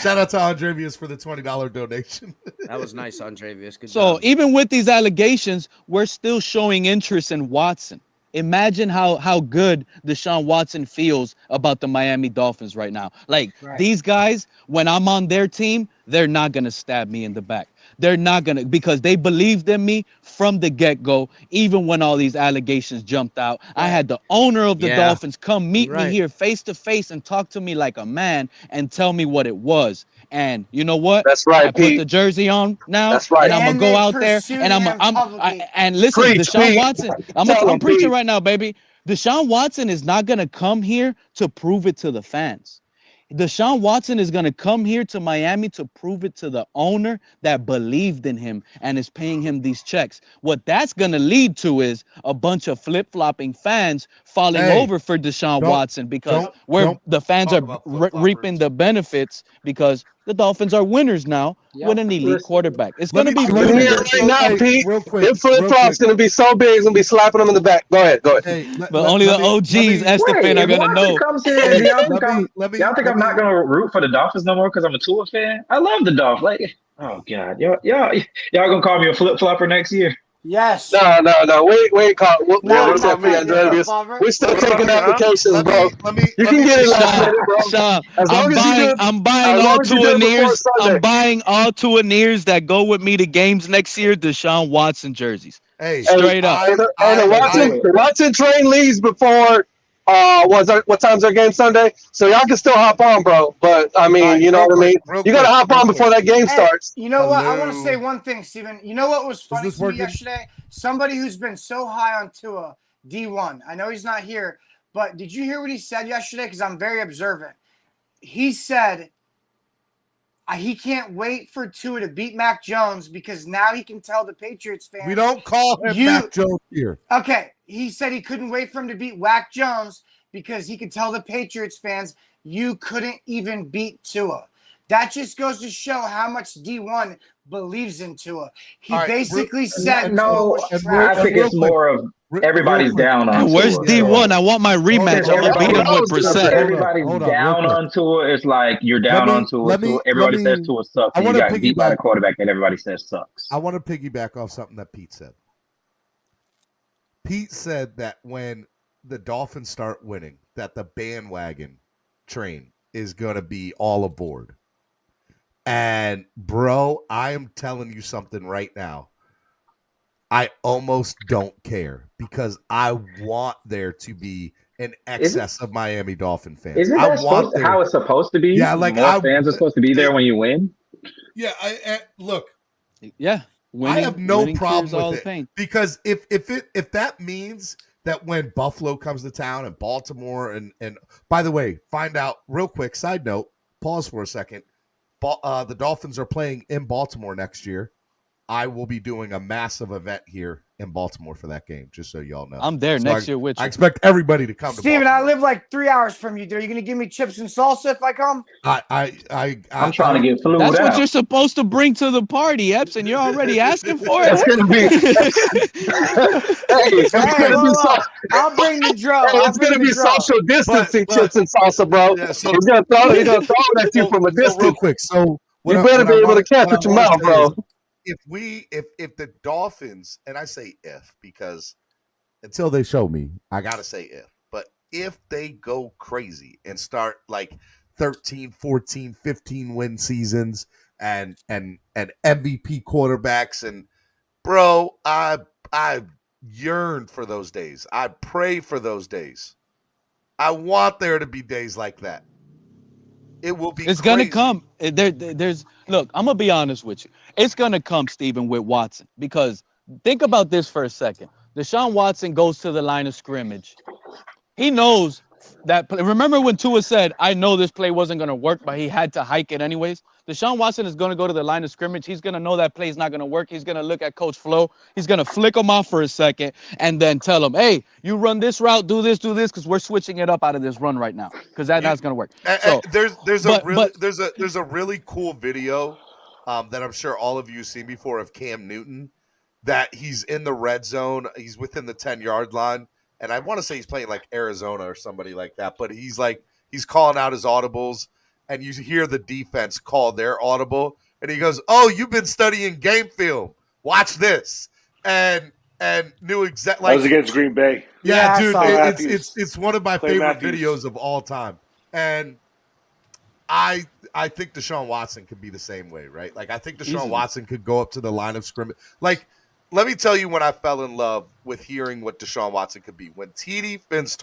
Shout out to Andrevius for the $20 donation. That was nice, Andrevius. Good So job. even with these allegations, we're still showing interest in Watson. Imagine how good Deshaun Watson feels about the Miami Dolphins right now. Like these guys, when I'm on their team, they're not gonna stab me in the back. They're not gonna, because they believed in me from the get-go, even when all these allegations jumped out. I had the owner of the Dolphins come meet me here face to face and talk to me like a man and tell me what it was. And you know what? That's right, I put Pete. the jersey on now, That's right. and I'm gonna go out there and and listen, Preach, Deshaun Pete. Watson. Tell I'm him, preaching Pete. right now, baby. Deshaun Watson is not gonna come here to prove it to the fans. Deshaun Watson is going to come here to Miami to prove it to the owner that believed in him and is paying him these checks. What that's going to lead to is a bunch of flip-flopping fans falling over for Deshaun Watson because the fans are reaping the benefits because the Dolphins are winners now with an elite quarterback. It's going to be Right now, Pete. Them flip-flops going to be so big, it's going to be slapping them in the back. Go ahead. But only the OGs, Estefan, are going to know. Comes here, y'all think I'm not going to root for the Dolphins no more because I'm a Tua fan? I love the Dolphins. Like, oh God, y'all gonna call me a flip-flopper next year? Yes. No. Wait, Carl. We're still taking applications, bro. You can get it last minute, bro. Sean, As long as you do it- I'm buying as all long as you do it before Tuaneers. Sunday. I'm buying all Tuaneers that go with me to games next year. Deshaun Watson jerseys. Hey, straight up. And the Watson train leaves before what time's our game Sunday? So y'all can still hop on, bro. But I mean, you know what I mean? You gotta hop on before that game starts. You know what? I want to say one thing, Steven. You know what was funny to me yesterday? Somebody who's been so high on Tua, D1. I know he's not here, but did you hear what he said yesterday? Because I'm very observant. He said he can't wait for Tua to beat Mac Jones because now he can tell the Patriots fans. We don't call him Mac Jones here. Okay. He said he couldn't wait for him to beat Wack Jones because he could tell the Patriots fans you couldn't even beat Tua. That just goes to show how much D1 believes in Tua. He basically said no. I think it's more of everybody's down on. Where's Tua, D1? I want my rematch. I'm gonna beat him with Brissett. Everybody's down on Tua. It's like you're down on Tua. Everybody says Tua sucks. And you got beat by the quarterback that everybody says sucks. I want to piggyback off something that Pete said. Pete said that when the Dolphins start winning, that the bandwagon train is going to be all aboard. And, bro, I am telling you something right now. I almost don't care because I want there to be an excess of Miami Dolphin fans. Isn't that how it's supposed to be? Yeah, like more fans are supposed to be there when you win. Yeah, look. Yeah. I have no problem with it because if that means that when Buffalo comes to town and Baltimore and by the way, find out real quick, side note, pause for a second. The Dolphins are playing in Baltimore next year. I will be doing a massive event here in Baltimore for that game, just so y'all know. I'm there next year with you. I expect everybody to come. Steven, I live like 3 hours from you. Are you going to give me chips and salsa if I come? I'm trying to get flued That's what out. you're supposed to bring to the party, Epps, and you're already asking for it. That's gonna be. I'll bring the dro. It's gonna be social distancing chips and salsa, bro. Yeah, so he's gonna throw it at you from a distance. real quick, so you better be able to catch with your mouth, bro. If the Dolphins, and I say if because until they show me, I gotta say if, but if they go crazy and start like 13, 14, 15 win seasons and MVP quarterbacks, and bro, I yearn for those days. I pray for those days. I want there to be days like that. It will be. It's gonna come. There's look. I'm gonna be honest with you. It's gonna come, Stephen, with Watson, because think about this for a second. Deshaun Watson goes to the line of scrimmage. He knows that. Remember when Tua said, "I know this play wasn't gonna work, but he had to hike it anyways." Deshaun Watson is gonna go to the line of scrimmage. He's gonna know that play's not gonna work. He's gonna look at Coach Flo. He's gonna flick him off for a second and then tell him, "Hey, you run this route, do this, because we're switching it up out of this run right now, because that's gonna work." So there's a really cool video that I'm sure all of you have seen before of Cam Newton, that he's in the red zone. He's within the 10-yard line, and I want to say he's playing like Arizona or somebody like that. But he's calling out his audibles. And you hear the defense call their audible, and he goes, "Oh, you've been studying game film. Watch this." And knew exactly. That was against Green Bay. Yeah, dude, Matthews. it's one of my Clay favorite Matthews. videos of all time. And I think Deshaun Watson could be the same way, right? Like, I think Deshaun Easily. Watson could go up to the line of scrimmage. Like, let me tell you when I fell in love with hearing what Deshaun Watson could be. When TD Phins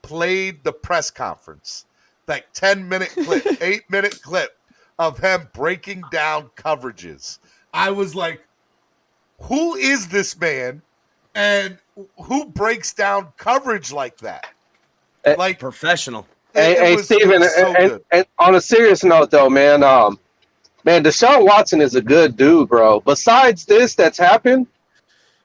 played the press conference, like 10-minute clip, 8-minute clip of him breaking down coverages. I was like, who is this man? And who breaks down coverage like that? Like professional. Hey, Steven, and on a serious note, though, man, Deshaun Watson is a good dude, bro. Besides this that's happened,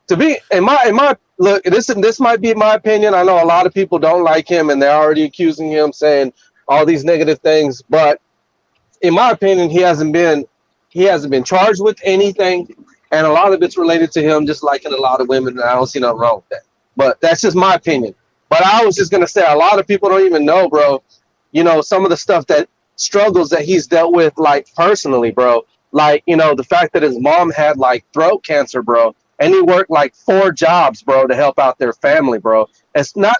to be in my look, this might be my opinion. I know a lot of people don't like him, and they're already accusing him, saying all these negative things. But in my opinion, he hasn't been charged with anything, and a lot of it's related to him just liking a lot of women, and I don't see nothing wrong with that. But that's just my opinion. But I was just gonna say, a lot of people don't even know, bro. You know, some of the stuff that struggles that he's dealt with, like personally, bro. Like, you know, the fact that his mom had like throat cancer, bro, and he worked like 4 jobs, bro, to help out their family, bro. It's not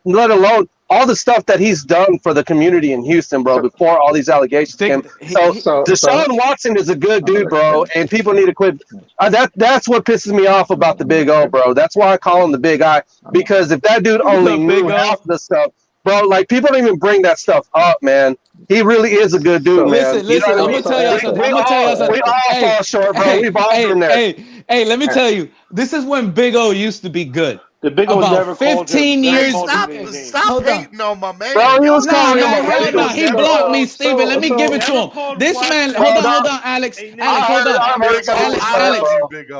let alone all the stuff that he's done for the community in Houston, bro, before all these allegations came. So Deshaun Watson is a good dude, bro, and people need to quit. That's what pisses me off about the Big O, bro. That's why I call him the Big I, because if that dude only knew half the stuff, bro, like people don't even bring that stuff up, man. He really is a good dude, man. Listen, I'm gonna tell you something. We all fall short, bro. We've all been there. Hey, let me tell you. This is when Big O used to be good. The Big O About never 15 years. Stop hating on my man. Bro, he was calling him a racist. No, he blocked me, Steven. Let me give it to him. This man, hold on, Alex. Hold on.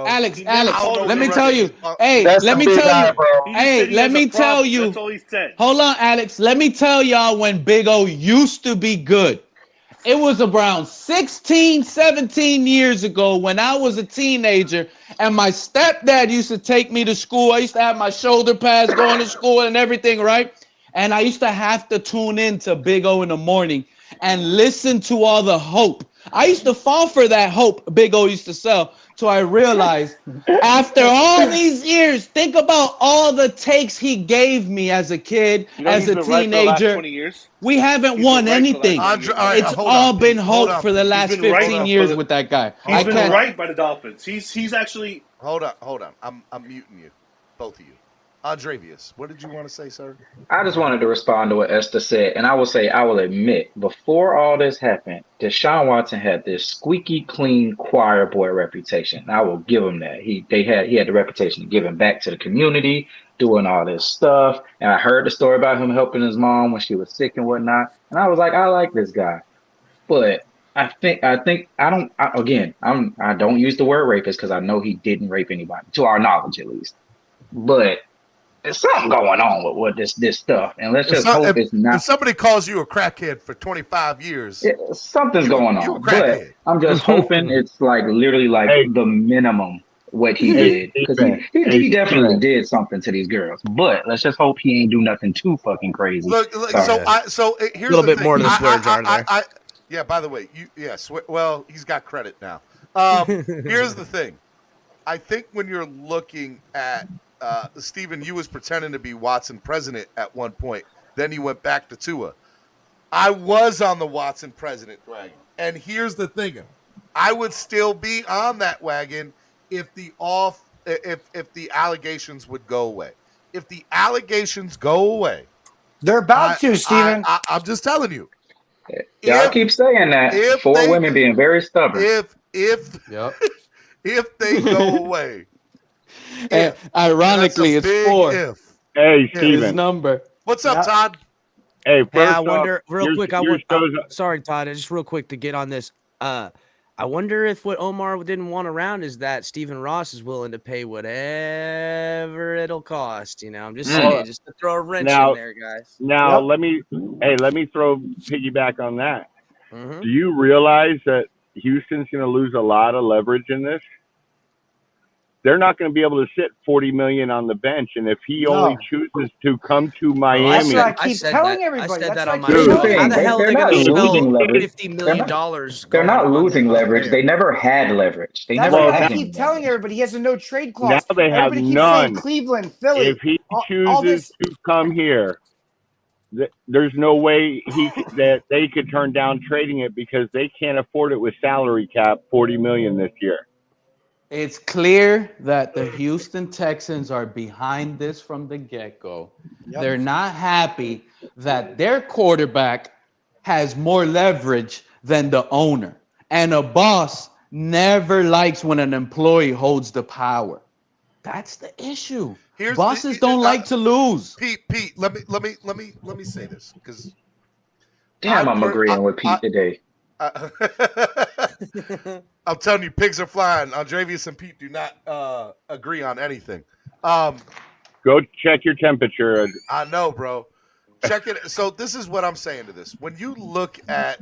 Alex, let me tell you. Hey, let me tell you. Hey, let me tell you. That's all he said. Hold on, Alex. Let me tell y'all when Big O used to be good. It was around 16, 17 years ago when I was a teenager, and my stepdad used to take me to school. I used to have my shoulder pads going to school and everything, right? And I used to have to tune in to Big O in the morning and listen to all the hope. I used to fall for that hope Big O used to sell. So I realized after all these years, think about all the takes he gave me as a kid, as a teenager. We haven't won anything. It's all been hope for the last 15 years with that guy. He's been right by the Dolphins. He's actually. Hold on. I'm muting you, both of you. Andrevius, what did you want to say, sir? I just wanted to respond to what Esther said, and I will admit, before all this happened, Deshaun Watson had this squeaky clean choir boy reputation. I will give him that. He had the reputation of giving back to the community, doing all this stuff. And I heard the story about him helping his mom when she was sick and whatnot. And I was like, I like this guy. But I think I don't use the word rapist because I know he didn't rape anybody, to our knowledge at least. But there's something going on with this stuff, and let's just hope it's not. If somebody calls you a crackhead for 25 years, something's going on. But I'm just hoping it's like literally like the minimum what he did, because he definitely did something to these girls. But let's just hope he ain't do nothing too fucking crazy. Look, so here's a little the bit thing. more to the swear jar there. Yeah, by the way, well, he's got credit now. Here's the thing. I think when you're looking at Steven, you was pretending to be Watson president at one point. Then you went back to Tua. I was on the Watson president wagon. And here's the thing. I would still be on that wagon if the allegations would go away. If the allegations go away. They're about to, Steven. I'm just telling you. Y'all keep saying that. Four women being very stubborn. If they go away. And ironically, it's 4. Hey, Steven. His number. What's up, Todd? Hey, first I wonder, real quick, sorry, Todd, just real quick to get on this. I wonder if what Omar didn't want around is that Stephen Ross is willing to pay whatever it'll cost. I'm just saying, just to throw a wrench in there, guys. Now, let me throw piggyback on that. Mm-hmm. Do you realize that Houston's going to lose a lot of leverage in this? They're not going to be able to sit $40 million on the bench, and if he only chooses to come to Miami, That's what I keep telling everybody. I said that That's on like my the show. thing. How the hell are they going to spell $50 million? They're not losing leverage. They never had leverage. They That's never what had I keep telling everybody. He has a no trade clause. now they have Everybody keeps none. saying Cleveland, Philly. If he all chooses this. to come here, there's no way that they could turn down trading it because they can't afford it with salary cap $40 million this year. It's clear that the Houston Texans are behind this from the get-go. Yep. They're not happy that their quarterback has more leverage than the owner. And a boss never likes when an employee holds the power. That's the issue. Bosses don't like to lose. Pete, let me say this because I'm agreeing with Pete today. I'm telling you, pigs are flying. Andrevius and Pete do not agree on anything. Go check your temperature. I know, bro. Check it. So this is what I'm saying to this. When you look at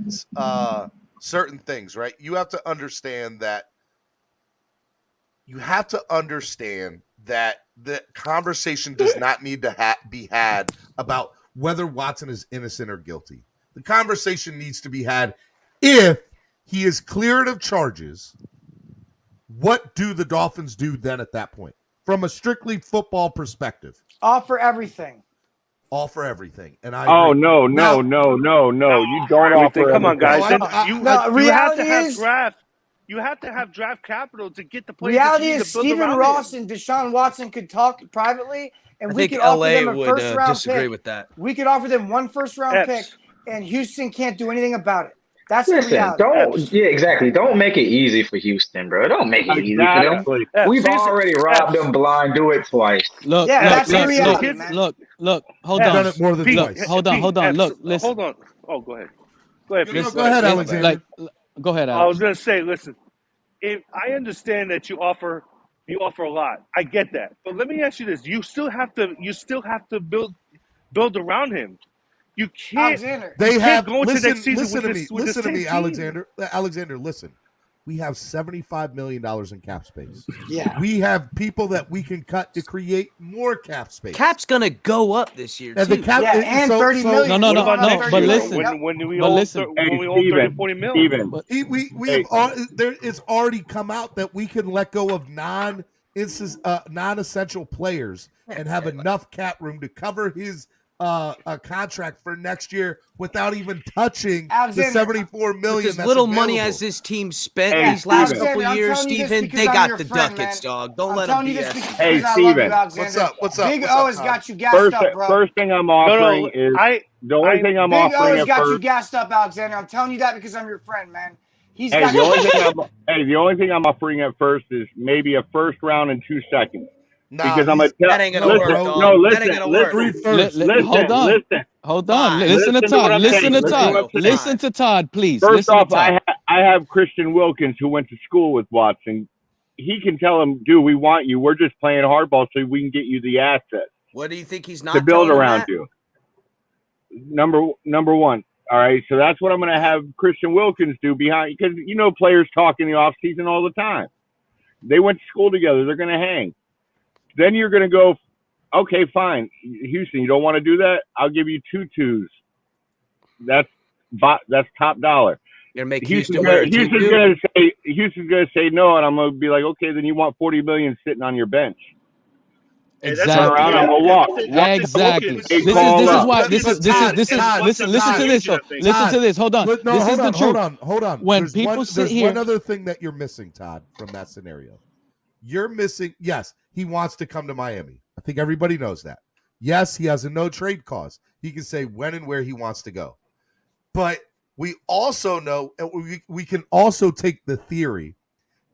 certain things, right, you have to understand that the conversation does not need to be had about whether Watson is innocent or guilty. The conversation needs to be had if he is cleared of charges. What do the Dolphins do then at that point? From a strictly football perspective. Offer everything. Offer everything. And I no. agree. You don't offer. Come on, guys. You have to have draft capital to get the players. Reality is Stephen Ross and Deshaun Watson could talk privately, and we could offer them a first-round pick. With that. We could offer them one first-round pick, and Houston can't do anything about it. That's the reality. Exactly. Don't make it easy for Houston, bro. Don't make it easy for them. We've already robbed them blind. Do it twice. Look, that's the reality, man. Look. Hold on. Done it more than twice. Hold on. Look, listen. Hold on. Oh, go ahead. Go ahead. Go ahead, Alexander. Go ahead, Alex. I was gonna say, listen. If I understand that you offer a lot, I get that. But let me ask you this: you still have to build around him. You can't. Alexander. They have go into next season listen to me, Alexander. Alexander, listen. We have $75 million in cap space. Yeah. We have people that we can cut to create more cap space. Cap's gonna go up this year. And the cap and $30 million. No. But listen. When we own 30, 40 million. It's already come out that we can let go of non-essential players and have enough cap room to cover his a contract for next year without even touching the $74 million. As little money as this team spent these last couple years, Stephen, they got the ducats, dog. Don't let them BS. Hey, Stephen, what's up? Big O has got you gassed up, bro. First thing I'm offering is the only thing I'm offering. Big O has got you gassed up, Alexander. I'm telling you that because I'm your friend, man. The only thing I'm offering at first is maybe a first round and 2 seconds. Because I'm that ain't gonna work. No, listen. Hold on. Listen to Todd. Listen to Todd, please. First off, I I have Christian Wilkins who went to school with Watson. He can tell him, dude, we want you. We're just playing hardball so we can get you the assets What do you think he's to not build telling him around that? you. Number one. All right. So that's what I'm going to have Christian Wilkins do behind, because players talk in the off season all the time. They went to school together. They're going to hang. Then you're going to go, okay, fine. Houston, you don't want to do that? I'll give you 2 twos. That's top dollar. You're gonna make Houston's Houston gonna say no, and I'm gonna be like, okay, then you want $40 million sitting on your bench. Exactly. Turn around, I'm gonna walk. Exactly. This is why. Listen to this. So listen to this. Hold on. No, this is the truth. Hold on. When there's people sit there's here, one other thing that you're missing, Todd, from that scenario. You're missing. Yes, he wants to come to Miami. I think everybody knows that. Yes, he has a no trade clause. He can say when and where he wants to go. But we also know, we can also take the theory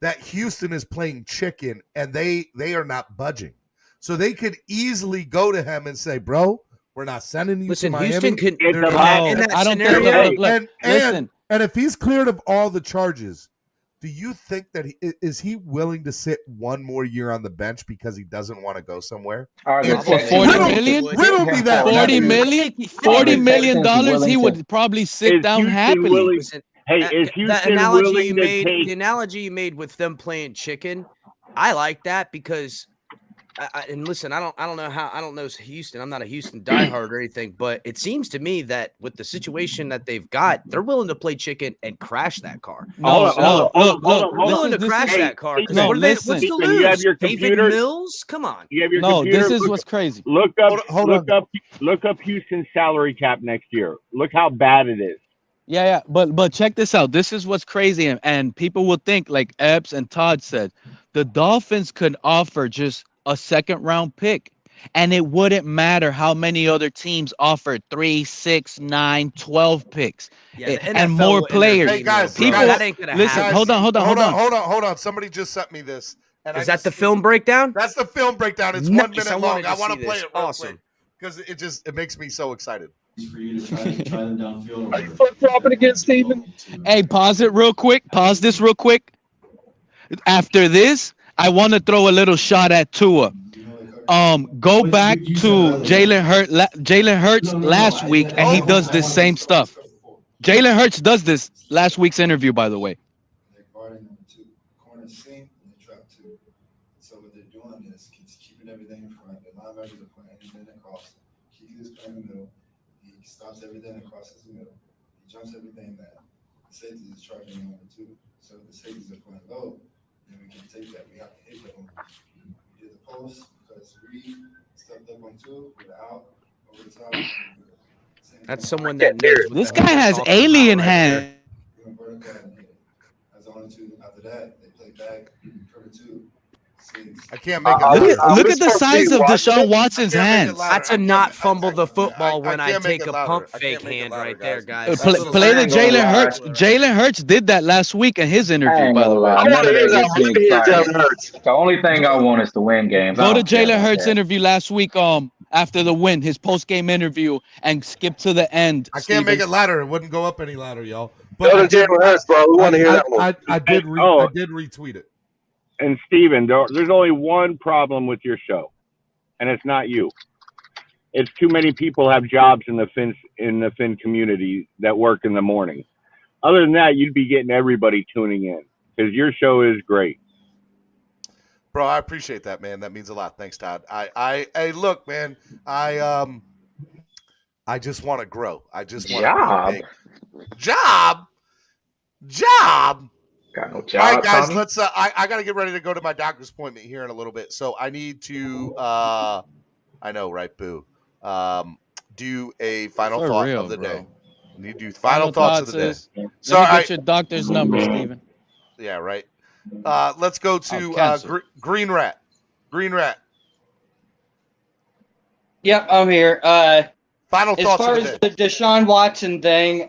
that Houston is playing chicken and they are not budging. So they could easily go to him and say, bro, we're not sending you to Miami. Houston can I don't think and if he's cleared of all the charges, do you think that is he willing to sit one more year on the bench because he doesn't want to go somewhere? For $40 million? Riddle me that. $40 million, he would probably sit down happily. Is Houston willing to take the analogy you made with them playing chicken? I like that because and listen, I don't know Houston. I'm not a Houston diehard or anything, but it seems to me that with the situation that they've got, they're willing to play chicken and crash that car. Look, willing to crash that car. No, what's to You lose? have your David computer? Mills? Come on. You have your No, computer? this is what's crazy. Look up Houston's salary cap next year. Look how bad it is. Yeah, but check this out. This is what's crazy, and people will think, like Epps and Todd said, the Dolphins could offer just a second round pick, and it wouldn't matter how many other teams offered 3, 6, 9, 12 picks and more players. Hey guys, that ain't gonna listen, happen. Hold on. Somebody just sent me this. And Is that the film breakdown? That's the film breakdown. It's Nice. 1 minute I long. wanted to I want to see play this. it real Awesome. quick because it makes me so excited. For you to try them downfield. Flip flopping again, Steven. Hey, pause it real quick. Pause this real quick. After this, I want to throw a little shot at Tua. Go back to Jalen Hurts last week, and he does this same stuff. Jalen Hurts does this last week's interview, by the way. They're guarding number 2, corner seam, and they trap 2. So what they're doing is keeping everything in front. The linebackers are playing anything across. Keith is playing in the middle. He stops everything across the middle. He jumps everything back. The safety is trapping number 2. So if the safeties are playing low, then we can take that. We have to hit them. We did the post because Reed stepped up on 2 with out over the top. That's someone that knows what This the guy hell has they're talking alien about right there. hands. That's the only 2. After that, they play back, cover 2. I can't make it. Look at the size of Deshaun Watson's hands. That's a not fumble the football when I take a pump fake hand right there, guys. Play the Jalen Hurts. Jalen Hurts did that last week in his interview, by the way. The only thing I want is to win games. Go to Jalen Hurts' interview last week after the win, his post-game interview, and skip to the end. I can't make it louder. It wouldn't go up any louder, y'all. Go to Jalen Hurts, bro. We want to hear that one. I did retweet it. And Steven, there's only one problem with your show, and it's not you. It's too many people have jobs in the Fin community that work in the morning. Other than that, you'd be getting everybody tuning in because your show is great. Bro, I appreciate that, man. That means a lot. Thanks, Todd. I look, man. I just want to grow. I just want to be big. Job. Got no job. All right, guys. Tommy. Let's. I got to get ready to go to my doctor's appointment here in a little bit, so I need to. I know, right? Boo. Do a final thought of the day. I need to do final thoughts of the day. So get your doctor's number, Steven. Yeah, right. Let's go to Green Rat. Green Rat. Yep, I'm here. Final as thoughts far of the as the Deshaun Watson thing,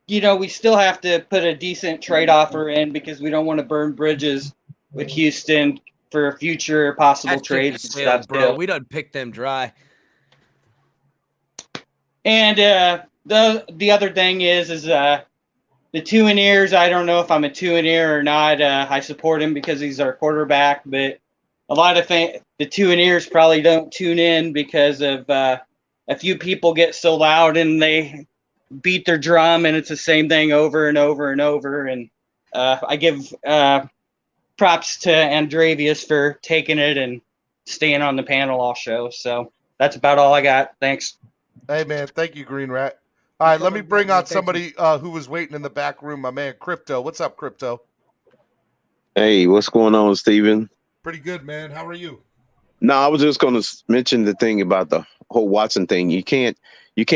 we still have to put a decent trade offer in because we don't want to burn bridges with Houston for future possible trades and stuff. Bro, we done picked them dry. And the other thing is the two in ears, I don't know if I'm a two in ear or not. I support him because he's our quarterback, but a lot of the two in ears probably don't tune in because of a few people get so loud and they beat their drum, and it's the same thing over and over and over. And I give props to Andravius for taking it and staying on the panel all show. So that's about all I got. Thanks. Hey, man. Thank you, Green Rat. All right, let me bring on somebody who was waiting in the back room, my man, Crypto. What's up, Crypto? Hey, what's going on, Steven? Pretty good, man. How are you? No, I was just going to mention the thing about the whole Watson thing. You can't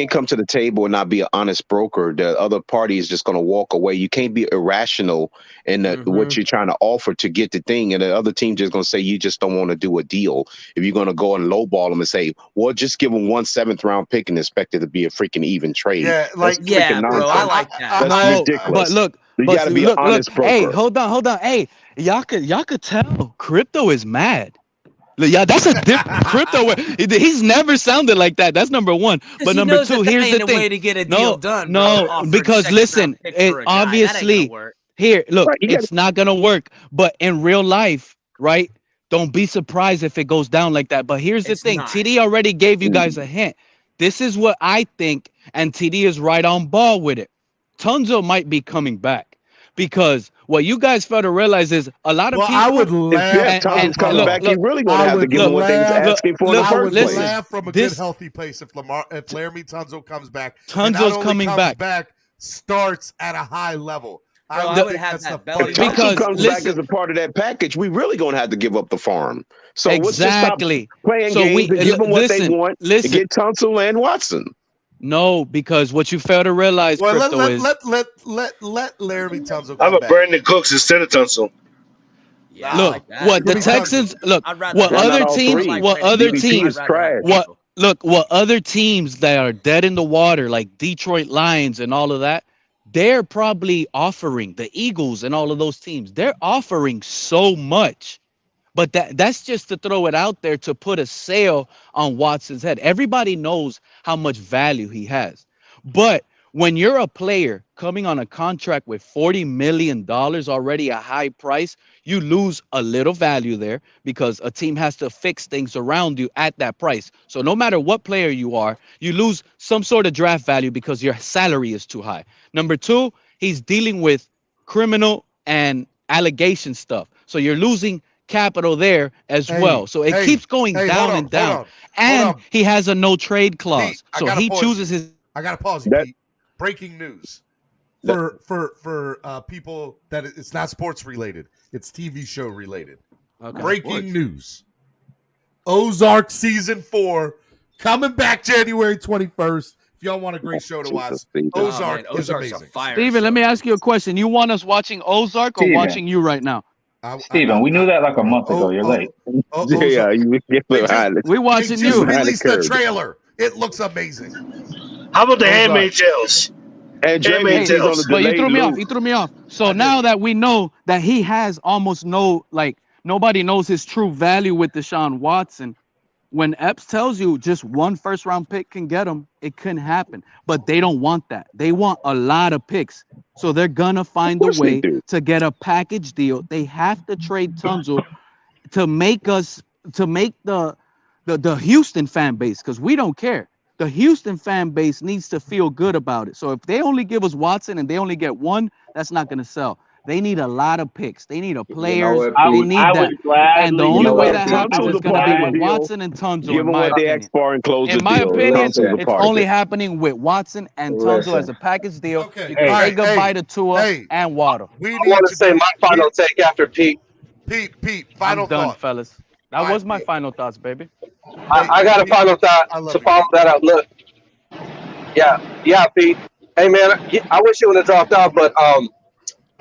come to the table and not be an honest broker. The other party is just going to walk away. You can't be irrational in what you're trying to offer to get the thing, and the other team just going to say you just don't want to do a deal. If you're going to go and lowball them and say, well, just give them 1 7th-round pick and expect it to be a freaking even trade. Yeah, like That's freaking nonsense. bro, I like that. That's ridiculous. But look, you got to be an honest broker. Hey, hold on. Hey, y'all could tell Crypto is mad. Yeah, that's a different Crypto. He's never sounded like that. That's number one. But number two, here's the thing. Way to get a deal done. No, because listen, obviously, here, look, it's not gonna work. But in real life, right? Don't be surprised if it goes down like that. But here's the thing: TD already gave you guys a hint. This is what I think, and TD is right on ball with it. Tunzo might be coming back. Because what you guys fail to realize is a lot of people. I would laugh. If coming back, you really going to have to give them what they was asking for in the first place. I would laugh from a good, healthy place if Laramie Tunzo comes back. Tunzo's coming back. Starts at a high level. I would have that belly. If Tunzo comes back as a part of that package, we really going to have to give up the farm. So let's just stop playing games and give them what they want and get Tunzo and Watson. No, because what you fail to realize, Crypto, is let Laramie Tunzel I'm come a back. Brandon Cooks instead of Tunzel. Yeah, look, like that. what the Texans what other teams that are dead in the water, like Detroit Lions and all of that, they're probably offering, the Eagles and all of those teams, they're offering so much. But that's just to throw it out there to put a sale on Watson's head. Everybody knows how much value he has. But when you're a player coming on a contract with $40 million, already a high price, you lose a little value there because a team has to fix things around you at that price. So no matter what player you are, you lose some sort of draft value because your salary is too high. Number two, he's dealing with criminal and allegation stuff. So you're losing capital there as well. So it keeps going down and down. And he has a no trade clause. Pete, so he chooses his. I got to pause you, Pete. Breaking news for people that it's not sports related. It's TV show related. Okay. Breaking news. Ozark season 4 coming back January 21st. If y'all want a great show to watch, Ozark is amazing. Steven, let me ask you a question. You want us watching Ozark or watching you right now? Steven, we knew that like a month ago. You're late. Yeah, we watching they just you. released the trailer. It looks amazing. How about the Handmaid's Tales? And Handmaid's Tales. But you threw me off. You threw me off. So now that we know that he has almost nobody knows his true value with Deshaun Watson. When Epps tells you just 1 first-round pick can get him, it can happen. But they don't want that. They want a lot of picks. So they're going to find a way to get a package deal. They have to trade Tunzel to make the Houston fan base, because we don't care. The Houston fan base needs to feel good about it. So if they only give us Watson and they only get 1, that's not going to sell. They need a lot of picks. They need players. They need that. And the only way that happens is going to be with Watson and Tunzel. Give them what they asked for and close the deal. In my opinion, it's only happening with Watson and Tunzel as a package deal. You can say goodbye to Tua and Waddle. I want to say my final take after Pete. Pete, final I'm done, thought. fellas. That was my final thoughts, baby. I got a final thought to follow that up. Look, yeah, Pete. Hey, man, I wish you would have dropped out, but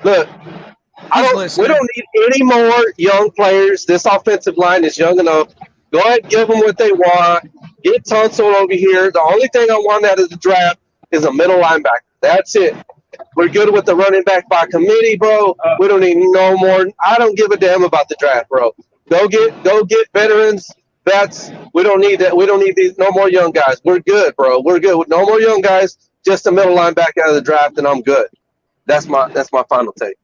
look, we don't need any more young players. This offensive line is young enough. Go ahead and give them what they want. Get Tunsil over here. The only thing I want out of the draft is a middle linebacker. That's it. We're good with the running back by committee, bro. We don't need no more. I don't give a damn about the draft, bro. Go get veterans. We don't need that. We don't need these no more young guys. We're good, bro. We're good with no more young guys. Just a middle linebacker out of the draft, and I'm good. That's my final take.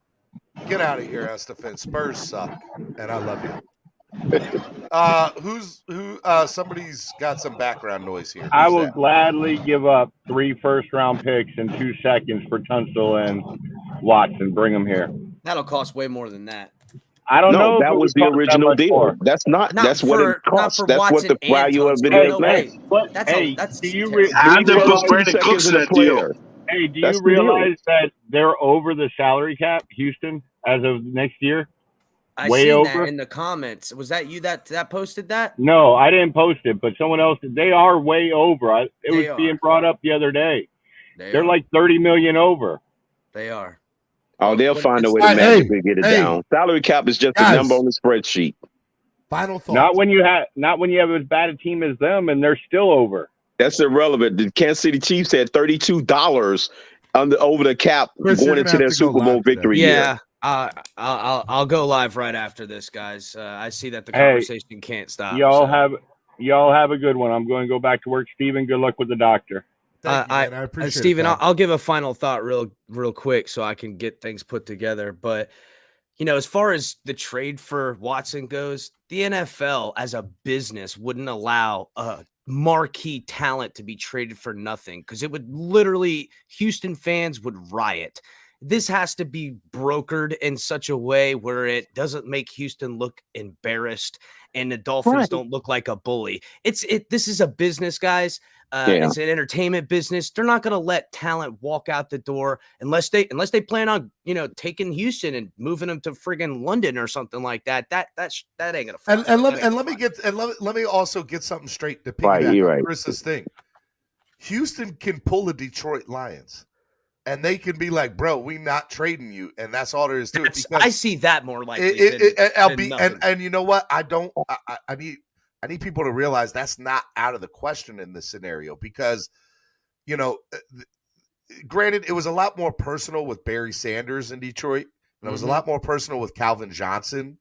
Get out of here, Estefan. Spurs suck, and I love you. Somebody's got some background noise here. I Who's will that? gladly give up 3 first-round picks in 2 seconds for Tunsil and Watson. Bring them here. That'll cost way more than that. I don't know if that it was would the cost that original much deal. more. That's not. Not That's what it for not costs. for That's what Watson the and value of it Tunsil. is No now. way. That's hey, that's do you terrible. do you It costs realize? 2 seconds in a player. Hey, do That's you the deal. realize that they're over the salary cap, Houston, as of next year? I Way seen over. that in the comments. Was that you that posted that? No, I didn't post it, but someone else. They are way over. It was They being are. brought up the other day. They're are. like 30 million over. They are. Oh, they'll find a way Hey, to magically get it hey, down. Salary cap is just a guys. number on the spreadsheet. Final thought. Not when you have as bad a team as them, and they're still over. That's irrelevant. The Kansas City Chiefs had $32 over the cap Chris, you're going gonna into have their to go Super Bowl live today. victory year. Yeah. I'll go live right after this, guys. I see that the Hey, conversation can't stop. Y'all so. have a good one. I'm going to go back to work. Steven, good luck with the doctor. Thank you, man. I appreciate Steven, it. I'll give a final thought real quick so I can get things put together. But as far as the trade for Watson goes, the NFL as a business wouldn't allow a marquee talent to be traded for nothing because it would literally Houston fans would riot. This has to be brokered in such a way where it doesn't make Houston look embarrassed and the Dolphins don't look like a bully. This is a business, guys. It's an entertainment business. They're not going to let talent walk out the door unless they plan on taking Houston and moving them to friggin' London or something like that. That ain't gonna fly. Let me also get something straight to piggyback on Chris's thing. Houston can pull the Detroit Lions. And they can be like, bro, we not trading you, and that's all there is to it. Because I see that more likely. And you know what? I need people to realize that's not out of the question in this scenario because, granted, it was a lot more personal with Barry Sanders in Detroit, and it was a lot more personal with Calvin Johnson.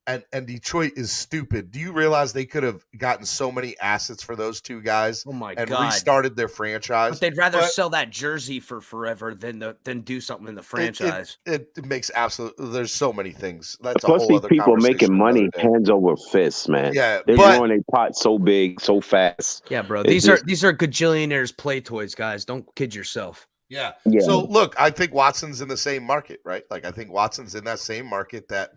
And Detroit is stupid. Do you realize they could have gotten so many assets for those two guys? Oh my and God. restarted their franchise? But they'd rather sell that jersey for forever than do something in the franchise. It makes there's so many things. That's Plus, a whole these other people conversation making money hands over fists, man. Yeah, they're but- growing a pot so big, so fast. Yeah, bro. It's These are gajillionaires play toys, guys. Don't kid yourself. Yeah. So look, I think Watson's in the same market, right? Like I think Watson's in that same market that,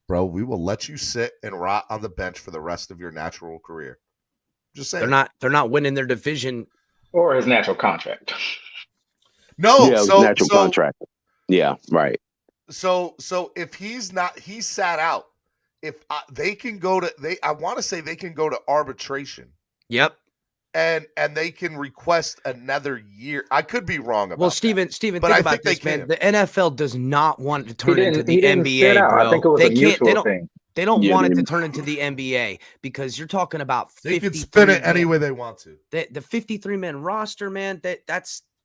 bro, we will let you sit and rot on the bench for the rest of your natural career. Just saying. They're not winning their division or his natural contract. No, natural contract. Yeah, right. So if he's sat out. If they can go to I want to say they can go to arbitration. Yep. And they can request another year. I could be wrong about Steven, but think about this, man. The NFL does not want it to turn into the NBA, bro. I think it was a mutual thing. They don't want it to turn into the NBA because you're talking about 53 They can spin it any way they want to. The 53-man roster, man,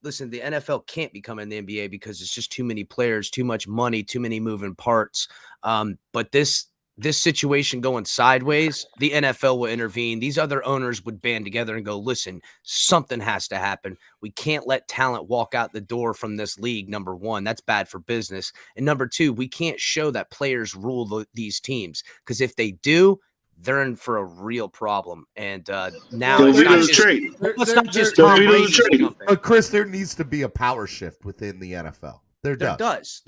listen, the NFL can't become in the NBA because it's just too many players, too much money, too many moving parts. But this situation going sideways, the NFL will intervene. These other owners would band together and go, listen, something has to happen. We can't let talent walk out the door from this league. Number one, that's bad for business. And number two, we can't show that players rule these teams because if they do, they're in for a real problem. And now it's not just Tom Brady. But Chris, there needs to be a power shift within the NFL. There does.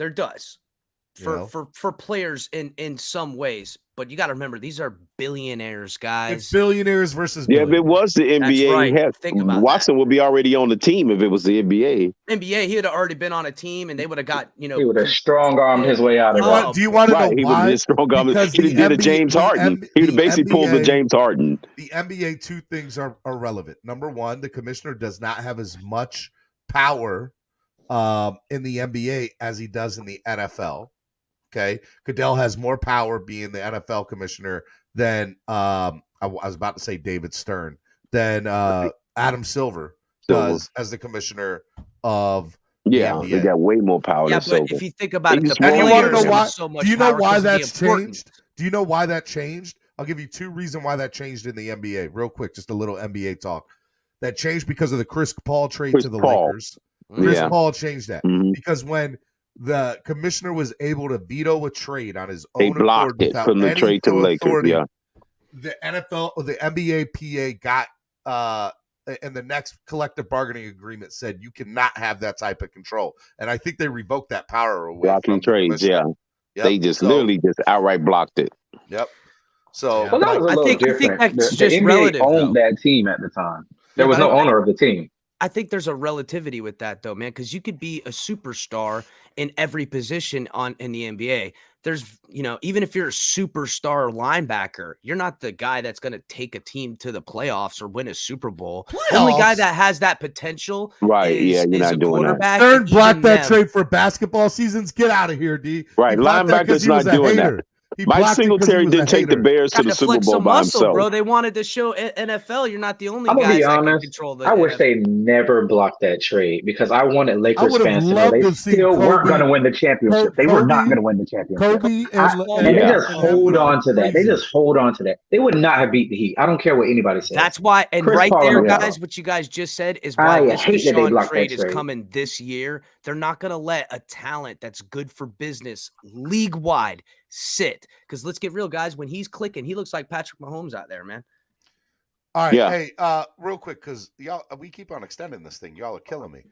For players in some ways, but you got to remember these are billionaires, guys. It's billionaires versus if it was the NBA, right. Think about Watson would be already on the team if it was the NBA. NBA, he would have already been on a team, and they would have got he would have strong-armed his way out of it. Do you want to know he why? He did a James Harden. He would basically pulled the James Harden. The NBA, two things are relevant. Number one, the commissioner does not have as much power in the NBA as he does in the NFL. Okay, Goodell has more power being the NFL commissioner than I was about to say David Stern than Adam Silver does as the commissioner of the NBA. They got way more power than Silver. If you think about it, and you want to know why? Do you know why that's changed? Do you know why that changed? I'll give you two reasons why that changed in the NBA. Real quick, just a little NBA talk. That changed because of the Chris Paul trade to the Lakers. Chris Yeah. Paul changed that Mhm. because when the commissioner was able to veto a trade on his They own blocked accord it without from the any trade to the Lakers. authority, Yeah. the NFL or the NBA PA got and the next collective bargaining agreement said you cannot have that type of control. And I think they revoked that power away Blocking from the trades. commissioner. Yeah. Yep. They just literally just outright blocked it. Yep. So Well, that was a I little think different. that's The just NBA relative, owned though. that team at the time. There Yeah, was but no owner of the team. I think there's a relativity with that, though, man, because you could be a superstar in every position in the NBA. There's, even if you're a superstar linebacker, you're not the guy that's going to take a team to the playoffs or win a Super Bowl. The only guy that has that potential Right. is You're not a doing quarterback. Stern and blocked even that them- trade for basketball seasons. Get out of here, D. Right. He blocked that Linebackers he was not a doing hater. that. He Mike blocked it 'cause he Singletary was didn't a take the hater. Bears to Got the to Super flex Bowl some by muscle, himself. bro. They wanted to show NFL. You're not the only I'm gonna guys be that can honest. control the I wish NFL. they never blocked that trade because I wanted I Lakers would have fans to know loved they to have seen still weren't Kobe, going to win the championship. They were not going to win the championship. Kobe and and they just them hold would have on been to that. They crazy. just hold on to that. They would not have beat the Heat. I don't care what anybody says. That's why, and Chris right Paul there, and them. guys, what you guys just said is why I this hate that they Deshaun blocked trade that is trade. coming this year. They're not going to let a talent that's good for business league-wide sit. Because let's get real, guys. When he's clicking, he looks like Patrick Mahomes out there, man. All right, Yeah. hey, real quick, because y'all we keep on extending this thing. Y'all are killing me.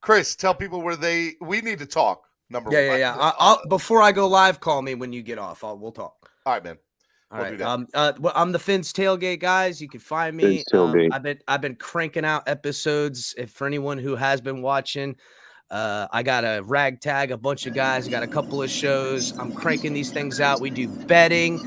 Chris, tell people where we need to talk. Number one. Yeah. I'll before I go live, call me when you get off. We'll talk. All right, man. All We'll right. do that. Well, I'm the Phins tailgate, guys. You can find me. Phins tailgate. I've been cranking out episodes. For anyone who has been watching, I got a ragtag, a bunch of guys. I got a couple of shows. I'm cranking these things out. We do betting.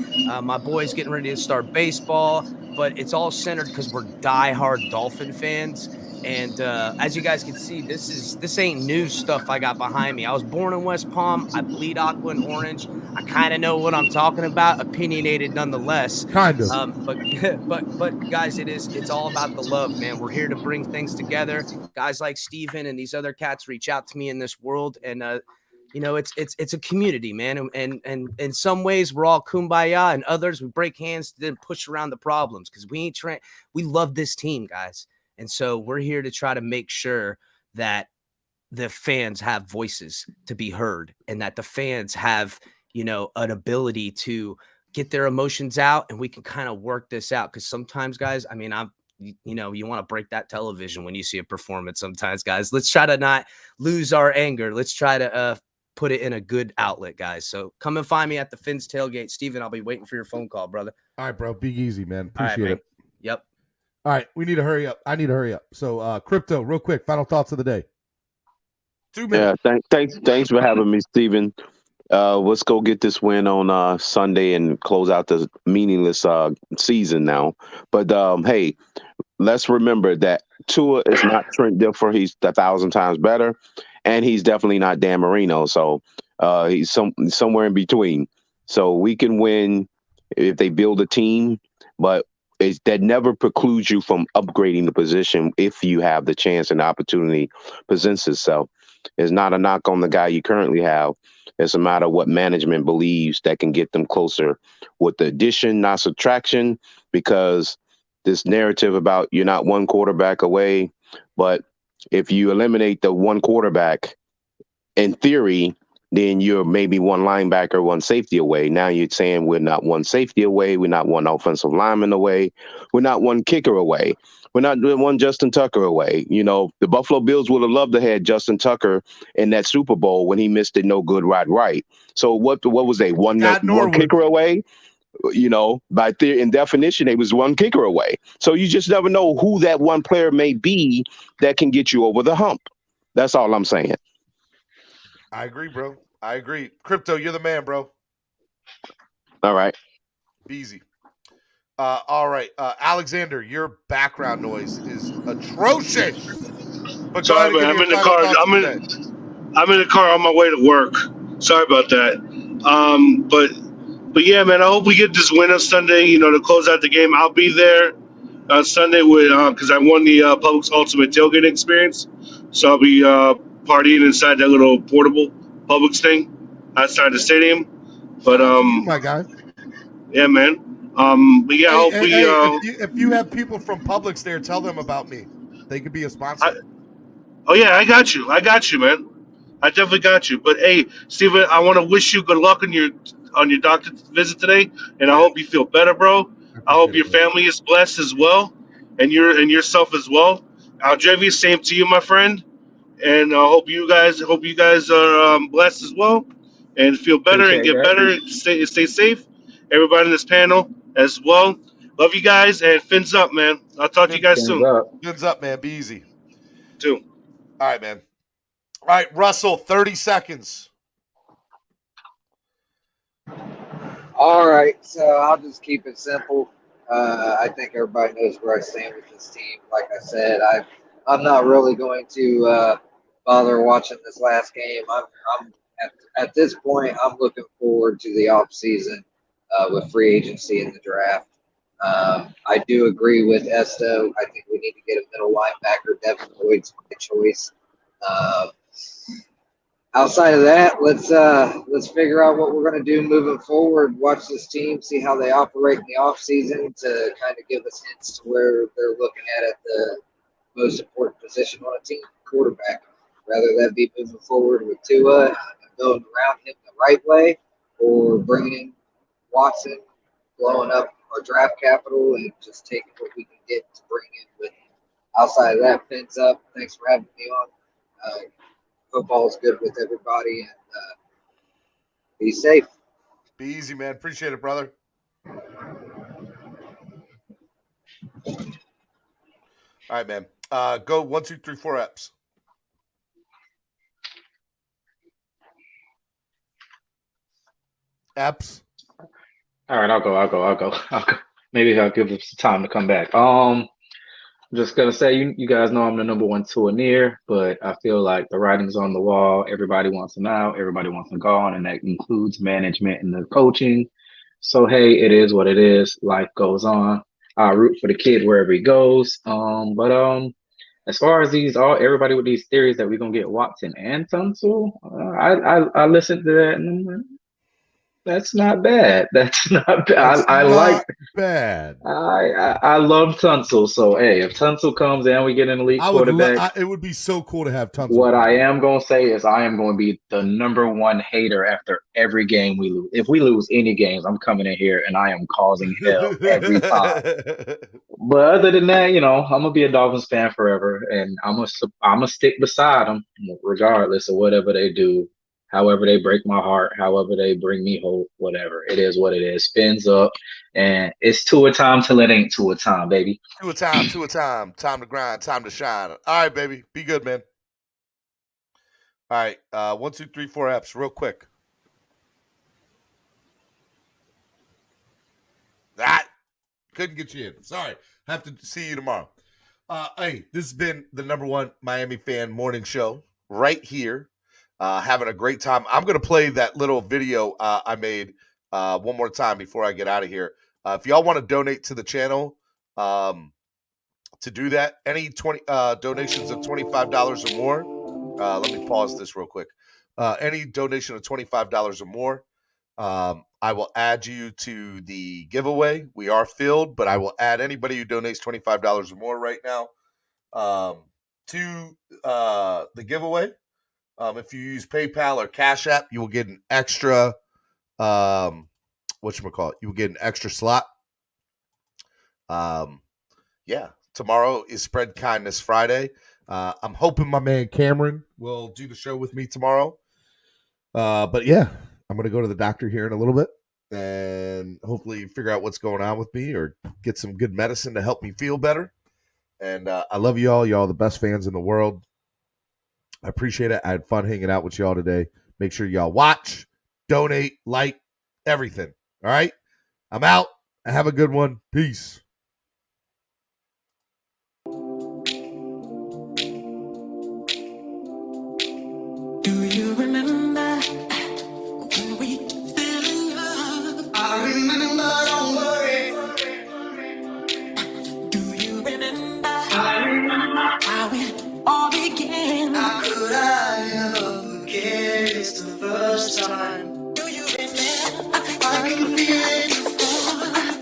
My boy's getting ready to start baseball, but it's all centered because we're diehard Dolphin fans. And as you guys can see, this ain't new stuff I got behind me. I was born in West Palm. I bleed aqua and orange. I kind of know what I'm talking about. Opinionated nonetheless. Kind of. But guys, it's all about the love, man. We're here to bring things together. Guys like Steven and these other cats reach out to me in this world, and it's a community, man. And in some ways we're all kumbaya, and others we break hands to then push around the problems because we love this team, guys. And so we're here to try to make sure that the fans have voices to be heard and that the fans have, an ability to get their emotions out, and we can kind of work this out. Because sometimes, guys, I mean, you want to break that television when you see a performance sometimes, guys. Let's try to not lose our anger. Let's try to put it in a good outlet, guys. So come and find me at the Phins tailgate. Steven, I'll be waiting for your phone call, brother. All right, bro. Be easy, man. All right, Appreciate man. it. Yep. All right, we need to hurry up. I need to hurry up. So, Crypto, real quick, final thoughts of the day. 2 minutes. Yeah, thanks for having me, Steven. Let's go get this win on Sunday and close out the meaningless season now. But hey, let's remember that Tua is not Trent Dilfer. He's 1,000 times better, and he's definitely not Dan Marino. So he's somewhere in between. So we can win if they build a team, but that never precludes you from upgrading the position if you have the chance and the opportunity presents itself. It's not a knock on the guy you currently have. It's a matter of what management believes that can get them closer with the addition, not subtraction, because this narrative about you're not one quarterback away, but if you eliminate the one quarterback, in theory, then you're maybe one linebacker, one safety away. Now you're saying we're not one safety away. We're not one offensive lineman away. We're not one kicker away. We're not doing one Justin Tucker away. The Buffalo Bills would have loved to have Justin Tucker in that Super Bowl when he missed it no good right. So what was they? One kicker away? In definition, they was one kicker away. So you just never know who that one player may be that can get you over the hump. That's all I'm saying. I agree, bro. I agree. Crypto, you're the man, bro. All right. Easy. All right. Alexander, your background noise is atrocious. But sorry, man. I'm in the car. I'm in the car on my way to work. Sorry about that. But yeah, man. I hope we get this win on Sunday. To close out the game. I'll be there on Sunday with because I won the Publix Ultimate Tailgate Experience, so I'll be partying inside that little portable Publix thing outside the stadium. But my guy. Yeah, man. But yeah, I hope if you have people from Publix there, tell them about me. They could be a sponsor. Oh yeah, I got you. I got you, man. I definitely got you. But hey, Steven, I want to wish you good luck on your doctor visit today, and I hope you feel better, bro. I hope your family is blessed as well, and yourself as well. Aldrevi, same to you, my friend, and I hope you guys are blessed as well, and feel better and Appreciate get that. better. Stay safe. Everybody in this panel as well. Love you guys, and fins up, man. I'll talk to you guys Fins soon. up. Fins up, man. Be easy. Too. All right, man. All right, Russell, 30 seconds. All right, so I'll just keep it simple. I think everybody knows where I stand with this team. Like I said, I'm not really going to bother watching this last game. I'm at this point, I'm looking forward to the off season with free agency and the draft. I do agree with Esto. I think we need to get a middle linebacker. Devin Lloyd's my choice. Outside of that, let's figure out what we're going to do moving forward. Watch this team, see how they operate in the offseason to kind of give us hints to where they're looking at the most important position on a team, quarterback. Whether that be moving forward with Tua and building around him the right way, or bringing in Watson, blowing up our draft capital and just taking what we can get to bring in with him. Outside of that, Fins up. Thanks for having me on. Football is good with everybody, and be safe. Be easy, man. Appreciate it, brother. All right, man. Go 1, 2, 3, 4 Eps. Eps. All right, I'll go. Maybe I'll give them some time to come back. I'm just gonna say, you guys know I'm the number one souvenir, but I feel like the writing's on the wall. Everybody wants him out. Everybody wants him gone, and that includes management and the coaching. So hey, it is what it is. Life goes on. I root for the kid wherever he goes. But as far as everybody with these theories that we're gonna get Watson and Tunsil, I listened to that and I'm like, that's not bad. That's not bad. I like bad. I love Tunsil. So hey, if Tunsil comes and we get an elite quarterback, it would be so cool to have Tunsil. what I am gonna say is I am going to be the number one hater after every game we lose. If we lose any games, I'm coming in here and I am causing hell every time. But other than that, I'm gonna be a Dolphins fan forever, and I'm gonna stick beside them regardless of whatever they do. However they break my heart, however they bring me hope, whatever. It is what it is. Fins up. And it's Tua time till it ain't Tua time, baby. Tua time. Time to grind, time to shine. All right, baby. Be good, man. All right. 1, 2, 3, 4 Eps, real quick. That couldn't get you in. Sorry. Have to see you tomorrow. Hey, this has been the number one Miami fan morning show right here. Having a great time. I'm going to play that little video I made one more time before I get out of here. If y'all want to donate to the channel, to do that, any donations of $25 or more, let me pause this real quick. Any donation of $25 or more, I will add you to the giveaway. We are filled, but I will add anybody who donates $25 or more right now to the giveaway. If you use PayPal or Cash App, you will get an extra, you will get an extra slot. Yeah, tomorrow is Spread Kindness Friday. I'm hoping my man Cameron will do the show with me tomorrow. But yeah, I'm going to go to the doctor here in a little bit and hopefully figure out what's going on with me or get some good medicine to help me feel better. And I love you all. Y'all are the best fans in the world. I appreciate it. I had fun hanging out with y'all today. Make sure y'all watch, donate, like, everything. All right? I'm out. Have a good one. Peace. Do you remember when we fell in love? I remember, don't worry. Do you remember? I remember how it all began. How could I ever forget? It's the first time. Do you remember? I can feel it.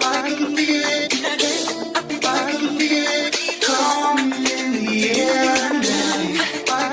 I can feel it. I can feel it coming in the air now.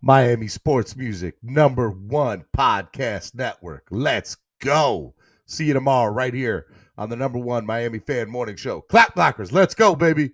Miami Sports Music, #1 podcast network. Let's go. See you tomorrow right here on the #1 Miami Fan Morning Show. Clap Blockers. Let's go, baby.